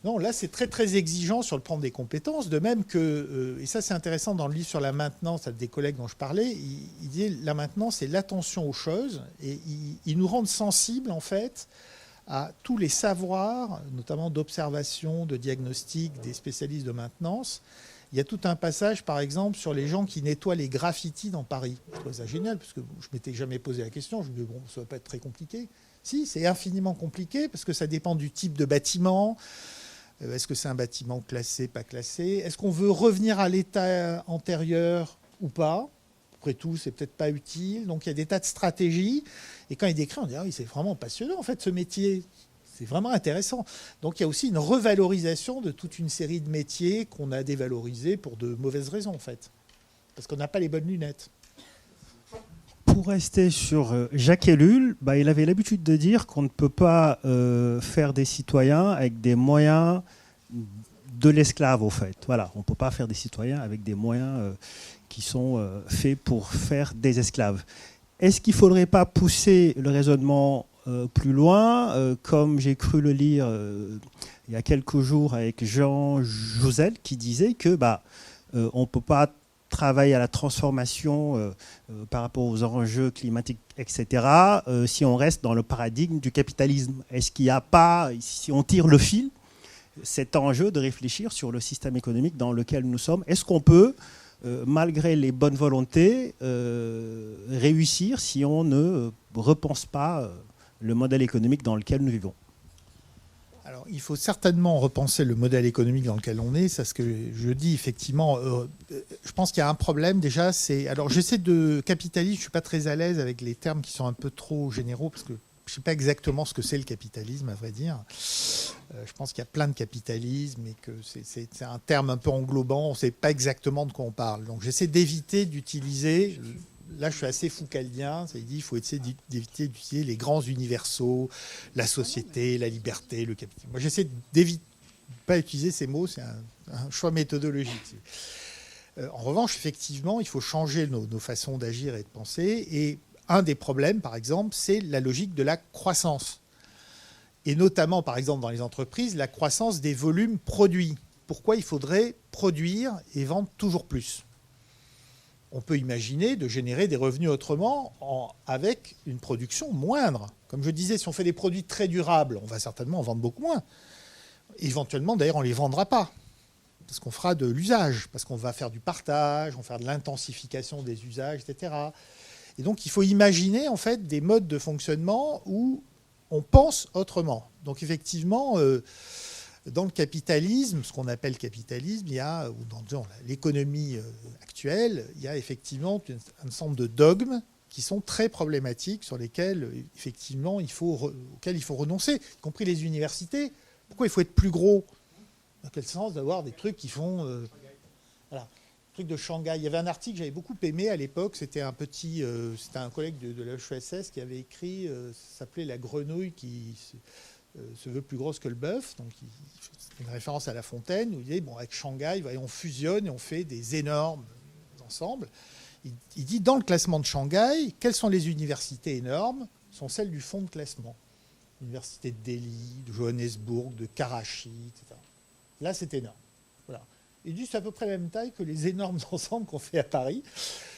Non, là c'est très très exigeant sur le plan des compétences, de même que, et ça c'est intéressant dans le livre sur la maintenance, des collègues dont je parlais, il dit la maintenance c'est l'attention aux choses, et ils nous rendent sensibles en fait à tous les savoirs, notamment d'observation, de diagnostic des spécialistes de maintenance. Il y a tout un passage, par exemple, sur les gens qui nettoient les graffitis dans Paris. Je trouve ça génial, parce que je ne m'étais jamais posé la question. Je me dis, bon, ça ne va pas être très compliqué. Si, c'est infiniment compliqué, parce que ça dépend du type de bâtiment. Est-ce que c'est un bâtiment classé, pas classé? Est-ce qu'on veut revenir à l'état antérieur ou pas? Après tout, c'est peut-être pas utile. Donc, il y a des tas de stratégies. Et quand il décrit, on dit, ah oui, c'est vraiment passionnant, en fait, ce métier. C'est vraiment intéressant. Donc il y a aussi une revalorisation de toute une série de métiers qu'on a dévalorisés pour de mauvaises raisons, en fait. Parce qu'on n'a pas les bonnes lunettes. Pour rester sur Jacques Ellul, il avait l'habitude de dire qu'on ne peut pas faire des citoyens avec des moyens de l'esclave, au fait. Voilà, on ne peut pas faire des citoyens avec des moyens qui sont faits pour faire des esclaves. Est-ce qu'il ne faudrait pas pousser le raisonnement plus loin, comme j'ai cru le lire il y a quelques jours avec Jean Jouzel, qui disait que on ne peut pas travailler à la transformation par rapport aux enjeux climatiques, etc., si on reste dans le paradigme du capitalisme. Est-ce qu'il n'y a pas, si on tire le fil, cet enjeu de réfléchir sur le système économique dans lequel nous sommes? Est-ce qu'on peut, malgré les bonnes volontés, réussir si on ne repense pas le modèle économique dans lequel nous vivons? Alors, il faut certainement repenser le modèle économique dans lequel on est. C'est ce que je dis, effectivement. Je pense qu'il y a un problème, déjà. Alors, j'essaie de capitalisme. Je ne suis pas très à l'aise avec les termes qui sont un peu trop généraux, parce que je ne sais pas exactement ce que c'est le capitalisme, à vrai dire. Je pense qu'il y a plein de capitalisme et que c'est un terme un peu englobant. On ne sait pas exactement de quoi on parle. Donc, j'essaie d'éviter d'utiliser... Là, je suis assez foucaldien. Ça dit qu'il faut essayer d'éviter d'utiliser les grands universaux, la société, la liberté, le capitalisme. Moi, j'essaie d'éviter de ne pas utiliser ces mots. C'est un choix méthodologique. En revanche, effectivement, il faut changer nos façons d'agir et de penser. Et un des problèmes, par exemple, c'est la logique de la croissance. Et notamment, par exemple, dans les entreprises, la croissance des volumes produits. Pourquoi il faudrait produire et vendre toujours plus ? On peut imaginer de générer des revenus autrement avec une production moindre. Comme je disais, si on fait des produits très durables, on va certainement en vendre beaucoup moins. Éventuellement, d'ailleurs, on ne les vendra pas, parce qu'on fera de l'usage, parce qu'on va faire du partage, on va faire de l'intensification des usages, etc. Et donc, il faut imaginer en fait des modes de fonctionnement où on pense autrement. Donc, effectivement... dans le capitalisme, ce qu'on appelle capitalisme, il y a, ou dans l'économie actuelle, il y a effectivement un ensemble de dogmes qui sont très problématiques, sur lesquels effectivement auxquels il faut renoncer, y compris les universités. Pourquoi il faut être plus gros? Dans quel sens d'avoir des trucs qui font... voilà, truc de Shanghai. Il y avait un article que j'avais beaucoup aimé à l'époque, c'était un collègue de l'HESS qui avait écrit, ça s'appelait « La grenouille qui se veut plus grosse que le bœuf. Donc, c'est une référence à La Fontaine où il dit bon, avec Shanghai, on fusionne et on fait des énormes ensembles. Il dit dans le classement de Shanghai, quelles sont les universités énormes? Ce sont celles du fond de classement. L'université de Delhi, de Johannesburg, de Karachi, etc. Là, c'est énorme. Voilà. Il dit c'est à peu près la même taille que les énormes ensembles qu'on fait à Paris.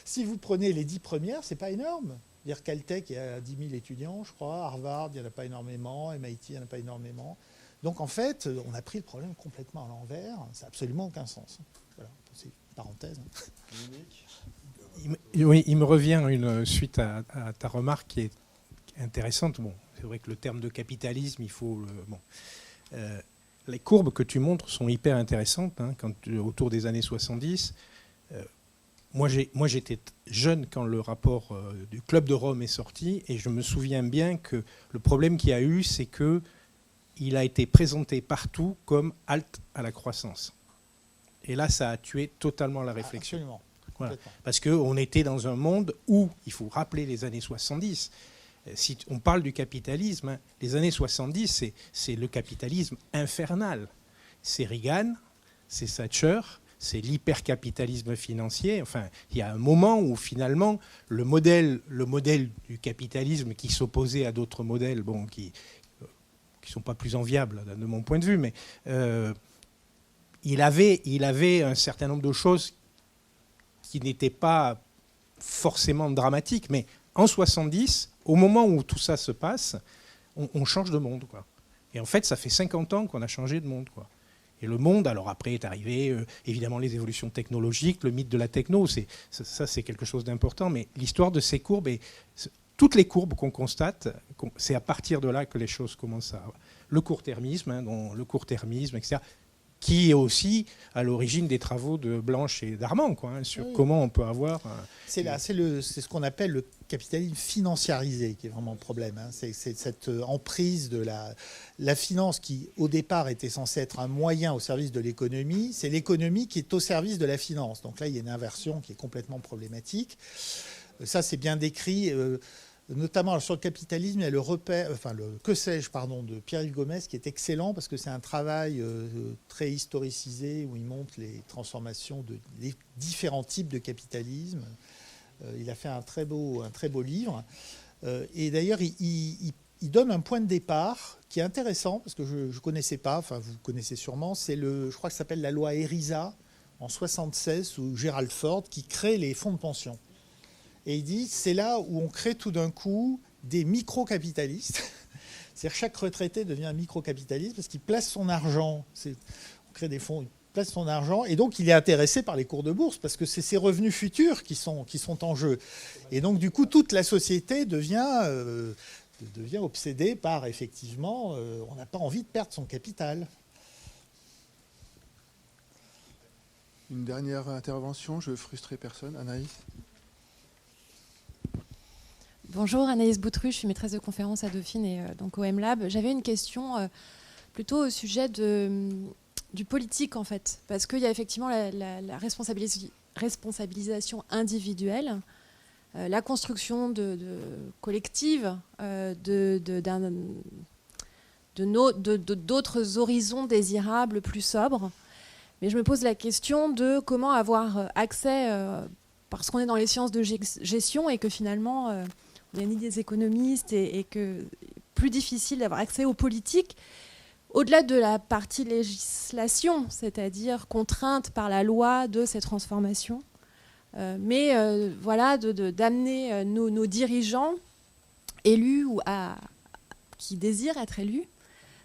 Si vous prenez les 10 premières, c'est pas énorme. Dire Caltech, il y a 10 000 étudiants, je crois. Harvard, il n'y en a pas énormément. MIT, il n'y en a pas énormément. Donc, en fait, on a pris le problème complètement à l'envers. Ça n'a absolument aucun sens. Voilà, c'est une parenthèse. Oui, il me revient suite à ta remarque qui est intéressante. Bon, c'est vrai que le terme de capitalisme, il faut... les courbes que tu montres sont hyper intéressantes. Hein, autour des années 70, moi j'étais jeune quand le rapport du Club de Rome est sorti, et je me souviens bien que le problème qu'il y a eu, c'est qu'il a été présenté partout comme halte à la croissance. Et là, ça a tué totalement la réflexion. Absolument. Voilà. Parce qu'on était dans un monde où, il faut rappeler les années 70, si on parle du capitalisme, hein, les années 70, c'est le capitalisme infernal. C'est Reagan, c'est Thatcher, c'est l'hypercapitalisme financier. Enfin, il y a un moment où finalement le modèle du capitalisme qui s'opposait à d'autres modèles, bon, qui sont pas plus enviables de mon point de vue, mais il avait un certain nombre de choses qui n'étaient pas forcément dramatiques, mais en 70, au moment où tout ça se passe, on change de monde, quoi. Et en fait, ça fait 50 ans qu'on a changé de monde, quoi. Et le monde, alors après est arrivé, évidemment, les évolutions technologiques, le mythe de la techno, ça c'est quelque chose d'important, mais l'histoire de ces courbes, toutes les courbes qu'on constate, c'est à partir de là que les choses commencent à... Le court-termisme, hein, etc., qui est aussi à l'origine des travaux de Blanche et d'Armand, quoi, hein, sur comment on peut avoir... C'est ce qu'on appelle le capitalisme financiarisé qui est vraiment le problème. Hein. C'est cette emprise de la finance qui, au départ, était censée être un moyen au service de l'économie. C'est l'économie qui est au service de la finance. Donc là, il y a une inversion qui est complètement problématique. Ça, c'est bien décrit... notamment sur le capitalisme, il y a le Que sais-je de Pierre-Yves Gomez qui est excellent parce que c'est un travail très historicisé où il montre les transformations des différents types de capitalisme. Il a fait un très beau livre. Et d'ailleurs, il donne un point de départ qui est intéressant parce que je ne connaissais pas, enfin vous connaissez sûrement, je crois que ça s'appelle la loi ERISA en 1976 où Gerald Ford qui crée les fonds de pension. Et il dit, c'est là où on crée tout d'un coup des micro-capitalistes. C'est-à-dire chaque retraité devient un micro-capitaliste parce qu'il place son argent. On crée des fonds, il place son argent. Et donc, il est intéressé par les cours de bourse parce que c'est ses revenus futurs qui sont en jeu. Et donc, du coup, toute la société devient obsédée par, effectivement, on n'a pas envie de perdre son capital. Une dernière intervention, je veux frustrer personne. Anaïs ? Bonjour, Anaïs Boutru, je suis maîtresse de conférence à Dauphine et donc au M-Lab. J'avais une question plutôt au sujet du politique, en fait, parce qu'il y a effectivement la responsabilisation individuelle, la construction collective d'autres horizons désirables, plus sobres. Mais je me pose la question de comment avoir accès, parce qu'on est dans les sciences de gestion et que finalement... on n'est ni des économistes et que plus difficile d'avoir accès aux politiques, au-delà de la partie législation, c'est-à-dire contrainte par la loi de ces transformations, mais d'amener nos dirigeants élus ou qui désirent être élus,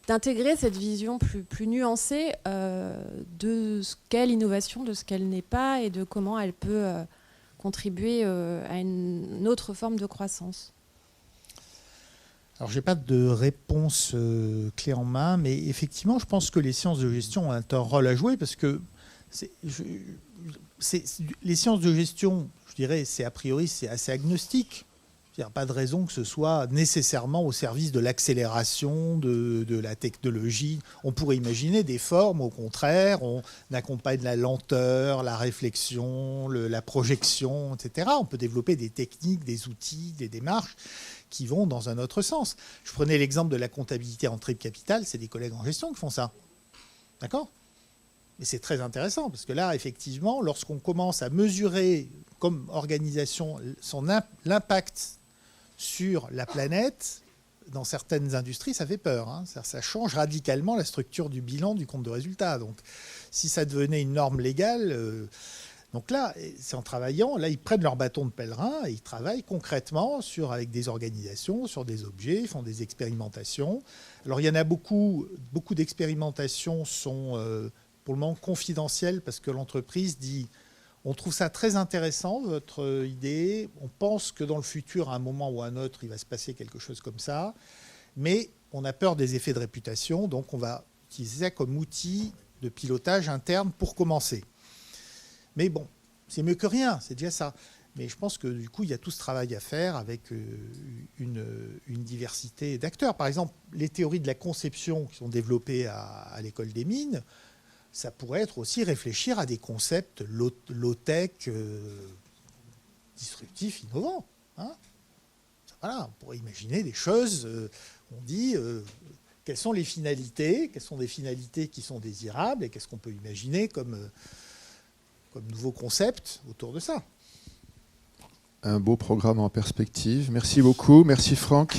d'intégrer cette vision plus nuancée de ce qu'est l'innovation, de ce qu'elle n'est pas et de comment elle peut... contribuer à une autre forme de croissance. Alors, je n'ai pas de réponse clé en main, mais effectivement, je pense que les sciences de gestion ont un rôle à jouer parce que les sciences de gestion, je dirais, c'est a priori, c'est assez agnostique. Il n'y a pas de raison que ce soit nécessairement au service de l'accélération de la technologie. On pourrait imaginer des formes, au contraire, on accompagne la lenteur, la réflexion, la projection, etc. On peut développer des techniques, des outils, des démarches qui vont dans un autre sens. Je prenais l'exemple de la comptabilité entrée de capital, c'est des collègues en gestion qui font ça. D'accord ? Mais c'est très intéressant, parce que là, effectivement, lorsqu'on commence à mesurer comme organisation l'impact sur la planète, dans certaines industries, ça fait peur. Hein. Ça change radicalement la structure du bilan du compte de résultat. Donc, si ça devenait une norme légale... donc là, c'est en travaillant, là, ils prennent leur bâton de pèlerin et ils travaillent concrètement avec des organisations, sur des objets, ils font des expérimentations. Alors, il y en a beaucoup d'expérimentations sont pour le moment confidentielles parce que l'entreprise dit on trouve ça très intéressant, votre idée, on pense que dans le futur, à un moment ou à un autre, il va se passer quelque chose comme ça, mais on a peur des effets de réputation, donc on va utiliser ça comme outil de pilotage interne pour commencer. Mais bon, c'est mieux que rien, c'est déjà ça. Mais je pense que du coup, il y a tout ce travail à faire avec une diversité d'acteurs. Par exemple, les théories de la conception qui sont développées à l'école des mines, ça pourrait être aussi réfléchir à des concepts low-tech, disruptifs, innovants. Hein. Voilà, on pourrait imaginer des choses, on dit... quelles sont les finalités, quelles sont des finalités qui sont désirables et qu'est-ce qu'on peut imaginer comme nouveau concept autour de ça. Un beau programme en perspective. Merci beaucoup. Merci Franck.